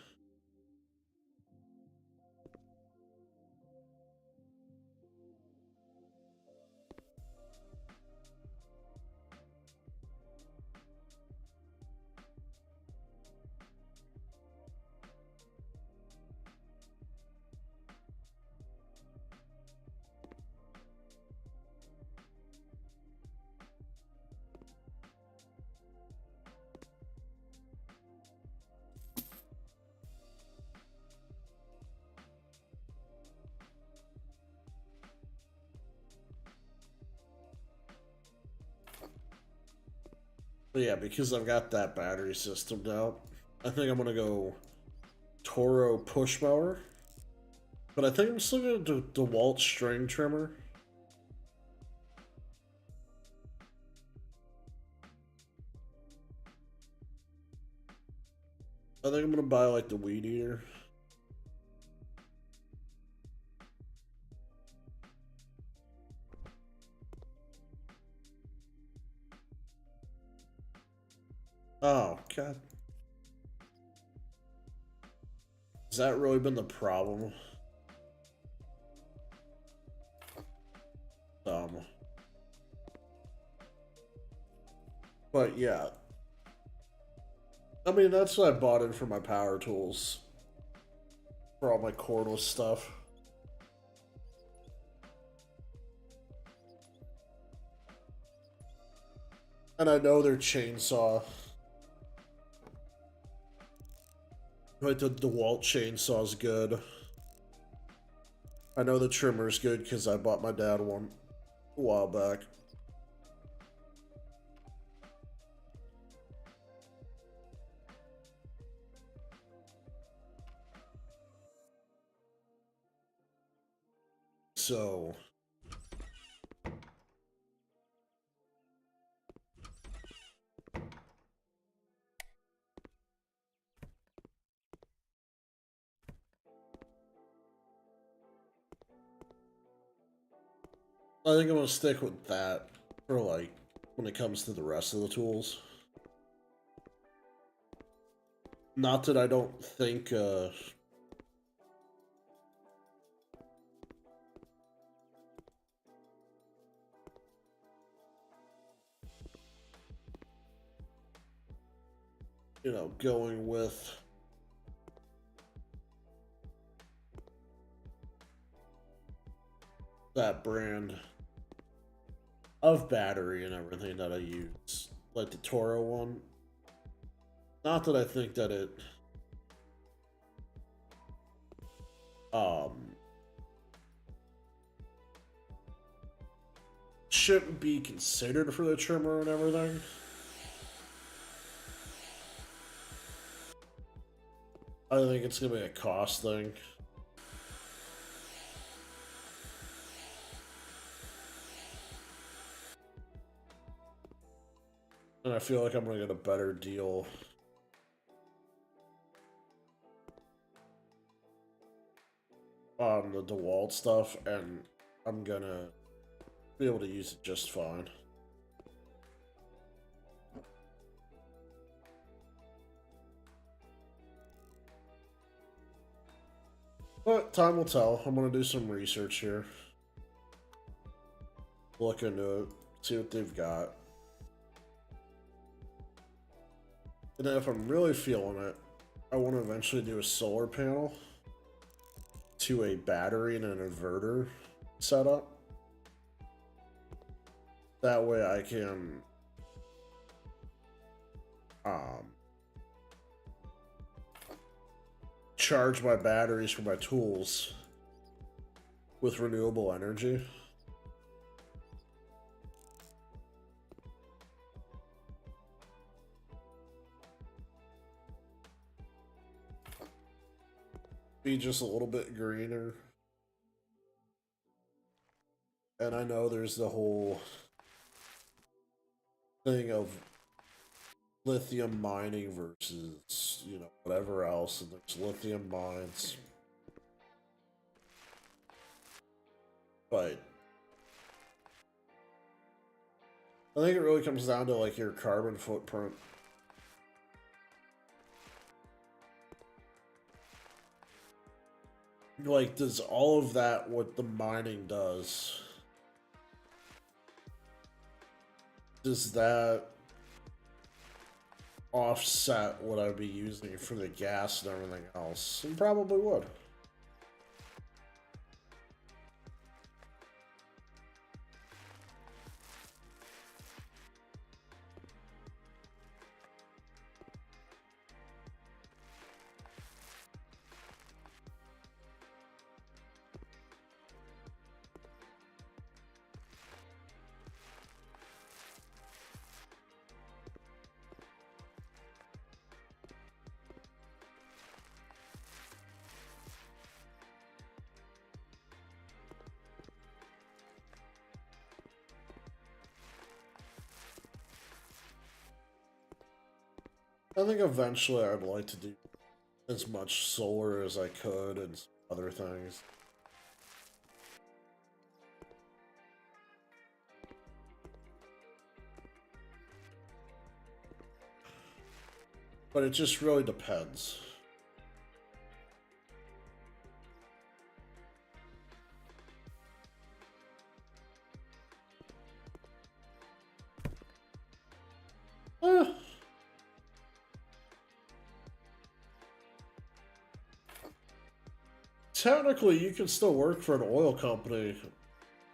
But yeah, because I've got that battery system now, I think I'm gonna go Toro push mower. But I think I'm still gonna do DeWalt string trimmer. I think I'm gonna buy like the weed eater. Oh, God. Has that really been the problem? But yeah. I mean, that's what I bought in for my power tools. For all my cordless stuff. And I know their chainsaw. Like the DeWalt chainsaw's good. I know the trimmer's good because I bought my dad one a while back. So I think I'm gonna stick with that for like when it comes to the rest of the tools. Not that I don't think you know, going with that brand of battery and everything that I use, like the Toro one. Not that I think that it um shouldn't be considered for the trimmer and everything. I think it's gonna be a cost thing. And I feel like I'm gonna get a better deal on the DeWalt stuff, and I'm gonna be able to use it just fine. But time will tell. I'm gonna do some research here. Look into it, see what they've got. And then if I'm really feeling it, I want to eventually do a solar panel to a battery and an inverter setup. That way I can charge my batteries for my tools with renewable energy. Be just a little bit greener. And I know there's the whole thing of lithium mining versus, you know, whatever else, and there's lithium mines. But I think it really comes down to like your carbon footprint. Like, does all of that what the mining does? Does that offset what I'd be using for the gas and everything else? It probably would. I think eventually I'd like to do as much solar as I could and some other things. But it just really depends. Eh. Technically, you can still work for an oil company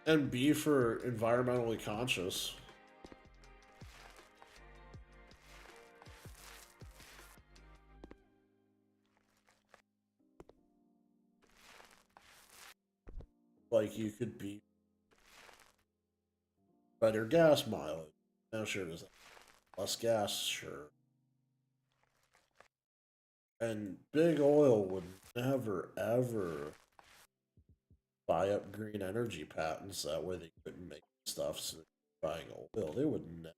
and be for environmentally conscious. Like, you could be better gas mileage. Now, sure, there's less gas, sure. And big oil would never, ever buy up green energy patents. That way they couldn't make stuff so buying oil. They would never.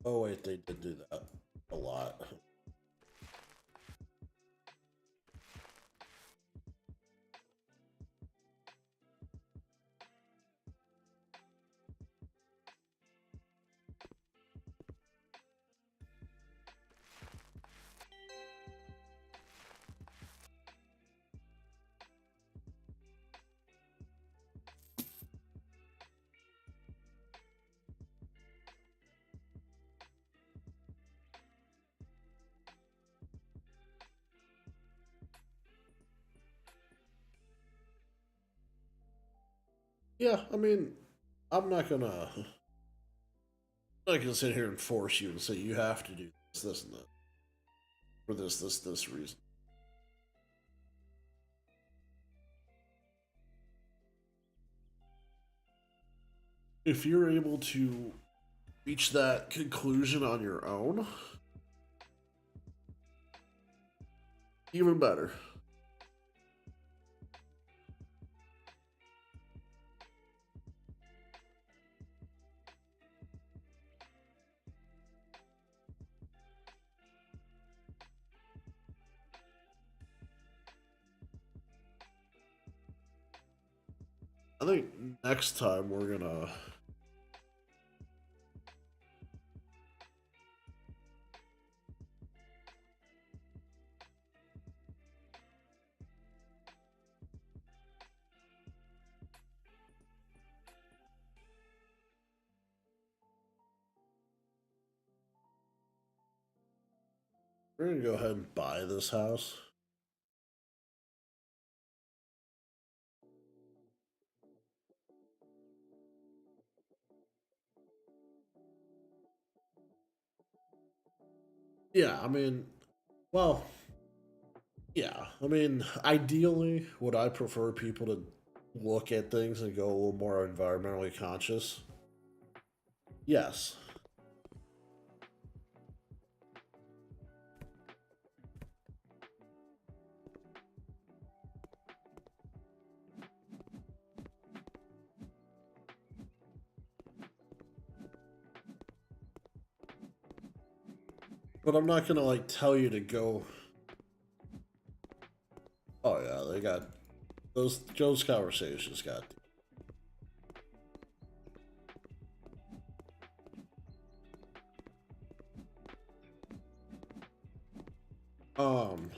Oh, wait, they did do that a lot. Yeah, I mean, I'm not gonna sit here and force you and say you have to do this, and that for this reason. If you're able to reach that conclusion on your own, even better. I think next time we're gonna go ahead and buy this house. Yeah, I mean, well, yeah, I mean, ideally, would I prefer people to look at things and go a little more environmentally conscious? Yes. But I'm not gonna like tell you to go. Oh yeah, they got those conversations got. Um,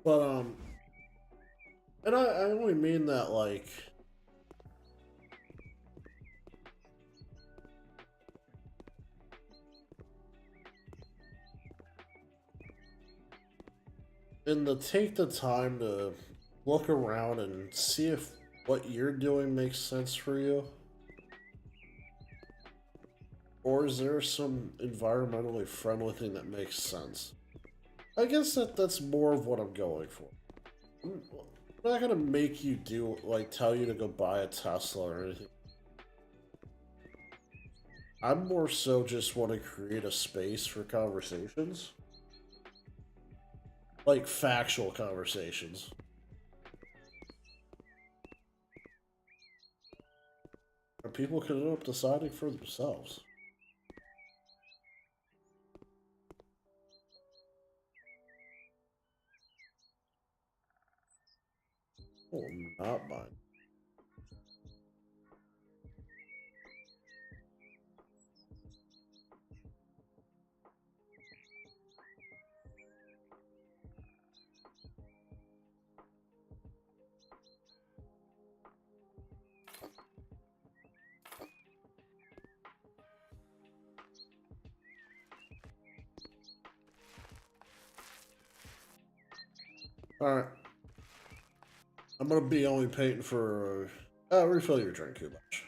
but and I only mean that like in the take the time to look around and see if what you're doing makes sense for you? Or is there some environmentally friendly thing that makes sense? I guess that's more of what I'm going for. I'm not gonna make you do, like, tell you to go buy a Tesla or anything. I'm more so just want to create a space for conversations. Like, factual conversations. And people can end up deciding for themselves. Well, not mine. Alright. I'm gonna be only paying for... refill your drink, too much.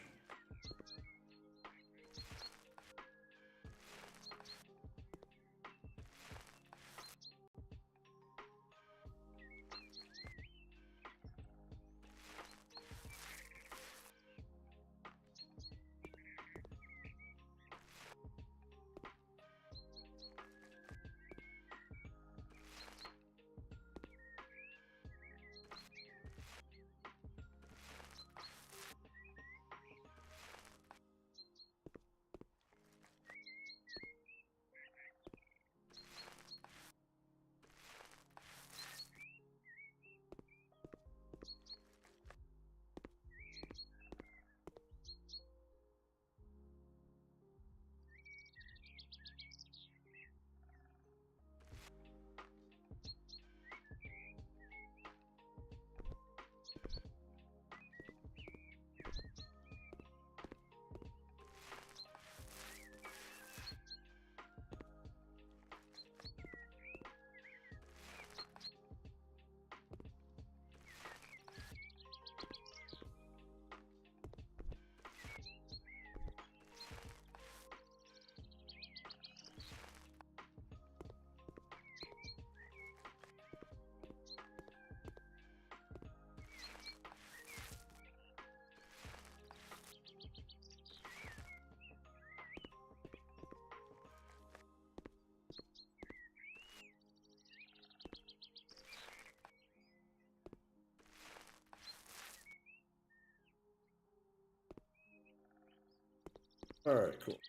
Alright, cool.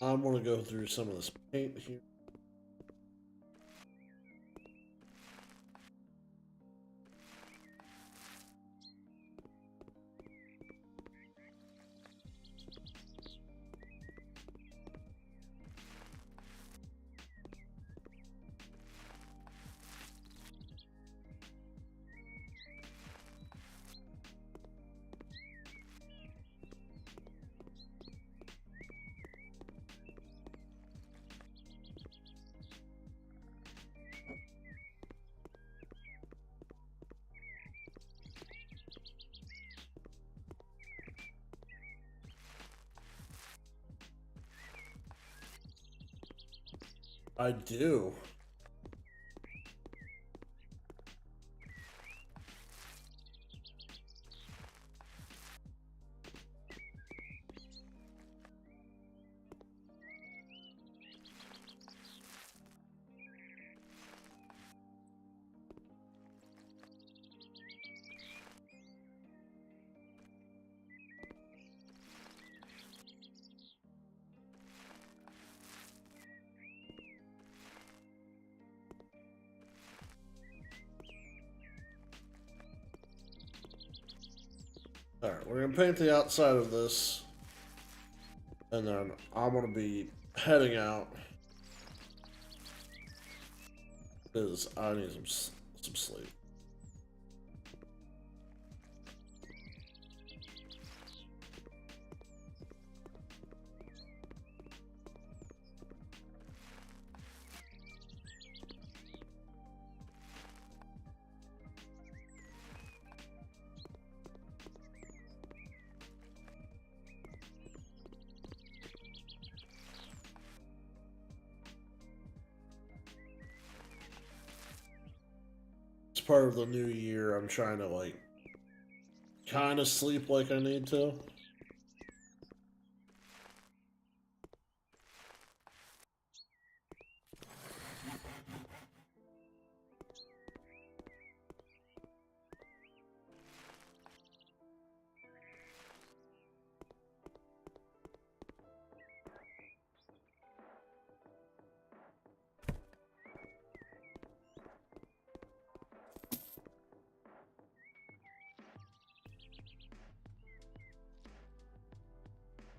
I'm gonna go through some of this paint here. I do. Alright, we're gonna paint the outside of this. And then I'm gonna be heading out. Because I need some sleep. part of the new year, I'm trying to, like, kind of sleep like I need to.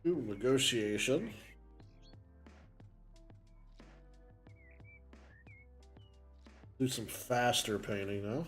Ooh, negotiation. Do some faster painting now.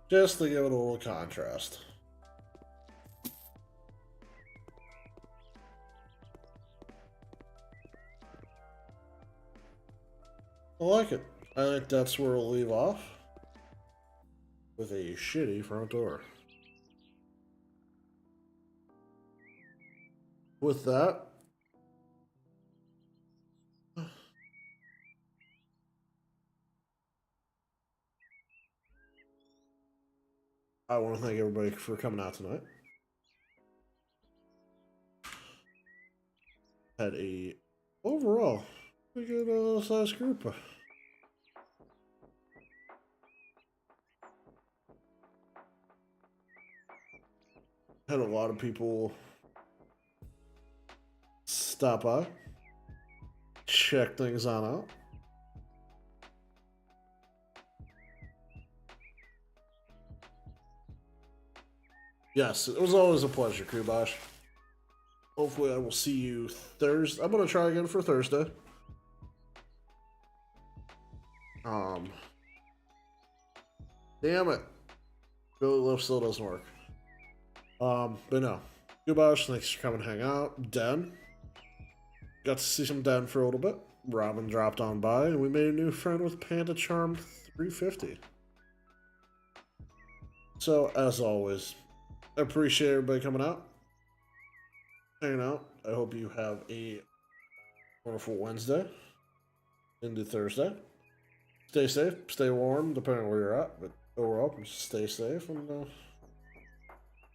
Just to give it a little contrast. I like it. I think that's where we'll leave off. With a shitty front door. With that, I want to thank everybody for coming out tonight. Had a overall pretty good size group. Had a lot of people stop by, check things on out. Yes, it was always a pleasure, Kubosh. Hopefully I will see you Thursday. I'm gonna try again for Thursday. Damn it. Billy Lift still doesn't work. But no. Kubosh, thanks for coming to hang out. Den. Got to see some Den for a little bit. Robin dropped on by, and we made a new friend with Panda Charm 350. So, as always, I appreciate everybody coming out, hanging out. I hope you have a wonderful Wednesday into Thursday. Stay safe, stay warm, depending on where you're at, but overall, stay safe, and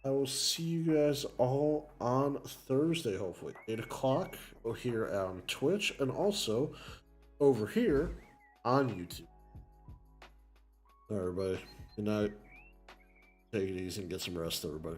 I will see you guys all on Thursday, hopefully. 8 o'clock here on Twitch, and also over here on YouTube. All right, everybody. Good night. Take it easy and get some rest, everybody.